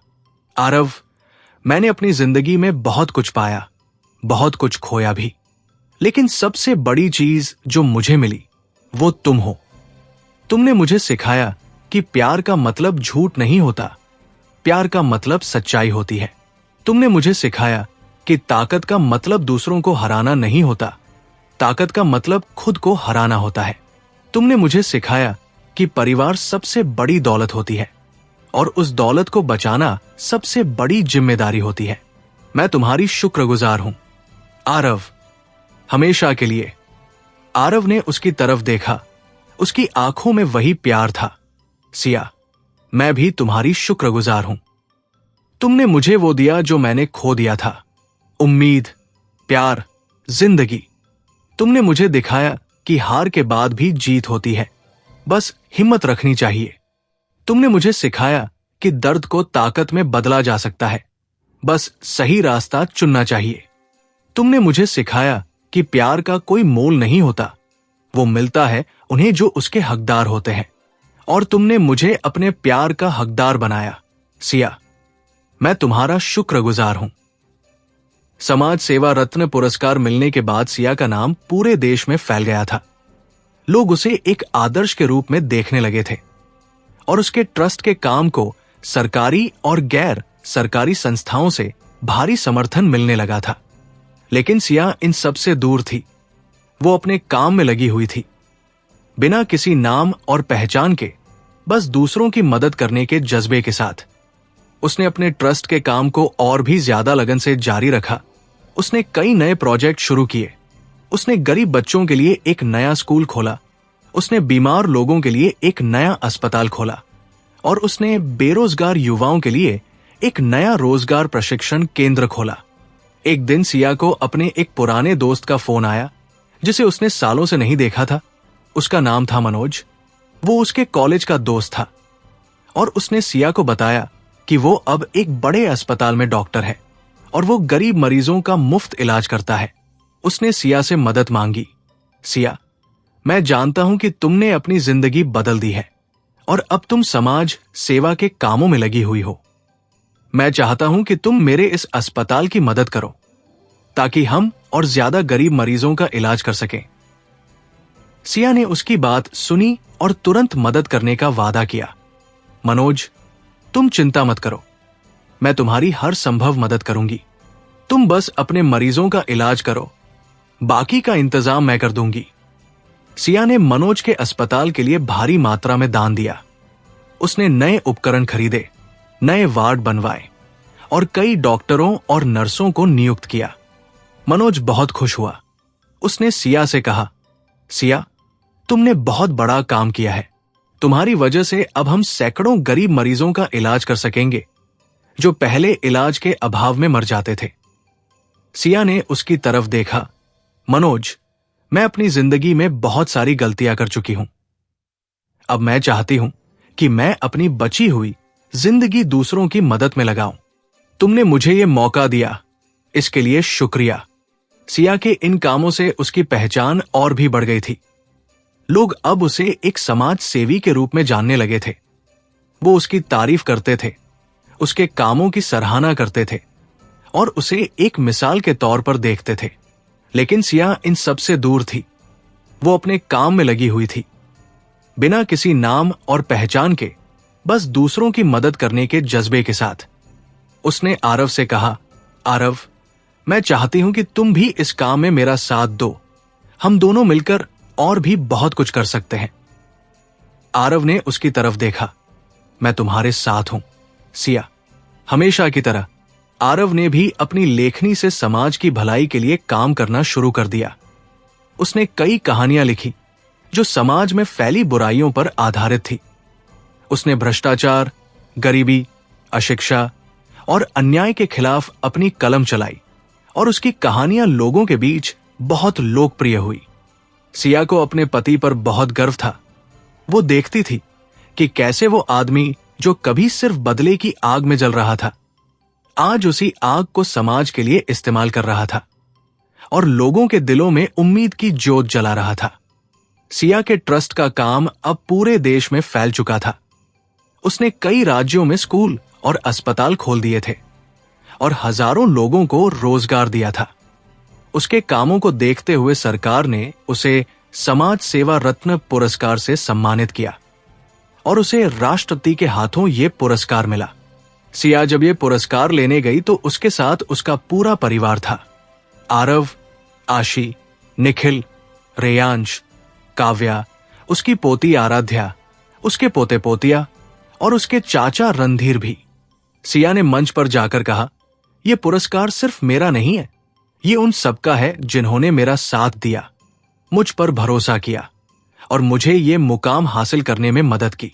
आरव, मैंने अपनी जिंदगी में बहुत कुछ पाया, बहुत कुछ खोया भी, लेकिन सबसे बड़ी चीज जो मुझे मिली वो तुम हो। तुमने मुझे सिखाया कि प्यार का मतलब झूठ नहीं होता, प्यार का मतलब सच्चाई होती है। तुमने मुझे सिखाया कि ताकत का मतलब दूसरों को हराना नहीं होता, ताकत का मतलब खुद को हराना होता है। तुमने मुझे सिखाया कि परिवार सबसे बड़ी दौलत होती है और उस दौलत को बचाना सबसे बड़ी जिम्मेदारी होती है। मैं तुम्हारी शुक्रगुजार हूं आरव, हमेशा के लिए। आरव ने उसकी तरफ देखा। उसकी आंखों में वही प्यार था। सिया, मैं भी तुम्हारी शुक्रगुजार हूं। तुमने मुझे वो दिया जो मैंने खो दिया था, उम्मीद, प्यार, जिंदगी। तुमने मुझे दिखाया कि हार के बाद भी जीत होती है, बस हिम्मत रखनी चाहिए। तुमने मुझे सिखाया कि दर्द को ताकत में बदला जा सकता है, बस सही रास्ता चुनना चाहिए। तुमने मुझे सिखाया कि प्यार का कोई मोल नहीं होता, वो मिलता है उन्हें जो उसके हकदार होते हैं और तुमने मुझे अपने प्यार का हकदार बनाया। सिया, मैं तुम्हारा शुक्रगुजार हूं। समाज सेवा रत्न पुरस्कार मिलने के बाद सिया का नाम पूरे देश में फैल गया था। लोग उसे एक आदर्श के रूप में देखने लगे थे और उसके ट्रस्ट के काम को सरकारी और गैर सरकारी संस्थाओं से भारी समर्थन मिलने लगा था। लेकिन सिया इन सब से दूर थी। वो अपने काम में लगी हुई थी, बिना किसी नाम और पहचान के, बस दूसरों की मदद करने के जज्बे के साथ। उसने अपने ट्रस्ट के काम को और भी ज्यादा लगन से जारी रखा। उसने कई नए प्रोजेक्ट शुरू किए। उसने गरीब बच्चों के लिए एक नया स्कूल खोला। उसने बीमार लोगों के लिए एक नया अस्पताल खोला और उसने बेरोजगार युवाओं के लिए एक नया रोजगार प्रशिक्षण केंद्र खोला। एक दिन सिया को अपने एक पुराने दोस्त का फोन आया जिसे उसने सालों से नहीं देखा था। उसका नाम था मनोज। वो उसके कॉलेज का दोस्त था और उसने सिया को बताया कि वो अब एक बड़े अस्पताल में डॉक्टर है और वो गरीब मरीजों का मुफ्त इलाज करता है। उसने सिया से मदद मांगी। सिया, मैं जानता हूं कि तुमने अपनी जिंदगी बदल दी है और अब तुम समाज सेवा के कामों में लगी हुई हो। मैं चाहता हूं कि तुम मेरे इस अस्पताल की मदद करो ताकि हम और ज्यादा गरीब मरीजों का इलाज कर सकें। सिया ने उसकी बात सुनी और तुरंत मदद करने का वादा किया। मनोज, तुम चिंता मत करो, मैं तुम्हारी हर संभव मदद करूंगी। तुम बस अपने मरीजों का इलाज करो, बाकी का इंतजाम मैं कर दूंगी। सिया ने मनोज के अस्पताल के लिए भारी मात्रा में दान दिया। उसने नए उपकरण खरीदे, नए वार्ड बनवाए और कई डॉक्टरों और नर्सों को नियुक्त किया। मनोज बहुत खुश हुआ। उसने सिया से कहा, सिया, तुमने बहुत बड़ा काम किया है। तुम्हारी वजह से अब हम सैकड़ों गरीब मरीजों का इलाज कर सकेंगे जो पहले इलाज के अभाव में मर जाते थे। सिया ने उसकी तरफ देखा। मनोज, मैं अपनी जिंदगी में बहुत सारी गलतियां कर चुकी हूं। अब मैं चाहती हूं कि मैं अपनी बची हुई जिंदगी दूसरों की मदद में लगाऊं। तुमने मुझे यह मौका दिया, इसके लिए शुक्रिया। सिया के इन कामों से उसकी पहचान और भी बढ़ गई थी। लोग अब उसे एक समाज सेवी के रूप में जानने लगे थे। वो उसकी तारीफ करते थे, उसके कामों की सराहना करते थे और उसे एक मिसाल के तौर पर देखते थे। लेकिन सिया इन सब से दूर थी। वो अपने काम में लगी हुई थी, बिना किसी नाम और पहचान के, बस दूसरों की मदद करने के जज्बे के साथ। उसने आरव से कहा, आरव, मैं चाहती हूं कि तुम भी इस काम में मेरा साथ दो। हम दोनों मिलकर और भी बहुत कुछ कर सकते हैं। आरव ने उसकी तरफ देखा। मैं तुम्हारे साथ हूं सिया। हमेशा की तरह आरव ने भी अपनी लेखनी से समाज की भलाई के लिए काम करना शुरू कर दिया। उसने कई कहानियां लिखी जो समाज में फैली बुराइयों पर आधारित थी। उसने भ्रष्टाचार, गरीबी, अशिक्षा और अन्याय के खिलाफ अपनी कलम चलाई और उसकी कहानियां लोगों के बीच बहुत लोकप्रिय हुई। सिया को अपने पति पर बहुत गर्व था। वो देखती थी कि कैसे वो आदमी जो कभी सिर्फ बदले की आग में जल रहा था, आज उसी आग को समाज के लिए इस्तेमाल कर रहा था और लोगों के दिलों में उम्मीद की ज्योत जला रहा था। सिया के ट्रस्ट का काम अब पूरे देश में फैल चुका था। उसने कई राज्यों में स्कूल और अस्पताल खोल दिए थे और हजारों लोगों को रोजगार दिया था। उसके कामों को देखते हुए सरकार ने उसे समाज सेवा रत्न पुरस्कार से सम्मानित किया और उसे राष्ट्रपति के हाथों यह पुरस्कार मिला। सिया जब ये पुरस्कार लेने गई तो उसके साथ उसका पूरा परिवार था। आरव, आशी, निखिल, रेयांश, काव्या, उसकी पोती आराध्या, उसके पोते पोतिया और उसके चाचा रणधीर भी। सिया ने मंच पर जाकर कहा, यह पुरस्कार सिर्फ मेरा नहीं है, ये उन सबका है जिन्होंने मेरा साथ दिया, मुझ पर भरोसा किया और मुझे ये मुकाम हासिल करने में मदद की।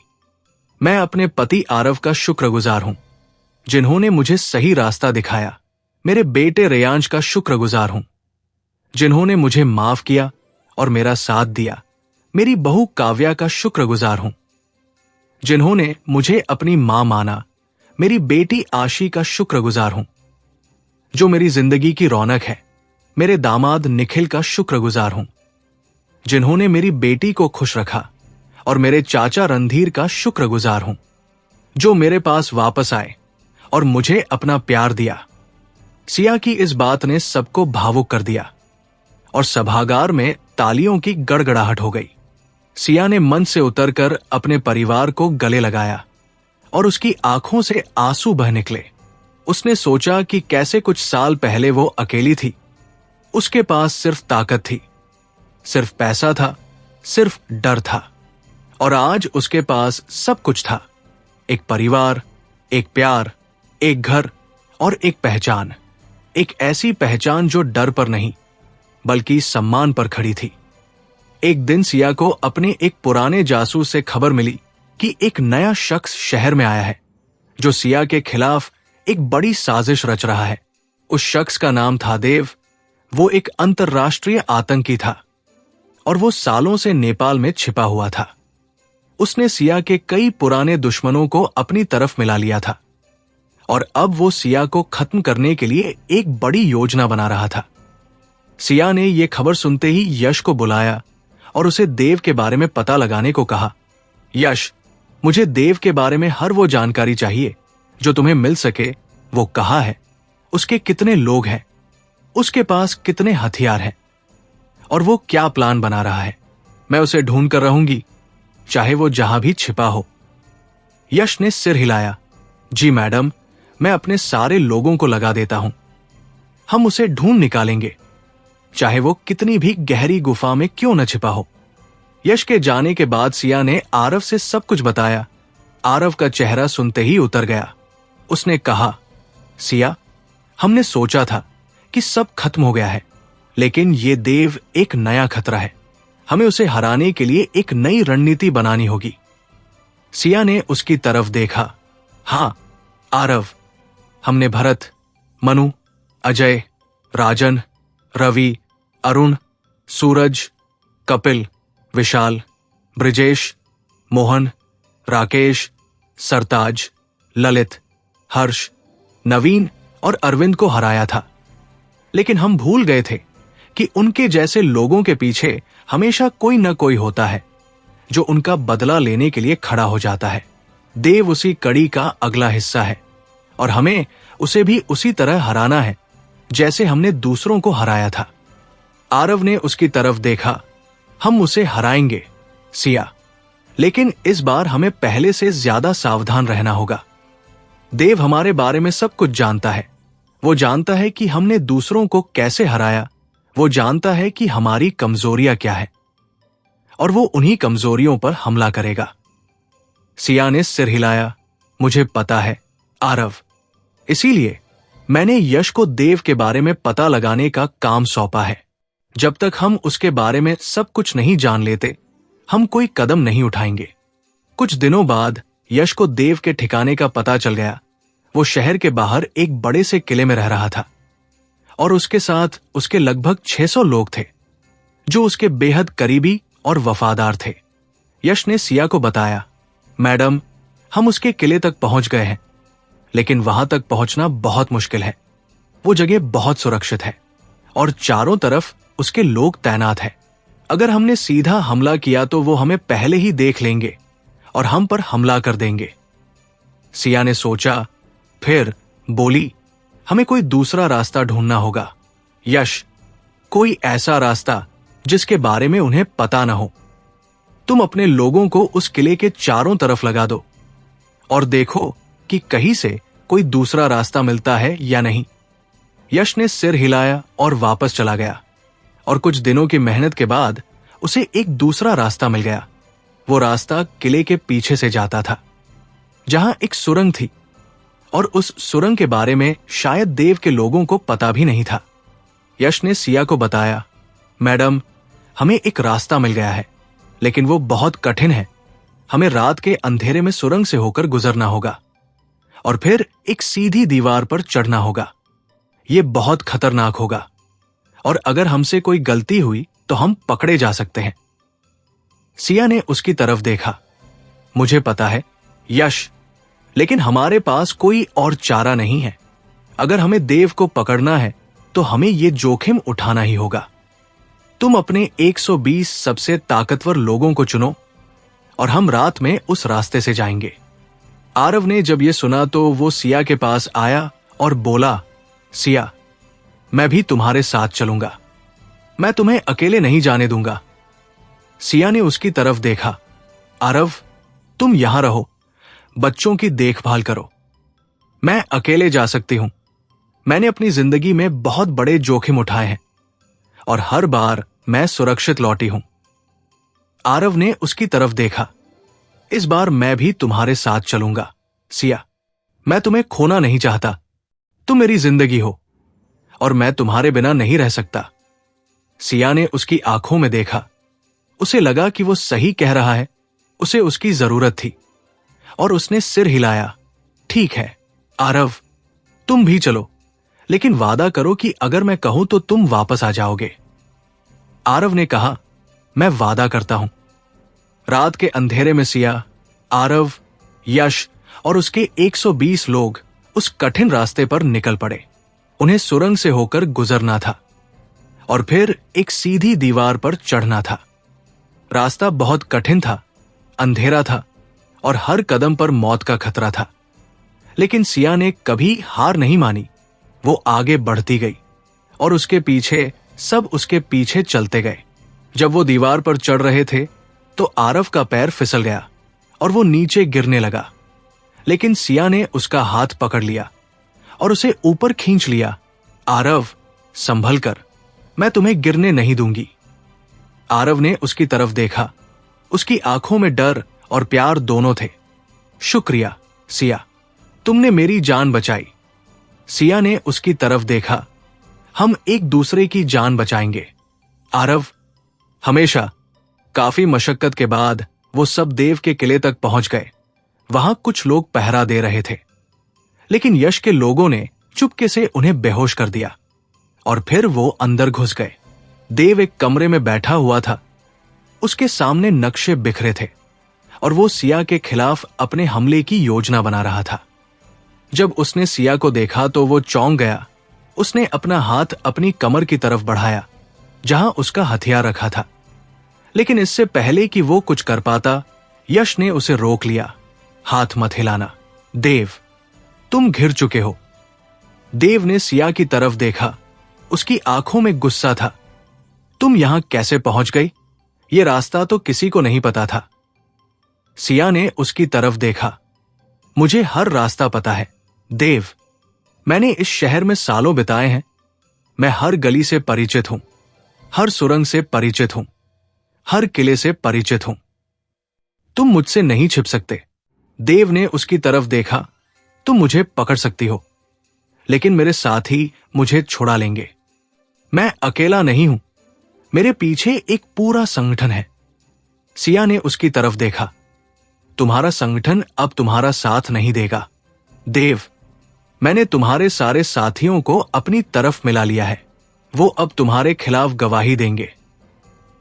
मैं अपने पति आरव का शुक्रगुजार हूं जिन्होंने मुझे सही रास्ता दिखाया। मेरे बेटे रेयांश का शुक्रगुजार हूं जिन्होंने मुझे माफ किया और मेरा साथ दिया। मेरी बहू काव्या का शुक्रगुजार हूं जिन्होंने मुझे अपनी मां माना। मेरी बेटी आशी का शुक्रगुजार हूं जो मेरी जिंदगी की रौनक है। मेरे दामाद निखिल का शुक्रगुजार हूं जिन्होंने मेरी बेटी को खुश रखा और मेरे चाचा रणधीर का शुक्रगुजार हूं, जो मेरे पास वापस आए और मुझे अपना प्यार दिया। सिया की इस बात ने सबको भावुक कर दिया और सभागार में तालियों की गड़गड़ाहट हो गई। सिया ने मंच से उतरकर अपने परिवार को गले लगाया और उसकी आंखों से आंसू बह निकले। उसने सोचा कि कैसे कुछ साल पहले वो अकेली थी। उसके पास सिर्फ ताकत थी, सिर्फ पैसा था, सिर्फ डर था, और आज उसके पास सब कुछ था। एक परिवार, एक प्यार, एक घर और एक पहचान। एक ऐसी पहचान जो डर पर नहीं बल्कि सम्मान पर खड़ी थी। एक दिन सिया को अपने एक पुराने जासूस से खबर मिली कि एक नया शख्स शहर में आया है जो सिया के खिलाफ एक बड़ी साजिश रच रहा है। उस शख्स का नाम था देव। वो एक अंतर्राष्ट्रीय आतंकी था और वो सालों से नेपाल में छिपा हुआ था। उसने सिया के कई पुराने दुश्मनों को अपनी तरफ मिला लिया था और अब वो सिया को खत्म करने के लिए एक बड़ी योजना बना रहा था। सिया ने यह खबर सुनते ही यश को बुलाया और उसे देव के बारे में पता लगाने को कहा। यश, मुझे देव के बारे में हर वो जानकारी चाहिए जो तुम्हें मिल सके। वो कहाँ है, उसके कितने लोग हैं, उसके पास कितने हथियार हैं और वो क्या प्लान बना रहा है। मैं उसे ढूंढ कर रहूंगी, चाहे वो जहां भी छिपा हो। यश ने सिर हिलाया। जी मैडम, मैं अपने सारे लोगों को लगा देता हूं। हम उसे ढूंढ निकालेंगे, चाहे वो कितनी भी गहरी गुफा में क्यों न छिपा हो। यश के जाने के बाद सिया ने आरव से सब कुछ बताया। आरव का चेहरा सुनते ही उतर गया। उसने कहा, सिया, हमने सोचा था कि सब खत्म हो गया है, लेकिन ये देव एक नया खतरा है। हमें उसे हराने के लिए एक नई रणनीति बनानी होगी। सिया ने उसकी तरफ देखा। हां आरव, हमने भरत, मनु, अजय, राजन, रवि, अरुण, सूरज, कपिल, विशाल, ब्रिजेश, मोहन, राकेश, सरताज, ललित, हर्ष, नवीन और अरविंद को हराया था। लेकिन हम भूल गए थे कि उनके जैसे लोगों के पीछे हमेशा कोई न कोई होता है जो उनका बदला लेने के लिए खड़ा हो जाता है। देव उसी कड़ी का अगला हिस्सा है और हमें उसे भी उसी तरह हराना है जैसे हमने दूसरों को हराया था। आरव ने उसकी तरफ देखा। हम उसे हराएंगे सिया, लेकिन इस बार हमें पहले से ज्यादा सावधान रहना होगा। देव हमारे बारे में सब कुछ जानता है। वो जानता है कि हमने दूसरों को कैसे हराया। वो जानता है कि हमारी कमजोरियां क्या है और वो उन्हीं कमजोरियों पर हमला करेगा। सिया ने सिर हिलाया। मुझे पता है आरव, इसीलिए मैंने यश को देव के बारे में पता लगाने का काम सौंपा है। जब तक हम उसके बारे में सब कुछ नहीं जान लेते, हम कोई कदम नहीं उठाएंगे। कुछ दिनों बाद यश को देव के ठिकाने का पता चल गया। वो शहर के बाहर एक बड़े से किले में रह रहा था और उसके साथ उसके लगभग 600 लोग थे जो उसके बेहद करीबी और वफादार थे। यश ने सिया को बताया, मैडम, हम उसके किले तक पहुंच गए हैं, लेकिन वहां तक पहुंचना बहुत मुश्किल है। वो जगह बहुत सुरक्षित है और चारों तरफ उसके लोग तैनात हैं। अगर हमने सीधा हमला किया तो वो हमें पहले ही देख लेंगे और हम पर हमला कर देंगे। सिया ने सोचा, फिर बोली, हमें कोई दूसरा रास्ता ढूंढना होगा। यश, कोई ऐसा रास्ता जिसके बारे में उन्हें पता न हो। तुम अपने लोगों को उस किले के चारों तरफ लगा दो और देखो कि कहीं से कोई दूसरा रास्ता मिलता है या नहीं। यश ने सिर हिलाया और वापस चला गया और कुछ दिनों की मेहनत के बाद उसे एक दूसरा रास्ता मिल गया। वो रास्ता किले के पीछे से जाता था, जहां एक सुरंग थी और उस सुरंग के बारे में शायद देव के लोगों को पता भी नहीं था। यश ने सिया को बताया, मैडम, हमें एक रास्ता मिल गया है, लेकिन वो बहुत कठिन है। हमें रात के अंधेरे में सुरंग से होकर गुजरना होगा और फिर एक सीधी दीवार पर चढ़ना होगा। ये बहुत खतरनाक होगा और अगर हमसे कोई गलती हुई तो हम पकड़े जा सकते हैं। सिया ने उसकी तरफ देखा। मुझे पता है यश, लेकिन हमारे पास कोई और चारा नहीं है। अगर हमें देव को पकड़ना है तो हमें ये जोखिम उठाना ही होगा। तुम अपने 120 सबसे ताकतवर लोगों को चुनो और हम रात में उस रास्ते से जाएंगे। आरव ने जब ये सुना तो वो सिया के पास आया और बोला, सिया, मैं भी तुम्हारे साथ चलूंगा, मैं तुम्हें अकेले नहीं जाने दूंगा। सिया ने उसकी तरफ देखा। आरव, तुम यहां रहो, बच्चों की देखभाल करो, मैं अकेले जा सकती हूं। मैंने अपनी जिंदगी में बहुत बड़े जोखिम उठाए हैं और हर बार मैं सुरक्षित लौटी हूं। आरव ने उसकी तरफ देखा। इस बार मैं भी तुम्हारे साथ चलूंगा सिया, मैं तुम्हें खोना नहीं चाहता, तुम मेरी जिंदगी हो और मैं तुम्हारे बिना नहीं रह सकता। सिया ने उसकी आंखों में देखा। उसे लगा कि वो सही कह रहा है, उसे उसकी जरूरत थी और उसने सिर हिलाया। ठीक है आरव, तुम भी चलो, लेकिन वादा करो कि अगर मैं कहूं तो तुम वापस आ जाओगे। आरव ने कहा, मैं वादा करता हूं। रात के अंधेरे में सिया, आरव, यश और उसके 120 लोग उस कठिन रास्ते पर निकल पड़े। उन्हें सुरंग से होकर गुजरना था और फिर एक सीधी दीवार पर चढ़ना था। रास्ता बहुत कठिन था, अंधेरा था और हर कदम पर मौत का खतरा था, लेकिन सिया ने कभी हार नहीं मानी। वो आगे बढ़ती गई और उसके पीछे सब उसके पीछे चलते गए। जब वो दीवार पर चढ़ रहे थे तो आरव का पैर फिसल गया और वो नीचे गिरने लगा, लेकिन सिया ने उसका हाथ पकड़ लिया और उसे ऊपर खींच लिया। आरव, संभल कर, मैं तुम्हें गिरने नहीं दूंगी। आरव ने उसकी तरफ देखा। उसकी आंखों में डर और प्यार दोनों थे। शुक्रिया सिया, तुमने मेरी जान बचाई। सिया ने उसकी तरफ देखा। हम एक दूसरे की जान बचाएंगे आरव, हमेशा। काफी मशक्कत के बाद वो सब देव के किले तक पहुंच गए। वहां कुछ लोग पहरा दे रहे थे, लेकिन यश के लोगों ने चुपके से उन्हें बेहोश कर दिया और फिर वो अंदर घुस गए। देव एक कमरे में बैठा हुआ था। उसके सामने नक्शे बिखरे थे और वो सिया के खिलाफ अपने हमले की योजना बना रहा था। जब उसने सिया को देखा तो वो चौंक गया। उसने अपना हाथ अपनी कमर की तरफ बढ़ाया जहां उसका हथियार रखा था, लेकिन इससे पहले कि वो कुछ कर पाता, यश ने उसे रोक लिया। हाथ मत हिलाना देव, तुम घिर चुके हो। देव ने सिया की तरफ देखा। उसकी आंखों में गुस्सा था। तुम यहां कैसे पहुंच गई? ये रास्ता तो किसी को नहीं पता था। सिया ने उसकी तरफ देखा। मुझे हर रास्ता पता है देव, मैंने इस शहर में सालों बिताए हैं। मैं हर गली से परिचित हूं, हर सुरंग से परिचित हूं, हर किले से परिचित हूं। तुम मुझसे नहीं छिप सकते। देव ने उसकी तरफ देखा। तुम मुझे पकड़ सकती हो, लेकिन मेरे साथी मुझे छुड़ा लेंगे। मैं अकेला नहीं हूं, मेरे पीछे एक पूरा संगठन है। सिया ने उसकी तरफ देखा। तुम्हारा संगठन अब तुम्हारा साथ नहीं देगा देव। मैंने तुम्हारे सारे साथियों को अपनी तरफ मिला लिया है। वो अब तुम्हारे खिलाफ गवाही देंगे।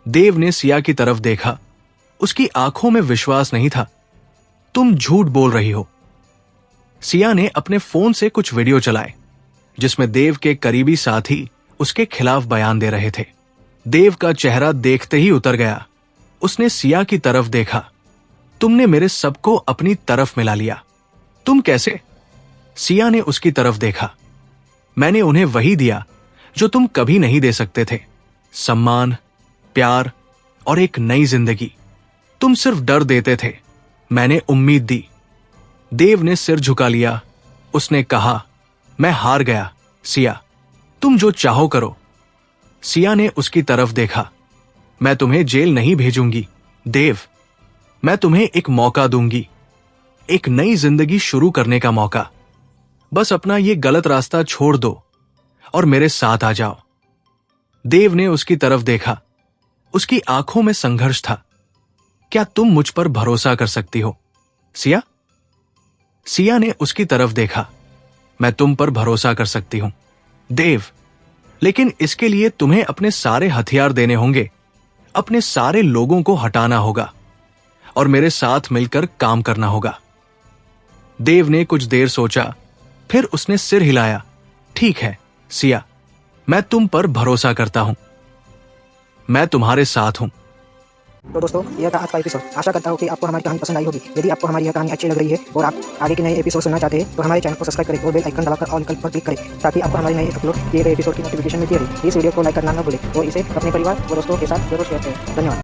देव ने सिया की तरफ देखा। उसकी आंखों में विश्वास नहीं था। तुम झूठ बोल रही हो। सिया ने अपने फोन से कुछ वीडियो चलाए जिसमें देव के करीबी साथी उसके खिलाफ बयान दे रहे थे। देव का चेहरा देखते ही उतर गया। उसने सिया की तरफ देखा। तुमने मेरे सबको अपनी तरफ मिला लिया। तुम कैसे? सिया ने उसकी तरफ देखा। मैंने उन्हें वही दिया जो तुम कभी नहीं दे सकते थे, सम्मान, प्यार और एक नई जिंदगी। तुम सिर्फ डर देते थे, मैंने उम्मीद दी। देव ने सिर झुका लिया। उसने कहा, मैं हार गया सिया, तुम जो चाहो करो। सिया ने उसकी तरफ देखा। मैं तुम्हें जेल नहीं भेजूंगी देव, मैं तुम्हें एक मौका दूंगी, एक नई जिंदगी शुरू करने का मौका। बस अपना ये गलत रास्ता छोड़ दो और मेरे साथ आ जाओ। देव ने उसकी तरफ देखा। उसकी आंखों में संघर्ष था। क्या तुम मुझ पर भरोसा कर सकती हो सिया? सिया ने उसकी तरफ देखा। मैं तुम पर भरोसा कर सकती हूं देव, लेकिन इसके लिए तुम्हें अपने सारे हथियार देने होंगे, अपने सारे लोगों को हटाना होगा और मेरे साथ मिलकर काम करना होगा। देव ने कुछ देर सोचा, फिर उसने सिर हिलाया। ठीक है सिया, मैं तुम पर भरोसा करता हूं, मैं तुम्हारे साथ हूं। तो दोस्तों यह था आज का एपिसोड। आशा करता हूँ कि आपको हमारी कहानी पसंद आई होगी। यदि आपको हमारी यह कहानी अच्छी लग रही है और आप आगे के नए एपिसोड सुनना चाहते हैं तो हमारे चैनल को सब्सक्राइब करें और बेल आइकन दबाकर ऑल विकल्प पर क्लिक करें ताकि आपको हमारे नए अपलोड किए गए एपिसोड की नोटिफिकेशन मिलती रहे। इस वीडियो को लाइक करना न भूलें और इसे अपने परिवार और दोस्तों के साथ जरूर शेयर करें। धन्यवाद।